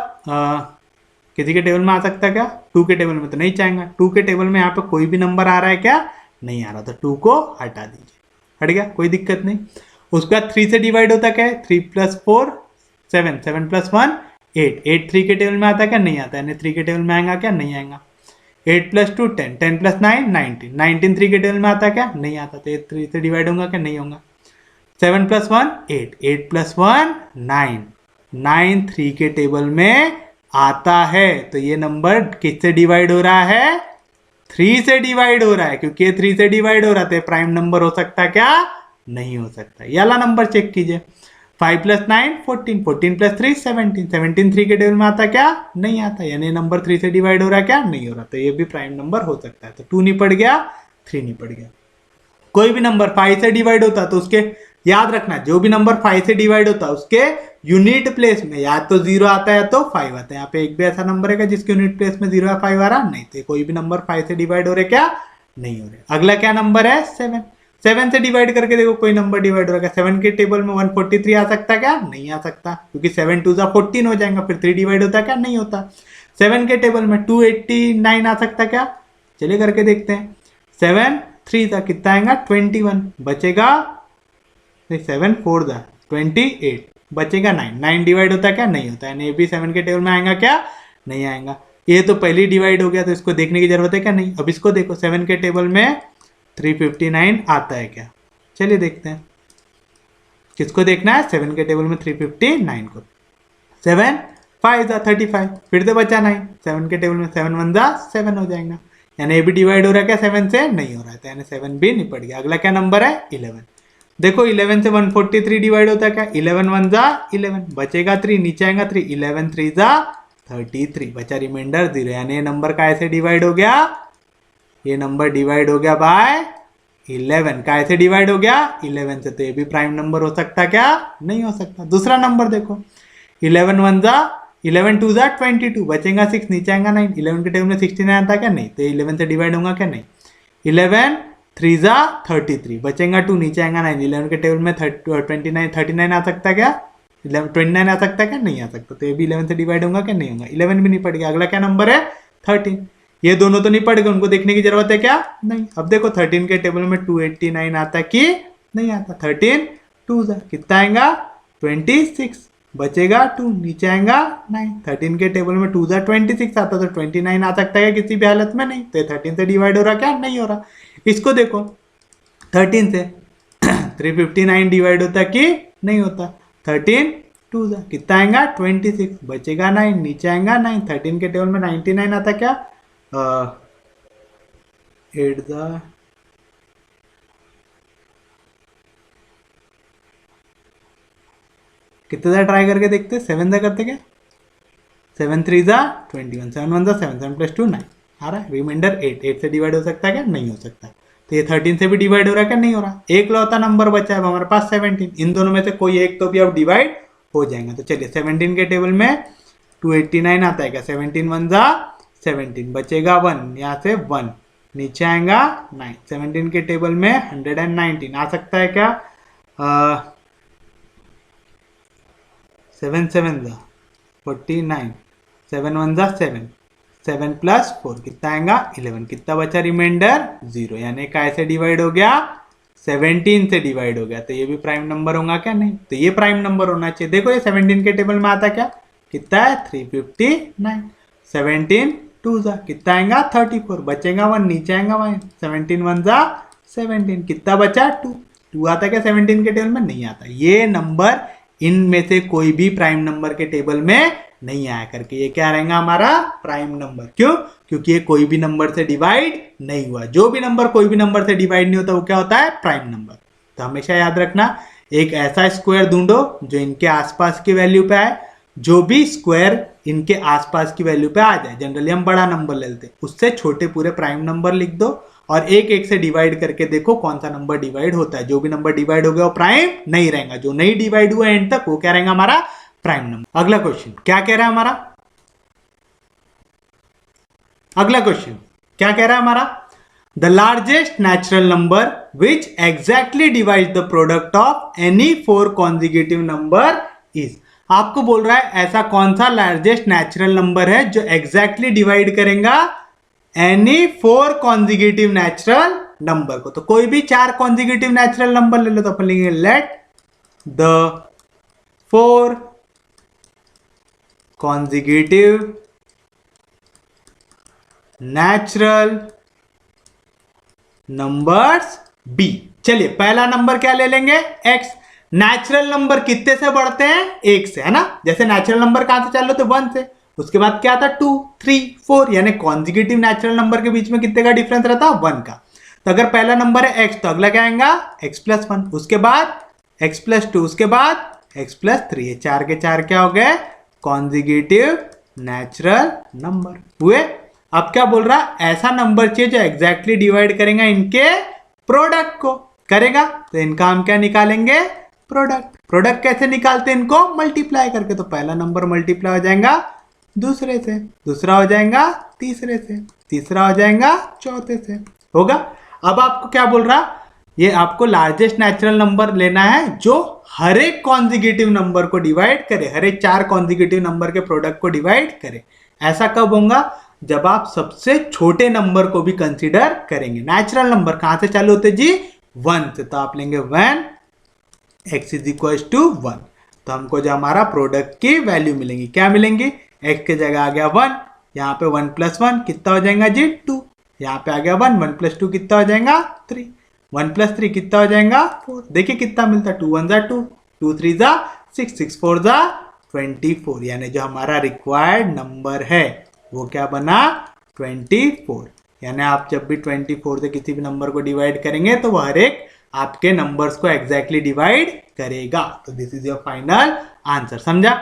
किसी के टेबल में आ सकता क्या? 2 के टेबल में तो नहीं चाहेंगे। 2 के टेबल में यहाँ पे कोई भी नंबर आ रहा है क्या? नहीं आ रहा, तो 2 को हटा दीजिए, हट गया, कोई दिक्कत नहीं। उसके बाद 3 से डिवाइड होता क्या है? 3 + 4 7, 7 + 1 8, 8 3 के टेबल में आता क्या? नहीं आता, यानी 3 के टेबल में आएगा क्या? नहीं आएगा। 8 + 2 10, 10 + 9 19, 19 3 के टेबल में आता क्या? नहीं आता, तो 3 से डिवाइड होगा क्या? नहीं होगा। 7 + 1 8, 8 + 1 9, 9 3 के टेबल में आता है, तो ये नंबर किससे डिवाइड हो रहा है? 3 से डिवाइड हो रहा है, क्योंकि ये 3 से डिवाइड हो रहा है, प्राइम नंबर हो सकता क्या? नहीं हो सकता। ये वाला नंबर चेक कीजिए, 5 + 9 14, 14 + 3 17, 17 3 के टेबल में आता क्या? नहीं आता, यानी नंबर 3 से डिवाइड हो रहा है क्या? नहीं हो रहा, तो ये भी प्राइम नंबर हो सकता है। तो 2 निपट गया, 3 निपट गया। कोई भी नंबर 5 से डिवाइड होता तो उसके, याद रखना जो भी नंबर 5 से डिवाइड होता है उसके यूनिट प्लेस में या तो 0 आता है या तो 5 आता है। यहाँ पे एक भी ऐसा नंबर है जिसके यूनिट प्लेस में 0 या 5 आ रहा? नहीं। तो कोई भी नंबर 5 से डिवाइड हो रहे क्या? नहीं हो रहे। अगला क्या नंबर है? 7, 7 से डिवाइड करके देखो कोई नंबर डिवाइड हो रहा है। 7 के टेबल में 143 आ सकता है क्या? नहीं आ सकता, क्योंकि 7 2 जा 14 हो जाएगा, फिर 3 डिवाइड होता है क्या? नहीं होता। 7 के टेबल में 289 आ सकता क्या? चलिए करके देखते हैं। 7 3 था कितना आएगा? 21, बचेगा 7 4 जा 28, बचेगा 9, 9 डिवाइड होता है क्या? नहीं होता है। ये भी 7 के टेबल में आएगा क्या? नहीं आएगा। ये तो पहले डिवाइड हो गया, तो इसको देखने की जरूरत है क्या? नहीं। अब इसको देखो, 7 के टेबल में 359 आता है क्या? चलिए देखते हैं, किसको देखना है? 7 के टेबल में 359 को। 7 5 जा 35, फिर से बचा 9, 7 के टेबल में 7 1 जा 7 हो जाएगा, यानी ये भी डिवाइड हो रहा है क्या? 7 से? नहीं हो रहा है, तो यानी 7 भी निपट गया। अगला क्या नंबर है? 11। देखो 11 से 143 डिवाइड होता है क्या? 11 1 जा 11, बचेगा 3, नीचे आएगा 3, 11 3 जा 33, बचा रिमाइंडर 0, यानी ये नंबर कैसे डिवाइड हो गया? ये नंबर डिवाइड हो गया बाय 11। कैसे डिवाइड हो गया? 11 से। तो ये भी प्राइम नंबर हो सकता क्या? नहीं हो सकता। दूसरा नंबर देखो, 11 1 जा 11 2 जा 22, बचेगा 6, नीचे आएगा 9, 11 के टेबल में 69 आता क्या? नहीं, तो 11 से डिवाइड होगा क्या? नहीं। 11 3 जा 33, बचेगा 2, नीचे आएगा 9, 11 के टेबल में 39 आ सकता क्या? 29 आ सकता क्या? नहीं आ सकता, तो ये भी 11 से डिवाइड होगा क्या? नहीं होगा। 11 भी निपट गया। अगला क्या नंबर है? 13। ये दोनों तो निपट गए, उनको देखने की जरूरत है क्या? नहीं। अब देखो 13 के टेबल में 289 आता कि नहीं आता? 13 2 जा कितना आएगा? 26, बचेगा 2, नीचे आएगा 9, 13 के टेबल में 2 जा 26 आता, तो 29 आ सकता है किसी भी हालत में? नहीं। तो 13 से डिवाइड हो रहा क्या? नहीं हो रहा। इसको देखो, 13 से 359 डिवाइड होता कि नहीं होता? 13 2 जा कितना आएगा? 26, बचेगा 9, नीचे आएगा 9, 13 के टेबल में 99 आता क्या? 8 जा कितने जा ट्राई करके देखते? 7 जा करते क्या? 7 3 जा 21, 7 1 जा 7, 7 + 2 9 आ रहा है। रिमाइंडर 8, 8 से डिवाइड हो सकता है क्या? नहीं हो सकता। तो ये 13 से भी डिवाइड हो रहा है क्या? नहीं हो रहा। एक लौता नंबर बचा है हमारे पास 17। इन दोनों में से कोई एक तो भी अब डिवाइड हो जाएगा। तो चलिए 17 के टेबल में 289 आता है क्या, 17 1 जा 17, बचेगा 1, यहाँ से 1 नीचे आएगा 9। 17 के टेबल में 119 आ सकता है क्या, 7 7 जा 49, 7 1 जा 7, 7 प्लस 4 कितना आएगा 11, कितना बचा रिमाइंडर 0, यानी कैसे डिवाइड हो गया 17 से डिवाइड हो गया। तो ये भी प्राइम नंबर होगा क्या, नहीं, तो ये प्राइम नंबर होना चाहिए। देखो ये 17 के टेबल में आता क्या, कितना है 359, 17 2 जा कितना आएगा 34, बचेगा 1 नीचे आएगा 1, 17 1 जा 17, कितना बचा 2, 2 आता क्या 17 के टेबल में, नहीं आता। ये नंबर इनमें से कोई भी प्राइम नंबर के टेबल में नहीं आया करके ये क्या रहेगा हमारा प्राइम नंबर। क्यों, क्योंकि ये कोई भी नंबर से डिवाइड नहीं हुआ। जो भी नंबर कोई भी नंबर से डिवाइड नहीं होता वो क्या होता है प्राइम नंबर। तो हमेशा याद रखना, एक ऐसा स्क्वायर ढूंढो जो इनके आसपास की वैल्यू पे आए, जो भी स्क्वायर इनके आसपास की वैल्यू पे आ जाए, जनरली हम बड़ा नंबर ले लेते हैं, उससे छोटे पूरे प्राइम नंबर लिख दो और एक एक से डिवाइड करके देखो कौन सा नंबर डिवाइड होता है। जो भी नंबर डिवाइड हो गया वो प्राइम नहीं रहेगा, जो नहीं डिवाइड हुआ एंड तक वो क्या रहेगा हमारा प्राइम नंबर। अगला क्वेश्चन क्या कह रहा है हमारा, अगला क्वेश्चन क्या कह रहा है हमारा, the largest natural number which exactly divide the product of any 4 consecutive number is. आपको बोल रहा है ऐसा कौन सा लार्जेस्ट नेचुरल नंबर है जो एग्जैक्टली डिवाइड करेगा एनी 4 कॉन्जिक्यूटिव नेचुरल नंबर को। तो कोई भी 4 कॉन्जिक्यूटिव नेचुरल नंबर ले लो, तो अपन लिखेंगे let the 4 consecutive natural numbers be. चलिए पहला नंबर क्या ले लेंगे x। नेचुरल नंबर कितने से बढ़ते हैं, 1 से, है ना। जैसे नेचुरल नंबर कहां से चालू होते, 1 से, उसके बाद क्या था 2 3 4, यानी कॉन्जिक्यूटिव नेचुरल नंबर के बीच में कितने का डिफरेंस रहता है 1 का। तो अगर पहला नंबर है x तो अगला क्या आएगा x प्लस 1, उसके बाद x प्लस 2, उसके बाद x प्लस 3। ये 4 के 4 क्या हो गए कॉन्जिक्यूटिव नेचुरल नंबर हुए। अब क्या बोल रहा है, ऐसा नंबर चाहिए जो एग्जैक्टली डिवाइड करेगा इनके प्रोडक्ट को, करेगा। तो इनका हम क्या निकालेंगे प्रोडक्ट। प्रोडक्ट कैसे निकालते हैं, इनको मल्टीप्लाई करके। तो पहला नंबर मल्टीप्लाई हो जाएगा दूसरे से, दूसरा हो जाएगा तीसरे से, तीसरा हो जाएगा चौथे से, होगा। अब आपको क्या बोल रहा, ये आपको लार्जेस्ट नेचुरल नंबर लेना है जो हर एक कॉन्जिक्यूटिव नंबर को डिवाइड करे, हर एक 4 कॉन्जिक्यूटिव नंबर के प्रोडक्ट को डिवाइड करे। ऐसा कब होगा, जब आप सबसे छोटे नंबर को भी कंसीडर करेंगे। नेचुरल नंबर कहां से चालू होते जी 1 से, तो आप लेंगे 1 x इज इक्वल टू 1। तो हमको जो हमारा प्रोडक्ट की वैल्यू मिलेंगी, क्या मिलेंगी, x के जगह आ गया 1, यहाँ पे 1 प्लस 1 कितना हो जाएगा जी 2, यहाँ पे आ गया 1, 1 प्लस 2 कितना हो जाएगा 3, 1 प्लस 3 कितना हो जाएगा 4। देखिए कितना मिलता है, 2 1 जा 2, 2 3 जा 6, 6 4 जा 24, यानी जो हमारा रिक्वायर्ड नंबर है वो क्या बना 24। यानी आप जब भी 24 से किसी भी नंबर को डिवाइड करेंगे तो वह हर एक आपके नंबर्स को एग्जैक्टली डिवाइड करेगा। तो this is your final answer, समझा।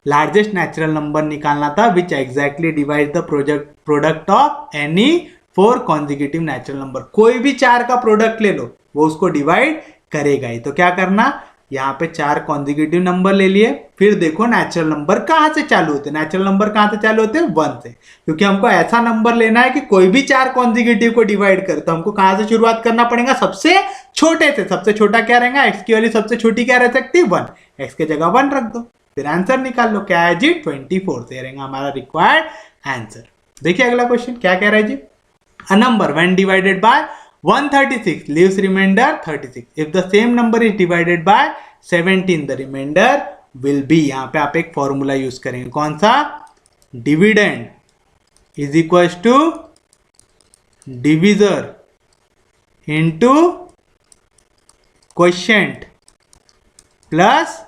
लार्जेस्ट नेचुरल नंबर निकालना था which exactly divide the product of any 4 consecutive natural number. कोई भी 4 का प्रोडक्ट ले लो वो उसको डिवाइड करेगा ही। तो क्या करना, यहाँ पे 4 कॉन्जिक्यूटिव नंबर ले लिए, फिर देखो नेचुरल नंबर कहाँ से चालू होते हैं। नेचुरल नंबर कहाँ से चालू होते हैं 1 से, क्योंकि हमको ऐसा नंबर लेना है कि कोई भी 4 कॉन्जिक्यूटिव को डिवाइड करे। तो हमको कहाँ से शुरुआत करना पड़ेगा, सबसे छोटे से। सबसे छोटा क्या रहेगा, x की वैल्यू सबसे छोटी क्या रह सकती है 1, x के जगह 1 रख दो, फिर आंसर निकाल लो, क्या है जी 24 से रहेगा हमारा रिक्वायर्ड आंसर। देखिए अगला क्वेश्चन क्या कह रहा है जी, a number when divided by 136 leaves remainder 36. If the same number is divided by 17, the remainder will be, यहाँ पे आप एक फॉर्मूला यूज करेंगे, कौन सा, dividend is equal to divisor into quotient plus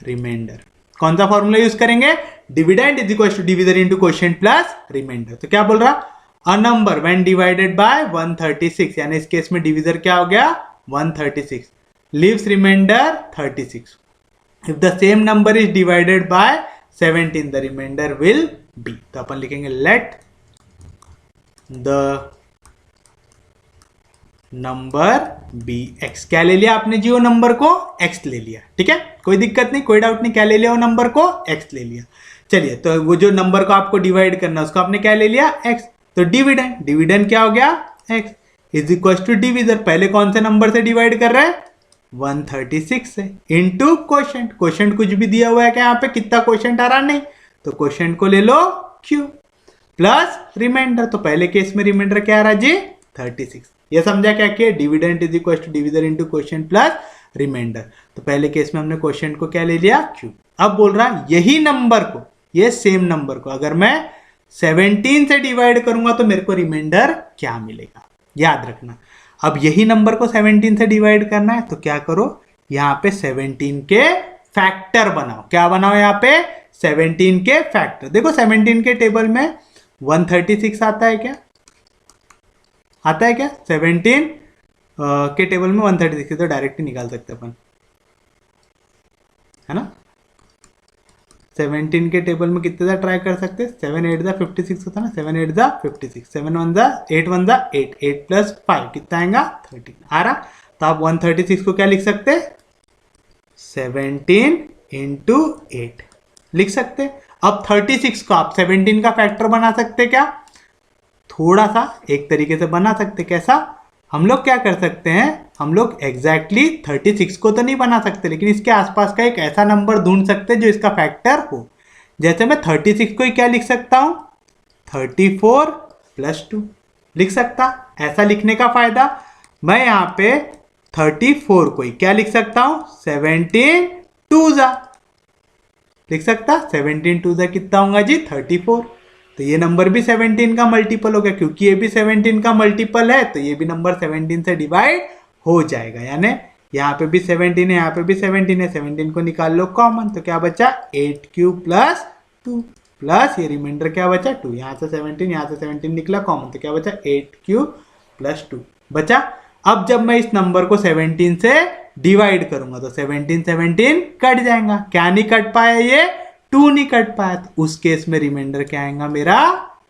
remainder. कौन सा फॉर्मूला यूज करेंगे, dividend is equal to divisor into quotient plus remainder. तो क्या बोल रहा, a number when divided by 136, यानी इस केस में डिविजर क्या हो गया 136, leaves remainder 36। If the same number is divided by 17, the remainder will be. तो अपन लिखेंगे let the number be x. क्या ले लिया आपने जी? वो नंबर को एक्स ले लिया, ठीक है, कोई दिक्कत नहीं, कोई डाउट नहीं, क्या ले लिया? वो नंबर को एक्स ले लिया। चलिए, तो वो जो नंबर को आपको डिवाइड करना उसको आपने क्या ले लिया? एक्स। तो डिविडेंड, डिविडेंड क्या हो गया? X is equal to division, पहले कौन से नंबर से डिवाइड कर रहे हैं? 136 से, इनटू क्वोशंट। क्वोशंट कुछ भी दिया हुआ है क्या यहाँ पे? कितना क्वोशंट आ रहा? नहीं, तो क्वोशंट को ले लो क्यू, प्लस रिमाइंडर। तो पहले केस में रिमाइंडर क्या आ रहा जी? 36। ये समझा क्या कि dividend is equal to division into quotient plus remainder. तो पहले केस में हमने क्वोशंट को क्या ले लिया? क्यू। अब बोल रहा यही नंबर को, ये सेम नंबर को अगर मैं 17 से डिवाइड करूंगा तो मेरे को रिमाइंडर क्या मिलेगा? याद रखना, अब यही नंबर को 17 से डिवाइड करना है तो क्या करो, यहां पे 17 के फैक्टर बनाओ। क्या बनाओ यहाँ पे? 17 के फैक्टर। देखो 17 के टेबल में 136 आता है क्या? आता है क्या? 17 के टेबल में 136 तो डायरेक्ट ही निकाल सकते अपन, है ना। 17 के टेबल में कितने ज़ा ट्राई कर सकते हैं? 7 8 ज़ा 56 होता है ना, 7 8 ज़ा 56, 7 1 ज़ा 8 1 ज़ा 8, 8 प्लस 5 कितना आएगा? 13 आ रहा। तो आप 136 को क्या लिख सकते हैं? 17 इंटू 8 लिख सकते। अब 36 को आप 17 का फैक्टर बना सकते क्या? थोड़ा सा एक तरीके से बना सकते। कैसा? हम लोग क्या कर सकते हैं, हम लोग एग्जैक्टली 36 को तो नहीं बना सकते, लेकिन इसके आसपास का एक ऐसा नंबर ढूंढ सकते हैं जो इसका फैक्टर हो। जैसे मैं 36 को ही क्या लिख सकता हूं? 34 प्लस 2 लिख सकता। ऐसा लिखने का फायदा, मैं यहां पे 34 को ही क्या लिख सकता हूं? 17 2 जा लिख सकता। 17 2 जा कितना होगा जी? 34। तो ये नंबर भी 17 का मल्टीपल हो गया, क्योंकि ये भी 17 का मल्टीपल है तो ये भी नंबर 17 से डिवाइड हो जाएगा। यानी यहाँ पे भी 17 है, यहाँ पे भी 17 है, 17 को निकाल लो कॉमन, तो क्या बचा? 8 प्लस 2 प्लस ये रिमाइंडर क्या बचा? 2। यहाँ से 17, यहाँ से 17 निकला कॉमन, तो क्या बचा? 8 प्लस 2 बचा। अब जब मैं इस नंबर को 17 से डिवाइड करूंगा तो 17 17 कट जाएगा। क्या नहीं कट पाया? ये 2 नहीं कट पाया, तो उस केस में रिमाइंडर क्या आएगा मेरा?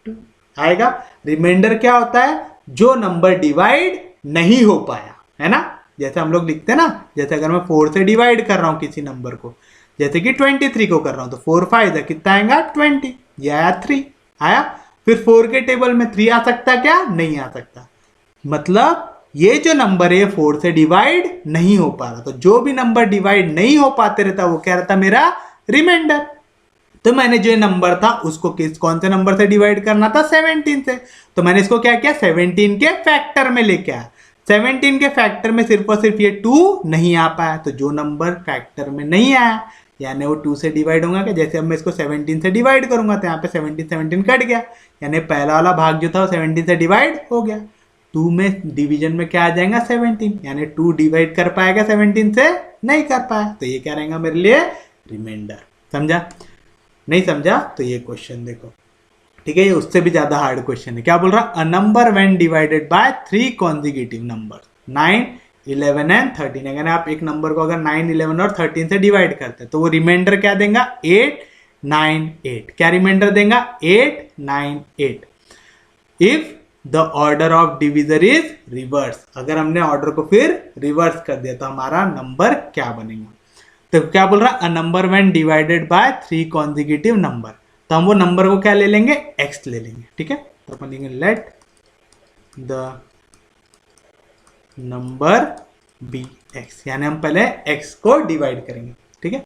2 आएगा। रिमाइंडर क्या होता है? जो नंबर डिवाइड नहीं हो पाया, है ना। जैसे हम लोग लिखते हैं ना, जैसे अगर मैं 4 से डिवाइड कर रहा हूं किसी नंबर को, जैसे कि 23 को कर रहा हूं, तो 4 5 कितना आएगा? 20। ये आया 3 आया। फिर 4 के टेबल में 3 आ सकता क्या? नहीं आ सकता। मतलब ये जो नंबर है 4 से डिवाइड नहीं हो पा रहा, तो जो भी नंबर डिवाइड नहीं हो पाते रहता वो क्या रहता? मेरा रिमाइंडर। तो मैंने जो नंबर था उसको कौन से नंबर से डिवाइड करना था? 17 से। तो मैंने इसको क्या किया? 17 के फैक्टर में लेके आया। 17 के फैक्टर में सिर्फ और सिर्फ ये 2 नहीं आ पाया, तो जो नंबर फैक्टर में नहीं आया यानी वो 2 से डिवाइड होगा क्या? जैसे अब मैं इसको 17 से डिवाइड करूंगा तो यहाँ पे 17 17 कट गया, यानी पहला वाला भाग जो था वो 17 से डिवाइड हो गया। 2 में डिवीजन में क्या आ जाएगा? 17, यानी 2 डिवाइड कर पाएगा 17 से? नहीं कर पाया, तो ये क्या रहेगा मेरे लिए? रिमाइंडर। समझा? नहीं समझा तो ये क्वेश्चन देखो, ठीक है, ये उससे भी ज्यादा हार्ड क्वेश्चन है। क्या बोल रहा? A number when divided bye 3 consecutive number 9 11 and 13। अगर आप एक नंबर को अगर 9 11 और 13 से डिवाइड करते हैं तो वो रिमाइंडर क्या देगा? 8 9 8। क्या रिमाइंडर देगा? 8 9 8 if the order of divisor is reverse. अगर हमने ऑर्डर को फिर रिवर्स कर दिया तो हमारा नंबर क्या बनेगा? तो क्या बोल रहा है? अ number when divided bye 3 consecutive number, तो हम वो नंबर को क्या ले लेंगे? x ले लेंगे, ठीक है। तो अपन लिखेंगे let the number be x, यानी हम पहले x को डिवाइड करेंगे, ठीक है।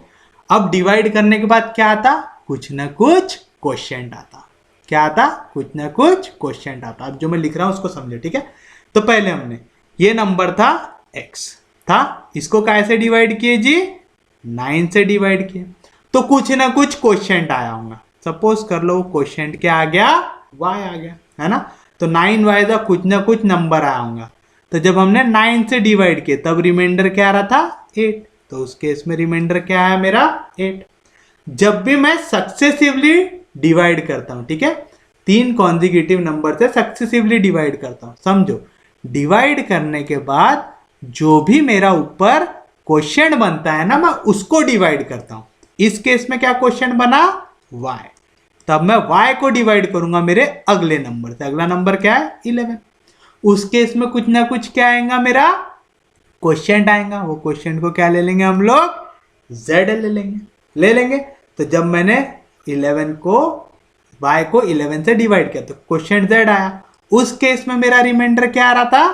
अब डिवाइड करने के बाद क्या आता? कुछ ना कुछ क्वोशिएंट आता। क्या आता? कुछ ना कुछ क्वोशिएंट आता। अब जो मैं लिख रहा हूं उसको समझो, ठीक है। तो पहले हमने ये नंबर था x था, इसको कैसे डिवाइड किए जी? 9 से डिवाइड किए, तो कुछ ना कुछ क्वोशिएंट आया होगा। सपोज कर लो क्वोशिएंट क्या आ गया? y आ गया, है ना। तो 9y का कुछ ना कुछ नंबर आया होगा। तो जब हमने 9 से डिवाइड किए तब रिमाइंडर क्या आ रहा था? 8। तो उस केस में रिमाइंडर क्या है मेरा? 8। जब भी मैं सक्सेसिवली डिवाइड करता हूं, ठीक है, 3 कॉन्जिक्यूटिव नंबर से सक्सेसिवली डिवाइड करता हूं, समझो डिवाइड करने के बाद जो भी मेरा ऊपर क्वोशिएंट बनता है ना, मैं उसको डिवाइड करता हूं। इस केस में क्या क्वोशिएंट बना? y। तब मैं y को डिवाइड करूंगा मेरे अगले नंबर से। अगला नंबर क्या है? 11। उस केस में कुछ ना कुछ क्या आएगा मेरा क्वेश्चन आएगा, वो क्वेश्चन को क्या ले लेंगे हम लोग z ले लेंगे। तो जब मैंने 11 को y को 11 से डिवाइड किया तो क्वेश्चन z आया, उस केस में मेरा रिमाइंडर क्या आ रहा था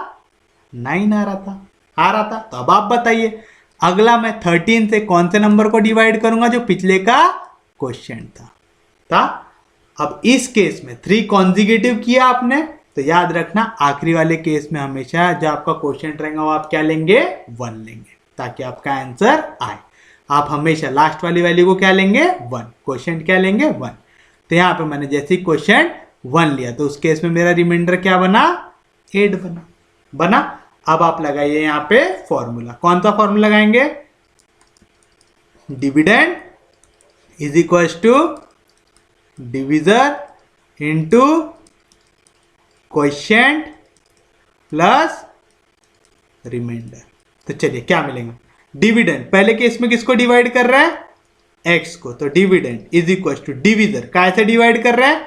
9 आ रहा था। तो अब आप बताइए अगला मैं 13 से कौन से नंबर को डिवाइड करूंगा जो पिछले का क्वेश्चन था। अब इस केस में 3 कॉन्जिक्यूटिव किया आपने, तो याद रखना आखिरी वाले केस में हमेशा जो आपका क्वेश्चन रहेगा वो आप क्या लेंगे 1 लेंगे, ताकि आपका आंसर आए। आप हमेशा लास्ट वाली वैल्यू को क्या लेंगे 1, क्वेश्चन क्या लेंगे 1। तो यहाँ पे मैंने जैसे ही क्वेश्चन 1 लिया तो उस केस में मेरा रिमाइंडर क्या बना 8 बना। अब आप लगाइए यहाँ पे फॉर्मूला, कौन सा फॉर्मूला लगाएंगे, dividend is equal to divisor into quotient plus remainder. तो चलिए क्या मिलेगा, डिविडेंड पहले केस में किसको डिवाइड कर रहा है x को, तो dividend is equal to divisor काय से डिवाइड कर रहा है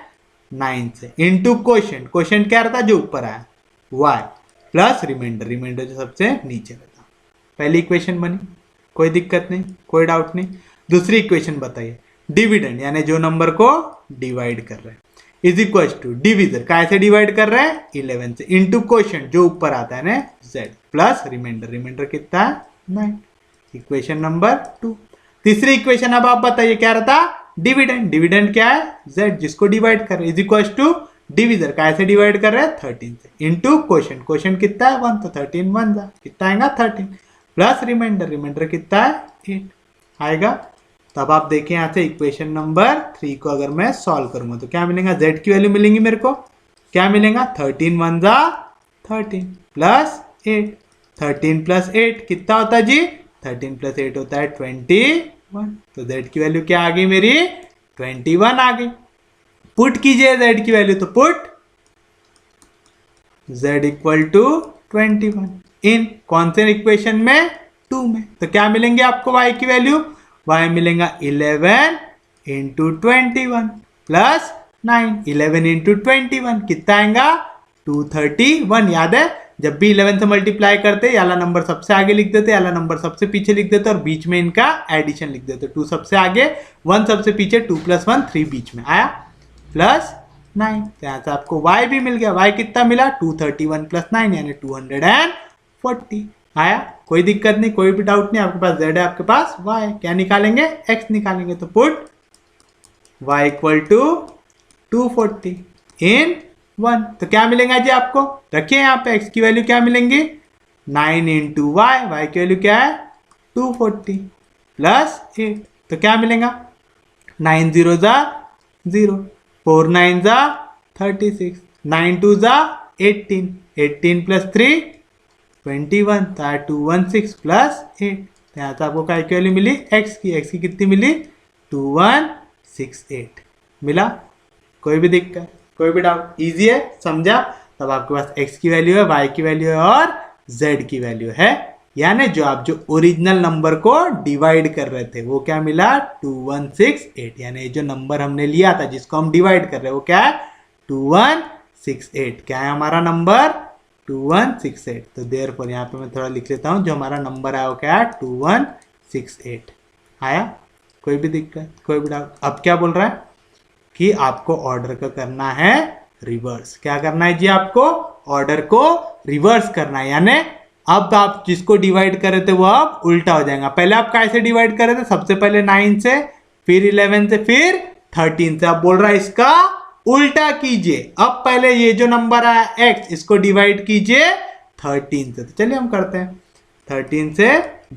9 से, इंटू क्वोशिएंट क्या रहता है जो ऊपर आया y प्लस रिमाइंडर जो सबसे नीचे रहता। पहली इक्वेशन बनी, कोई दिक्कत नहीं, कोई डाउट नहीं। दूसरी इक्वेशन बताइए, डिविडेंड यानी जो नंबर को डिवाइड कर रहे हैं इज इक्वल टू डिविजर काय से डिवाइड कर रहे हैं 11 से, इंटू क्वोशिएंट जो ऊपर आता है ना z प्लस रिमाइंडर कितना है 9। Equation number 2। तीसरी इक्वेशन अब आप बताइए क्या रहता, डिविडेंड क्या है z जिसको डिवाइड कर रहे हैं इज इक्वल टू डिविजर काय से डिवाइड कर रहे हैं 13 से, इंटू क्वोशिएंट कितना है 1, तो 13 1 जा कितना आएगा 13 प्लस रिमाइंडर कितना है 8 आएगा। तब आप देखें यहाँ से इक्वेशन नंबर 3 को अगर मैं सॉल्व करूंगा तो क्या मिलेगा, z की वैल्यू मिलेंगी मेरे को, क्या मिलेगा 13 1 जा 13 प्लस 8, 13 प्लस 8 कितना होता है जी 13 प्लस 8 होता है 21। तो z की वैल्यू क्या आ गई मेरी 21 आ गई। पुट कीजिए z की वैल्यू, तो पुट z इक्वल टू 21 इन कौन से इक्वेशन में 2 में, तो क्या मिलेंगे आपको y की वैल्यू, y मिलेगा 11 इंटू 21 प्लस 9, 11 इंटू 21 कितना आएगा 231। याद है जब भी 11 से मल्टीप्लाई करते याला नंबर सबसे आगे लिख देते, याला नंबर सबसे पीछे लिख देते और बीच में इनका एडिशन लिख देते। 2 सबसे आगे 1 सबसे पीछे, 2 + 1 3 बीच में आया प्लस 9। यहाँ से आपको y भी मिल गया, y कितना मिला 231 प्लस 9 यानी 240 आया। कोई दिक्कत नहीं, कोई भी डाउट नहीं, आपके पास z है आपके पास y है, क्या निकालेंगे x निकालेंगे। तो पुट y इक्वल टू 240 इन 1, तो क्या मिलेगा जी आपको, रखिए यहाँ पे x की वैल्यू क्या मिलेंगी 9 इंटू y की वैल्यू क्या है 240 प्लस 8, तो क्या मिलेगा 9 0 जा 0, 4 9 जा 36, 9 2 जा 18, 18 प्लस 3 21, तो 216 प्लस 8। तो यहाँ से आपको क्या की वैल्यू मिली x की कितनी मिली 2168 मिला। कोई भी दिक्कत, कोई भी डाउट, इजी है, समझा। तब आपके पास x की वैल्यू है, y की वैल्यू है और z की वैल्यू है, यानी जो ओरिजिनल नंबर को डिवाइड कर रहे थे वो क्या मिला 2168, यानी जो नंबर हमने लिया था जिसको हम डिवाइड कर रहे हैं वो क्या है 2168। क्या है हमारा नंबर 2168। तो देयरफॉर यहाँ पे मैं थोड़ा लिख लेता हूँ, जो हमारा नंबर आया वो क्या है 2168 आया। कोई भी दिक्कत, कोई भी डाउट। अब क्या बोल रहा है कि आपको ऑर्डर का करना है रिवर्स। क्या करना है जी, आपको ऑर्डर को रिवर्स करना है, यानी अब आप जिसको डिवाइड कर रहे थे वो अब उल्टा हो जाएगा। पहले आप कैसे डिवाइड कर रहे थे, सबसे पहले 9 से, फिर 11 से, फिर 13 से। अब बोल रहा है इसका उल्टा कीजिए। अब पहले ये जो नंबर आया x इसको डिवाइड कीजिए 13 से। तो चलिए हम करते हैं, 13 से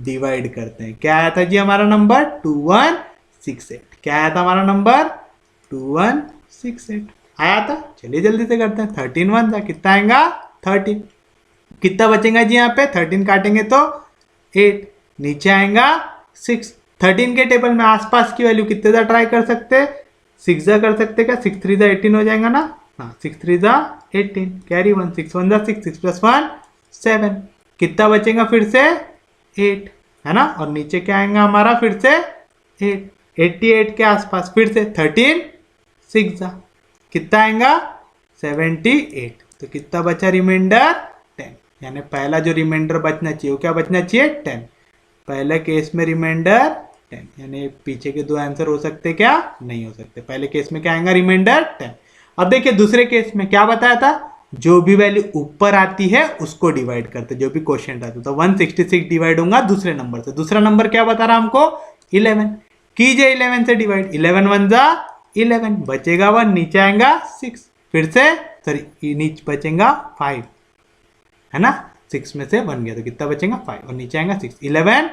डिवाइड करते हैं। क्या आया था जी हमारा नंबर 2168। क्या आया था हमारा नंबर 2168 आया था। चलिए जल्दी से करते हैं, 13 1 था कितना आएगा 13, कितना बचेगा जी यहाँ पे 13 काटेंगे तो 8, नीचे आएगा 6। 13 के टेबल में आसपास की वैल्यू कितने जा ट्राई कर सकते हैं, 6 जा कर सकते क्या, 6 3 जा 18 हो जाएगा ना, हाँ 6 3 जा 18, कैरी 1, 6 1 जा 6, 6 प्लस 1 7, कितना बचेगा फिर से 8 है ना, और नीचे क्या आएगा हमारा फिर से 8, 88 के आसपास, फिर से 13 6 जा कितना आएगा 78। तो कितना बचा रिमाइंडर 10, यानी पहला जो रिमाइंडर बचना चाहिए वो क्या बचना चाहिए 10। पहले केस में रिमाइंडर 10, यानी पीछे के दो आंसर हो सकते क्या, नहीं हो सकते। पहले केस में क्या आएगा रिमाइंडर 10। अब देखिए दूसरे केस में क्या बताया था, जो भी वैल्यू ऊपर आती है उसको डिवाइड करते, जो भी क्वेश्चन रहता तो 166 डिवाइड होगा दूसरे नंबर से। दूसरा नंबर क्या बता रहा हमको 11, कीजिए 11 से डिवाइड, 11 1 जा 11, बचेगा 1, नीचे आएगा 6, फिर से सॉरी नीचे बचेगा 5, है ना, 6 में से 1 गया तो कितना बचेगा 5, और नीचे आएगा 6, 11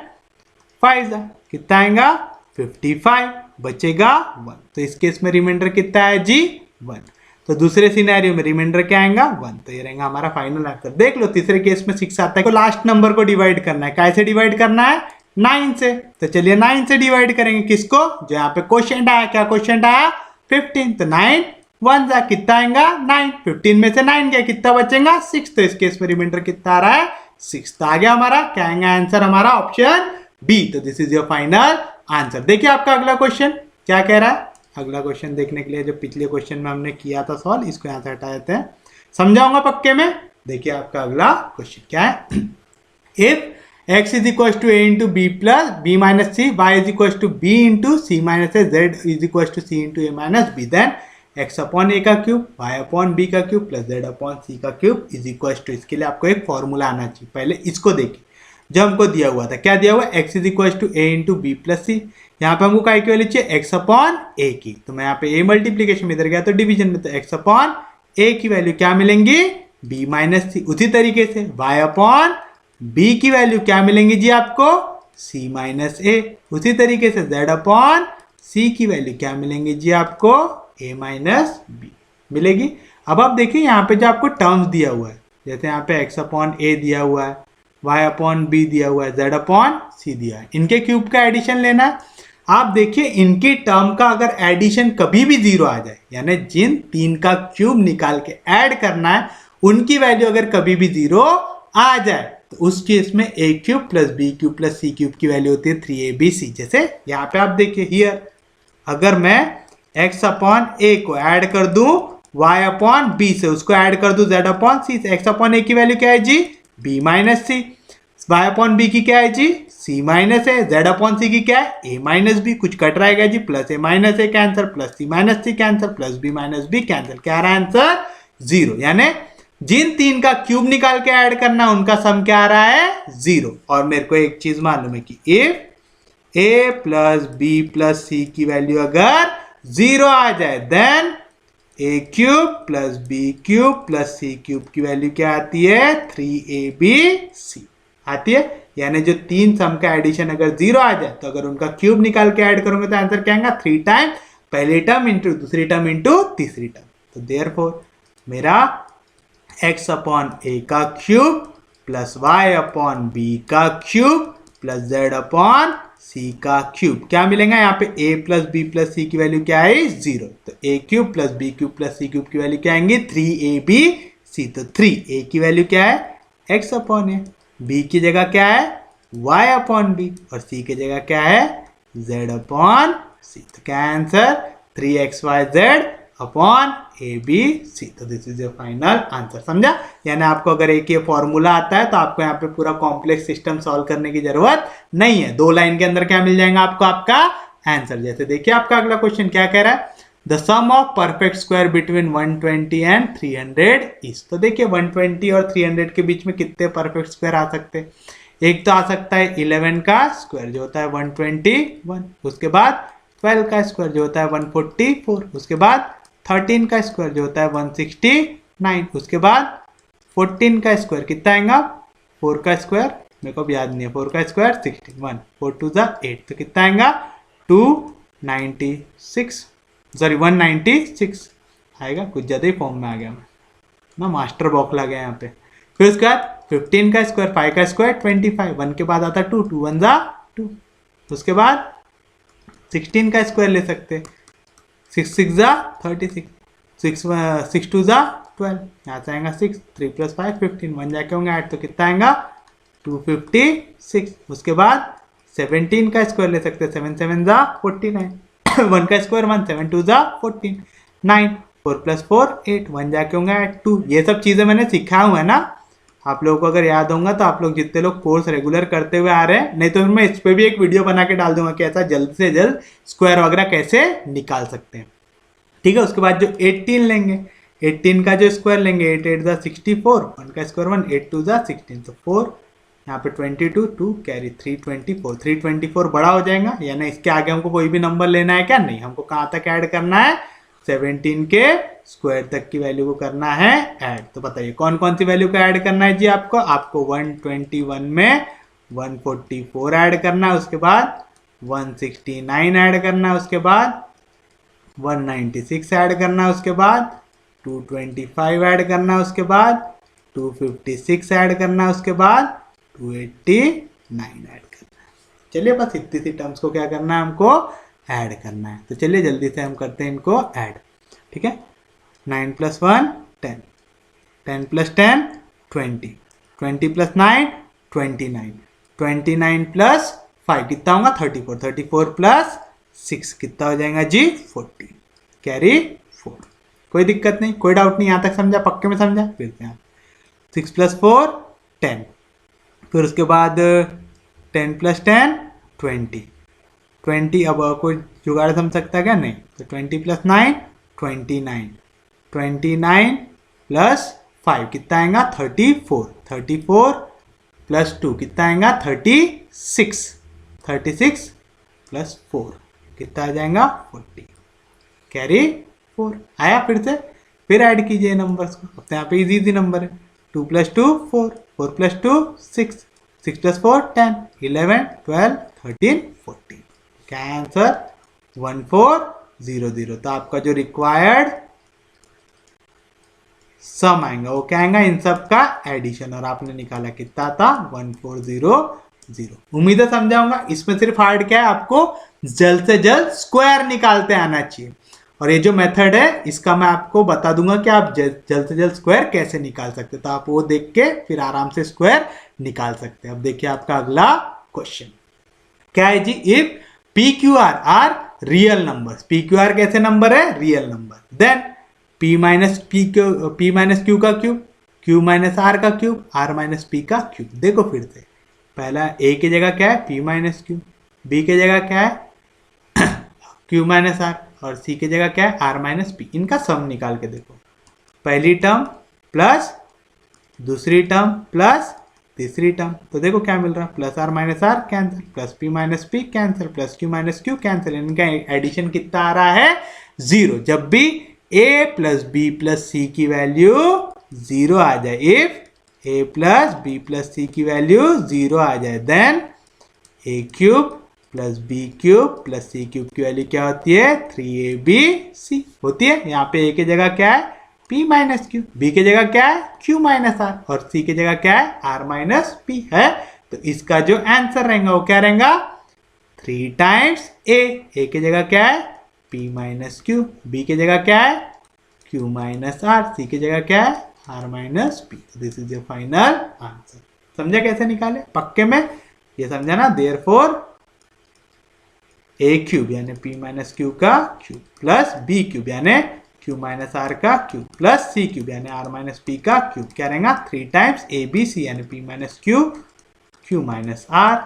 5 जा कितना आएगा 55, बचेगा 1। तो इस केस में रिमाइंडर कितना है जी 1। तो दूसरे सिनेरियो में रिमाइंडर क्या आएगा 1, तो ये रहेगा हमारा फाइनल आंसर। देख लो तीसरे केस में 6 आता है, तो लास्ट नंबर को डिवाइड करना है, कैसे डिवाइड करना है 9 से। तो चलिए 9 से डिवाइड करेंगे किसको, जो यहाँ पे क्वेश्चन आया, क्या क्वेश्चन आया 15, तो 9 1 जा कितना आएगा 9, 15 में से 9 गया कितना बचेगा 6, तो इस केस में रिमाइंडर कितना आ रहा है 6। तो आ गया हमारा क्या आएगा आंसर हमारा ऑप्शन बी। तो this is your final answer. देखिए आपका अगला क्वेश्चन क्या कह रहा है। अगला क्वेश्चन देखने के लिए जो पिछले क्वेश्चन में हमने किया था सॉल्व, इसको यहाँ से हटा देते हैं, समझाऊंगा पक्के में। देखिए आपका अगला क्वेश्चन क्या है, if x is equals to a into b plus b minus c, y is equals to b into c minus a, z is equals to c into a minus b, then x upon a का cube, y upon b का cube plus z upon c का cube is equals to, इसके लिए आपको एक formula आना चाहिए। पहले इसको देखिए, जो हमको दिया हुआ था, क्या दिया हुआ है x is equals to a into B plus C, यहाँ पे हमको काय की वैल्यू चाहिए x अपॉन a की, तो मैं यहाँ पे a मल्टीप्लीकेशन में इधर गया तो डिवीजन में, तो x अपॉन a की वैल्यू क्या मिलेंगी b माइनस सी। उसी तरीके से y अपॉन b की वैल्यू क्या मिलेंगी जी आपको c माइनस a। उसी तरीके से z अपॉन c की वैल्यू क्या मिलेंगी जी आपको a माइनस b मिलेगी। अब आप देखिए यहाँ पे जो आपको टर्म्स दिया हुआ है, जैसे यहाँ पे x अपॉन a दिया हुआ है, y अपॉन b दिया हुआ है, z अपॉन c दिया है, इनके क्यूब का एडिशन लेना है। आप देखिए इनकी टर्म का अगर एडिशन कभी भी 0 आ जाए, यानी जिन तीन का क्यूब निकाल के ऐड करना है उनकी वैल्यू अगर कभी भी 0 आ जाए, तो उस केस में a cube plus b cube plus c cube की वैल्यू होती है 3abc। जैसे यहाँ पे आप देखिए हियर, अगर मैं x अपॉन a को ऐड कर दूं y अपॉन b से, उसको ऐड कर दूं z अपॉन c से, x अपॉन a की वैल्यू क्या है जी b minus C, y upon b की क्या है जी c माइनस है, z अपॉन c की क्या है a माइनस b, कुछ कट रहेगा जी, plus a minus a cancel, plus c minus c cancel, plus b minus b cancel, क्या रहा है आंसर 0। यानी जिन तीन का क्यूब निकाल के ऐड करना है उनका सम क्या आ रहा है 0। और मेरे को एक चीज मालूम है कि if a plus b plus c की वैल्यू अगर 0 आ जाए, then a cube plus b cube plus c cube की वैल्यू क्या आती है 3abc आती है। यानी जो तीन सम का एडिशन अगर 0 आ जाए तो अगर उनका क्यूब निकाल के ऐड करोगे तो आंसर क्या आएगा 3 टाइम पहली टर्म इंटू दूसरी टर्म इंटू तीसरी टर्म। तो देयरफॉर मेरा x अपॉन a का cube plus y upon b का cube plus z upon c का क्यूब क्या मिलेगा, यहाँ पे a plus b plus c की वैल्यू क्या है 0, तो a cube plus b cube plus c cube की वैल्यू क्या आएंगी 3abc। तो 3a की वैल्यू क्या है x अपॉन a, b की जगह क्या है y अपॉन b और c की जगह क्या है z अपॉन c। तो क्या आंसर 3xyz अपॉन ABC। तो this is your final answer, समझा। यानी आपको अगर एक ये फॉर्मूला आता है तो आपको यहाँ पे पूरा कॉम्प्लेक्स सिस्टम सॉल्व करने की जरूरत नहीं है, 2 लाइन के अंदर क्या मिल जाएगा आपको आपका आंसर। जैसे देखिए आपका अगला क्वेश्चन क्या कह रहा है, the sum of perfect square between 120 and 300 is. तो देखिए 120 और 300 के बीच में कितने परफेक्ट स्क्वायर आ सकते हैं। एक तो आ सकता है 11 का स्क्वायर जो होता है 121, उसके बाद 12 का स्क्वायर जो होता है 144, उसके बाद 13 का स्क्वायर जो होता है 169, उसके बाद 14 का स्क्वायर कितना आएगा 4 का स्क्वायर, मेरे को याद नहीं है, 4 का स्क्वायर 61, 4 2 जा 8, तो कितना आएगा 296 सॉरी 196 आएगा। कुछ ज़्यादा ही फॉर्म में आ गया मैं ना, मास्टर बॉक्स लगा यहाँ पे। फिर उसके बाद 15 का स्क्वायर, 5 का स्क्वायर 25, 1 के बाद आता 2, 2 1 जा 2, उसके बाद 16 का स्क्वायर ले सकते, 6 6 जा 36, 6 2 जा 12, यहाँ से आएगा 6, 3 + 5 15, 1 जाके होंगे 8, तो कितना आएगा 256। उसके बाद 17 का स्क्वायर ले सकते हैं, 7 7 जा 49, 1 का स्क्वायर 1, 7 2 जा 14, 9, 4 + 4 8, 1 जाके होंगे 2। ये सब चीज़ें मैंने सिखाया हुआ है ना, आप लोगों को अगर याद होगा तो आप लोग जितने लोग कोर्स रेगुलर करते हुए आ रहे हैं, नहीं तो मैं इस पर भी एक वीडियो बना के डाल दूंगा कि ऐसा जल्द से जल्द स्क्वायर वगैरह कैसे निकाल सकते हैं। ठीक है, उसके बाद जो 18 लेंगे, 18 का जो स्क्वायर लेंगे, 8 8 = 64, 1 का स्क्वायर 1, 8 2 = 16, तो 4 यहाँ पे 22, 2 कैरी 324, 324 बड़ा हो जाएगा, यानी इसके आगे हमको कोई भी नंबर लेना है क्या? नहीं, हमको कहाँ तक ऐड करना है? 17 के स्क्वायर तक की वैल्यू को करना है ऐड। तो बताइए कौन कौन सी वैल्यू को ऐड करना है जी आपको? आपको 121 में 144 ऐड करना है, उसके बाद 169 ऐड करना है, उसके बाद 196 ऐड करना है, उसके बाद 225 ऐड करना है, उसके बाद 256 ऐड करना है, उसके बाद 289 ऐड करना है। चलिए बस इतनी सी टर्म्स को क्या करना है? हमको ऐड करना है। तो चलिए जल्दी से हम करते हैं इनको ऐड। ठीक है, 9 + 1 10, 10 + 10 20, 20 + 9 29, 29 + 5 कितना होगा? 34, 34 + 6 कितना हो जाएगा जी? 14, कैरी 4। कोई दिक्कत नहीं, कोई डाउट नहीं, यहाँ तक समझा? पक्के में समझा? फिर से 6 + 4 10, फिर उसके बाद 10 + 10 20, 20 अब कोई जुगाड़ समझ सकता है क्या? नहीं, तो 20 + 9 29, 29 + 5 कितना आएगा? 34, 34 + 2 कितना आएगा? 36, 36 + 4 कितना आ जाएगा? 40, कैरी 4 आया। फिर ऐड कीजिए नंबर्स को, अब यहाँ पे इजी नंबर है। 2 + 2 4, 4 + 2 6, 6 + 4 10, 11 12 13 14। क्या आंसर? 1400। तो आपका जो रिक्वायर्ड सम आएगा वो क्या आएगा? इन सब का एडिशन, और आपने निकाला कितना था? 1400। उम्मीद है समझा होगा। इसमें सिर्फ हार्ड क्या है? आपको जल्द से जल्द स्क्वायर निकालते आना चाहिए, और ये जो मेथड है इसका मैं आपको बता दूंगा कि आप जल्द से जल्द स्क्वायर कैसे निकाल सकते हैं। तो आप वो देख के फिर आराम से स्क्वायर निकाल सकते हैं। अब देखिए आपका अगला क्वेश्चन क्या है जी? If P Q R are real number, P Q R कैसे नंबर है? Real number, then p minus Q का क्यूब, q माइनस आर का क्यूब, r माइनस पी का क्यूब। देखो फिर से, पहला a की जगह क्या है? p माइनस क्यू, b की जगह क्या है? q माइनस आर, और c की जगह क्या है? r minus P. इनका सम निकाल के देखो, पहली टर्म प्लस दूसरी टर्म प्लस तीसरी टर्म, तो देखो क्या मिल रहा है? Plus R minus R cancel, plus P minus P cancel, plus Q minus Q cancel. इनका एडिशन कितना आ रहा है? 0। जब भी a + b + c की वैल्यू 0 आ जाए, इफ a + b + c की वैल्यू 0 आ जाए, देन a³ + b³ + c³ की वैल्यू क्या होती है? 3abc होती है। यहाँ पे a की जगह क्या है? p माइनस क्यू, b की जगह क्या है? q माइनस आर, और c की जगह क्या है? r माइनस p है। तो इसका जो आंसर रहेगा वो क्या रहेगा? 3 टाइम्स a। a की जगह क्या है? p माइनस क्यू, b की जगह क्या है? q माइनस आर, c की जगह क्या है? r minus p। This is your final answer. समझा कैसे निकाले? पक्के में ये समझा ना? देयरफॉर a³ यानी p माइनस क्यू का क्यूब प्लस b³ यानी q माइनस आर का क्यूब प्लस c³ यानी r माइनस p का क्यूब क्या रहेगा? 3 टाइम्स abc यानी p minus Q, q minus r,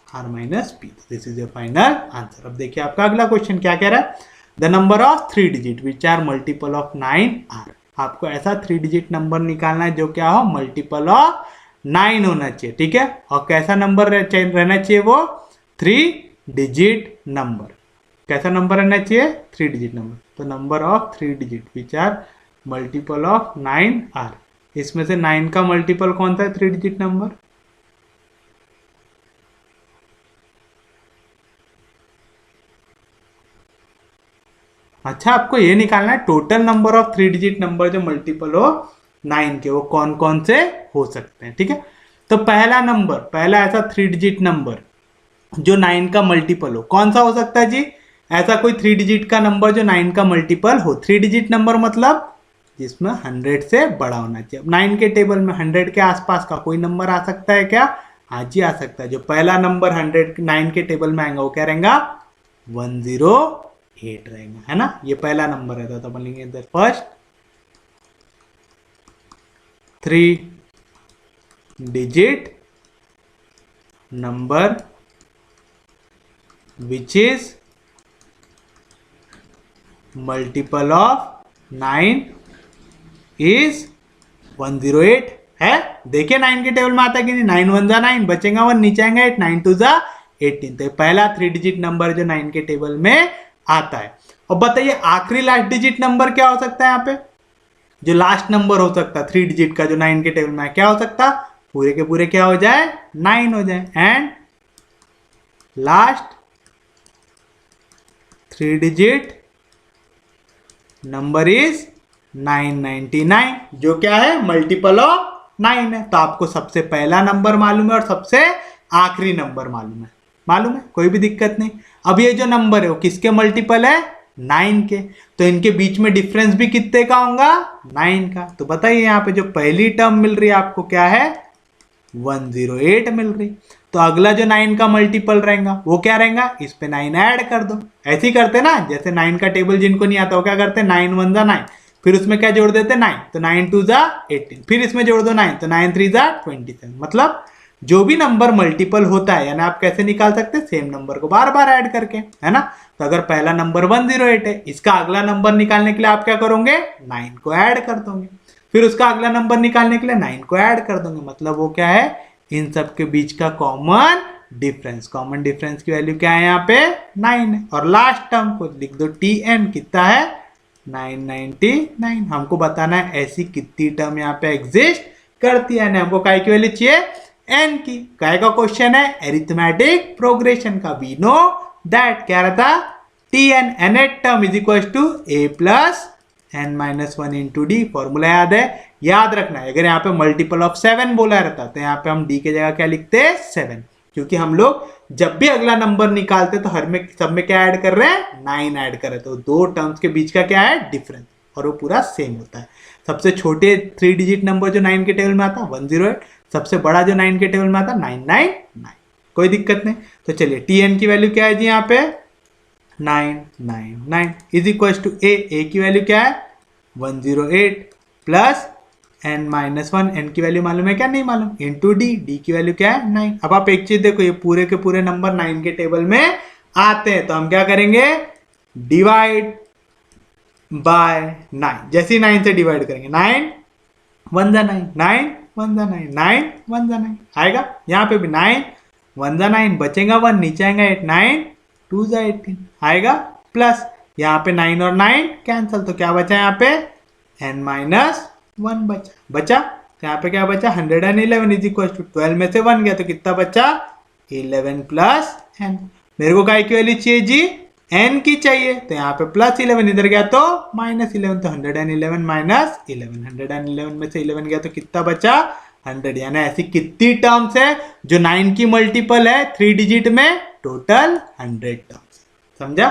r minus p। This is your final answer. अब देखिए आपका अगला क्वेश्चन क्या कह रहा है? The number of 3 digit which are multiple of 9 are. आपको ऐसा 3 डिजिट नंबर निकालना है जो क्या हो? मल्टीपल ऑफ 9 होना चाहिए। ठीक है, और कैसा नंबर रहना चाहिए? वो 3 डिजिट नंबर। कैसा नंबर रहना चाहिए? 3 डिजिट नंबर। तो number of 3 digit which are multiple of 9 are. इसमें से 9 का मल्टीपल कौन सा है 3 डिजिट नंबर? अच्छा, आपको ये निकालना है total number of 3 digit number जो मल्टीपल हो 9 के, वो कौन कौन से हो सकते हैं। ठीक है, तो पहला नंबर, पहला ऐसा 3 डिजिट नंबर जो 9 का मल्टीपल हो, कौन सा हो सकता है जी? ऐसा कोई 3 डिजिट का नंबर जो 9 का मल्टीपल हो। 3 डिजिट नंबर मतलब जिसमें 100 से बड़ा होना चाहिए। अब 9 के टेबल में 100 के आसपास का कोई नंबर आ सकता है क्या? हाँ जी, आ सकता है। जो पहला नंबर 109 के टेबल में आएगा वो क्या रहेगा? 108। 8 रहेगा, है ना। ये पहला नंबर रहता तो अपन लिखेंगे the first 3 digit number which is multiple of 9 is 108 है। देखिए 9 के टेबल में आता है कि नहीं, 9 1 जा 9, बचेगा 1, नीचे आएंगे 8, 9 2 जा 18। तो पहला 3 डिजिट नंबर जो 9 के टेबल में आता है। और बताइए आखिरी लास्ट डिजिट नंबर क्या हो सकता है, यहाँ पे जो लास्ट नंबर हो सकता है 3 डिजिट का जो 9 के टेबल में है, क्या हो सकता, पूरे के पूरे क्या हो जाए, 9 हो जाए। And last 3 digit number is 999, जो क्या है, मल्टीपल ऑफ 9 है। तो आपको सबसे पहला नंबर मालूम है और सबसे आखिरी नंबर मालूम है, कोई भी दिक्कत नहीं। अब ये जो नंबर है वो किसके मल्टीपल है, 9 के। तो इनके बीच में डिफरेंस भी कितने का होगा, 9 का। तो बताइए यहाँ पे जो पहली टर्म मिल रही है आपको क्या है, 108 मिल रही। तो अगला जो 9 का मल्टीपल रहेगा वो क्या रहेगा, इस पे 9 ऐड कर दो। ऐसे ही करते ना, जैसे 9 का टेबल जिनको नहीं आता वो क्या करते हैं, 9 1 जा 9, फिर उसमें क्या जोड़ देते 9, तो 9 2 जा 18, फिर इसमें जोड़ दो 9, तो 9 3 जा 27। मतलब जो भी नंबर मल्टीपल होता है, यानी आप कैसे निकाल सकते हैं, सेम नंबर को बार बार ऐड करके, है ना। तो अगर पहला नंबर 108 है, इसका अगला नंबर निकालने के लिए आप क्या करोगे, 9 को ऐड कर दोगे, फिर उसका अगला नंबर निकालने के लिए 9 को ऐड कर दोगे। मतलब वो क्या है, इन सब के बीच का कॉमन डिफरेंस की वैल्यू क्या है, यहाँ पे 9 है। और लास्ट टर्म को लिख दो Tn, कितना है, 999। हमको बताना है ऐसी कितनी टर्म यहाँ पे एग्जिस्ट करती है, हमको काय की वैल्यू चाहिए, n की। काय का क्वेश्चन है, एरिथमेटिक प्रोग्रेशन का। वी नो दैट क्या रहता, Tn nth term is equal to a plus n minus 1 into D. Formula याद है, याद रखना है। अगर यहाँ पे मल्टीपल ऑफ 7 बोला रहता तो यहाँ पे हम d की जगह क्या लिखते, 7, क्योंकि हम लोग जब भी अगला नंबर निकालते तो हर में सब में क्या ऐड कर रहे हैं, 9 ऐड कर रहे हैं। तो दो टर्म्स के बीच का क्या है, डिफरेंस, और वो पूरा सेम होता है। सबसे छोटे 3 डिजिट नंबर जो 9 के टेबल में आता 108, सबसे बड़ा जो 9 के टेबल में आता 999। कोई दिक्कत नहीं। तो चलिए Tn की वैल्यू क्या है जी, यहाँ पे 999 इज इक्वल टू a की वैल्यू क्या है, 108 प्लस n माइनस 1, n की वैल्यू मालूम है क्या, नहीं मालूम, इंटू डी की वैल्यू क्या है, 9। अब आप एक चीज देखो, ये पूरे के पूरे नंबर 9 के टेबल में आते हैं, तो हम क्या करेंगे, डिवाइड बाय 9। जैसे ही 9 से डिवाइड करेंगे, 9 1 जा 9, 9 1 जा 9, 9 1 जा 9 आएगा। यहाँ पे भी 9 1 जा 9, बचेगा 1, नीचे आएगा 8, 9 2 जा 18 आएगा, प्लस यहाँ पे 9 और 9 कैंसल, तो क्या बचा यहाँ पे, n माइनस 1 बचा। तो यहाँ पे क्या बचा, 111 इज इक्वल टू 12 में से 1 गया तो कितना बचा, 11 प्लस n। मेरे को काय की वैल्यू चाहिए जी, n की चाहिए, तो यहाँ पे प्लस 11 इधर गया तो माइनस 11, तो 111 माइनस 11, 111 में से 11 गया तो कितना बचा, 100। यानी ऐसी कितनी टर्म्स है जो 9 की मल्टीपल है 3 डिजिट में, टोटल 100 टर्म्स। समझा,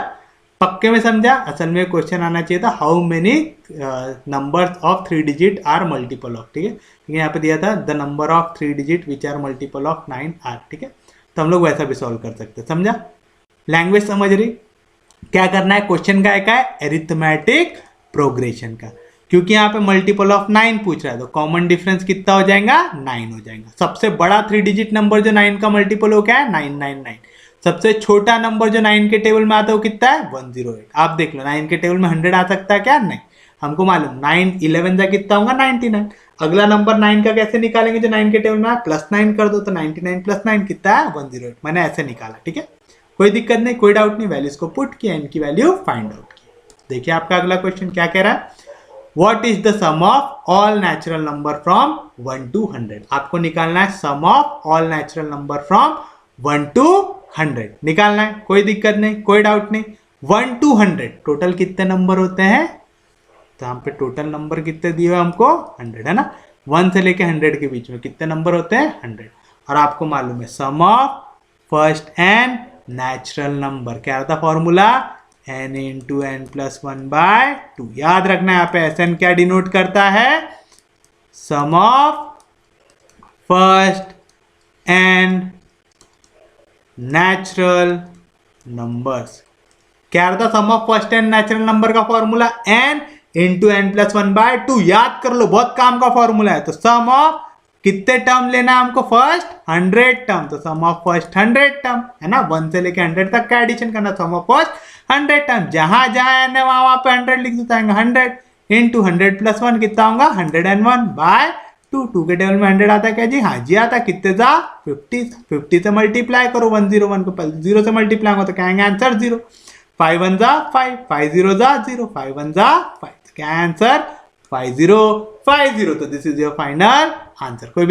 पक्के में समझा। असल में क्वेश्चन आना चाहिए था, how many numbers of 3 digit are multiple of, ठीक है। यहाँ पे दिया था the number of 3 digit which are multiple of 9 are, ठीक है। तो हम लोग वैसा भी सॉल्व कर सकते हैं। समझा, लैंग्वेज समझ रही, क्या करना है, क्वेश्चन का एक है एरिथमेटिक प्रोग्रेशन का, क्योंकि यहाँ पे मल्टीपल ऑफ 9 पूछ रहा है, तो कॉमन डिफरेंस कितना हो जाएगा, 9 हो जाएगा। सबसे बड़ा 3 डिजिट नंबर जो 9 का मल्टीपल हो क्या है, 999। सबसे छोटा नंबर जो 9 के टेबल में आता है वो कितना है, 108। आप देख लो 9 के टेबल में 100 आ सकता है क्या, नहीं, हमको मालूम 9 11 जा कितना होगा, 99। अगला नंबर 9 का कैसे निकालेंगे, जो 9 के टेबल में प्लस 9 कर दो, तो 99 प्लस 9 कितना है, 108। मैंने ऐसे निकाला, ठीक है, कोई दिक्कत नहीं, कोई डाउट नहीं। वैल्यूज को पुट किया, इनकी वैल्यू फाइंड आउट की। देखिए आपका अगला क्वेश्चन क्या कह रहा है, what is the sum of all natural number from 1 to 100। आपको निकालना है sum of all natural number from 1 to 100 निकालना है, कोई दिक्कत नहीं, कोई डाउट नहीं। 1 to 100 टोटल कितने नंबर होते हैं, तो यहाँ पे टोटल नंबर कितने दिए हुए हमको, 100 है ना। 1 से लेके 100 के बीच में कितने नंबर होते हैं, 100। और आपको मालूम है sum of first N natural number क्या रहता formula, n into N plus 1/2। याद रखना है यहाँ पे Sn क्या डिनोट करता है, sum of first N natural numbers. क्या रहता sum of first N natural number का formula n into N plus 1/2। याद कर लो, बहुत काम का फॉर्मूला है। तो सम ऑफ कितने टर्म लेना है हमको, फर्स्ट 100 टर्म, तो सम ऑफ फर्स्ट 100 टर्म है ना, 1 से लेके 100 तक का एडिशन करना, सम ऑफ फर्स्ट 100 टर्म, जहां जहां n है वहां पे 100 लिख देता है, 100 इंटू 100 प्लस 1 कितना होगा 101/2। 2 के टेबल में 100 आता है क्या जी, हाँ जी आता, कितने था 50 से मल्टीप्लाई करो 101 को, पहले 0 से मल्टीप्लाई हो तो क्या आएंगे आंसर 0, 5 1 जा 5, 5 0 जा 0, 5 1 जा 5, क्या आंसर 5050। तो this is your final answer. कोई भी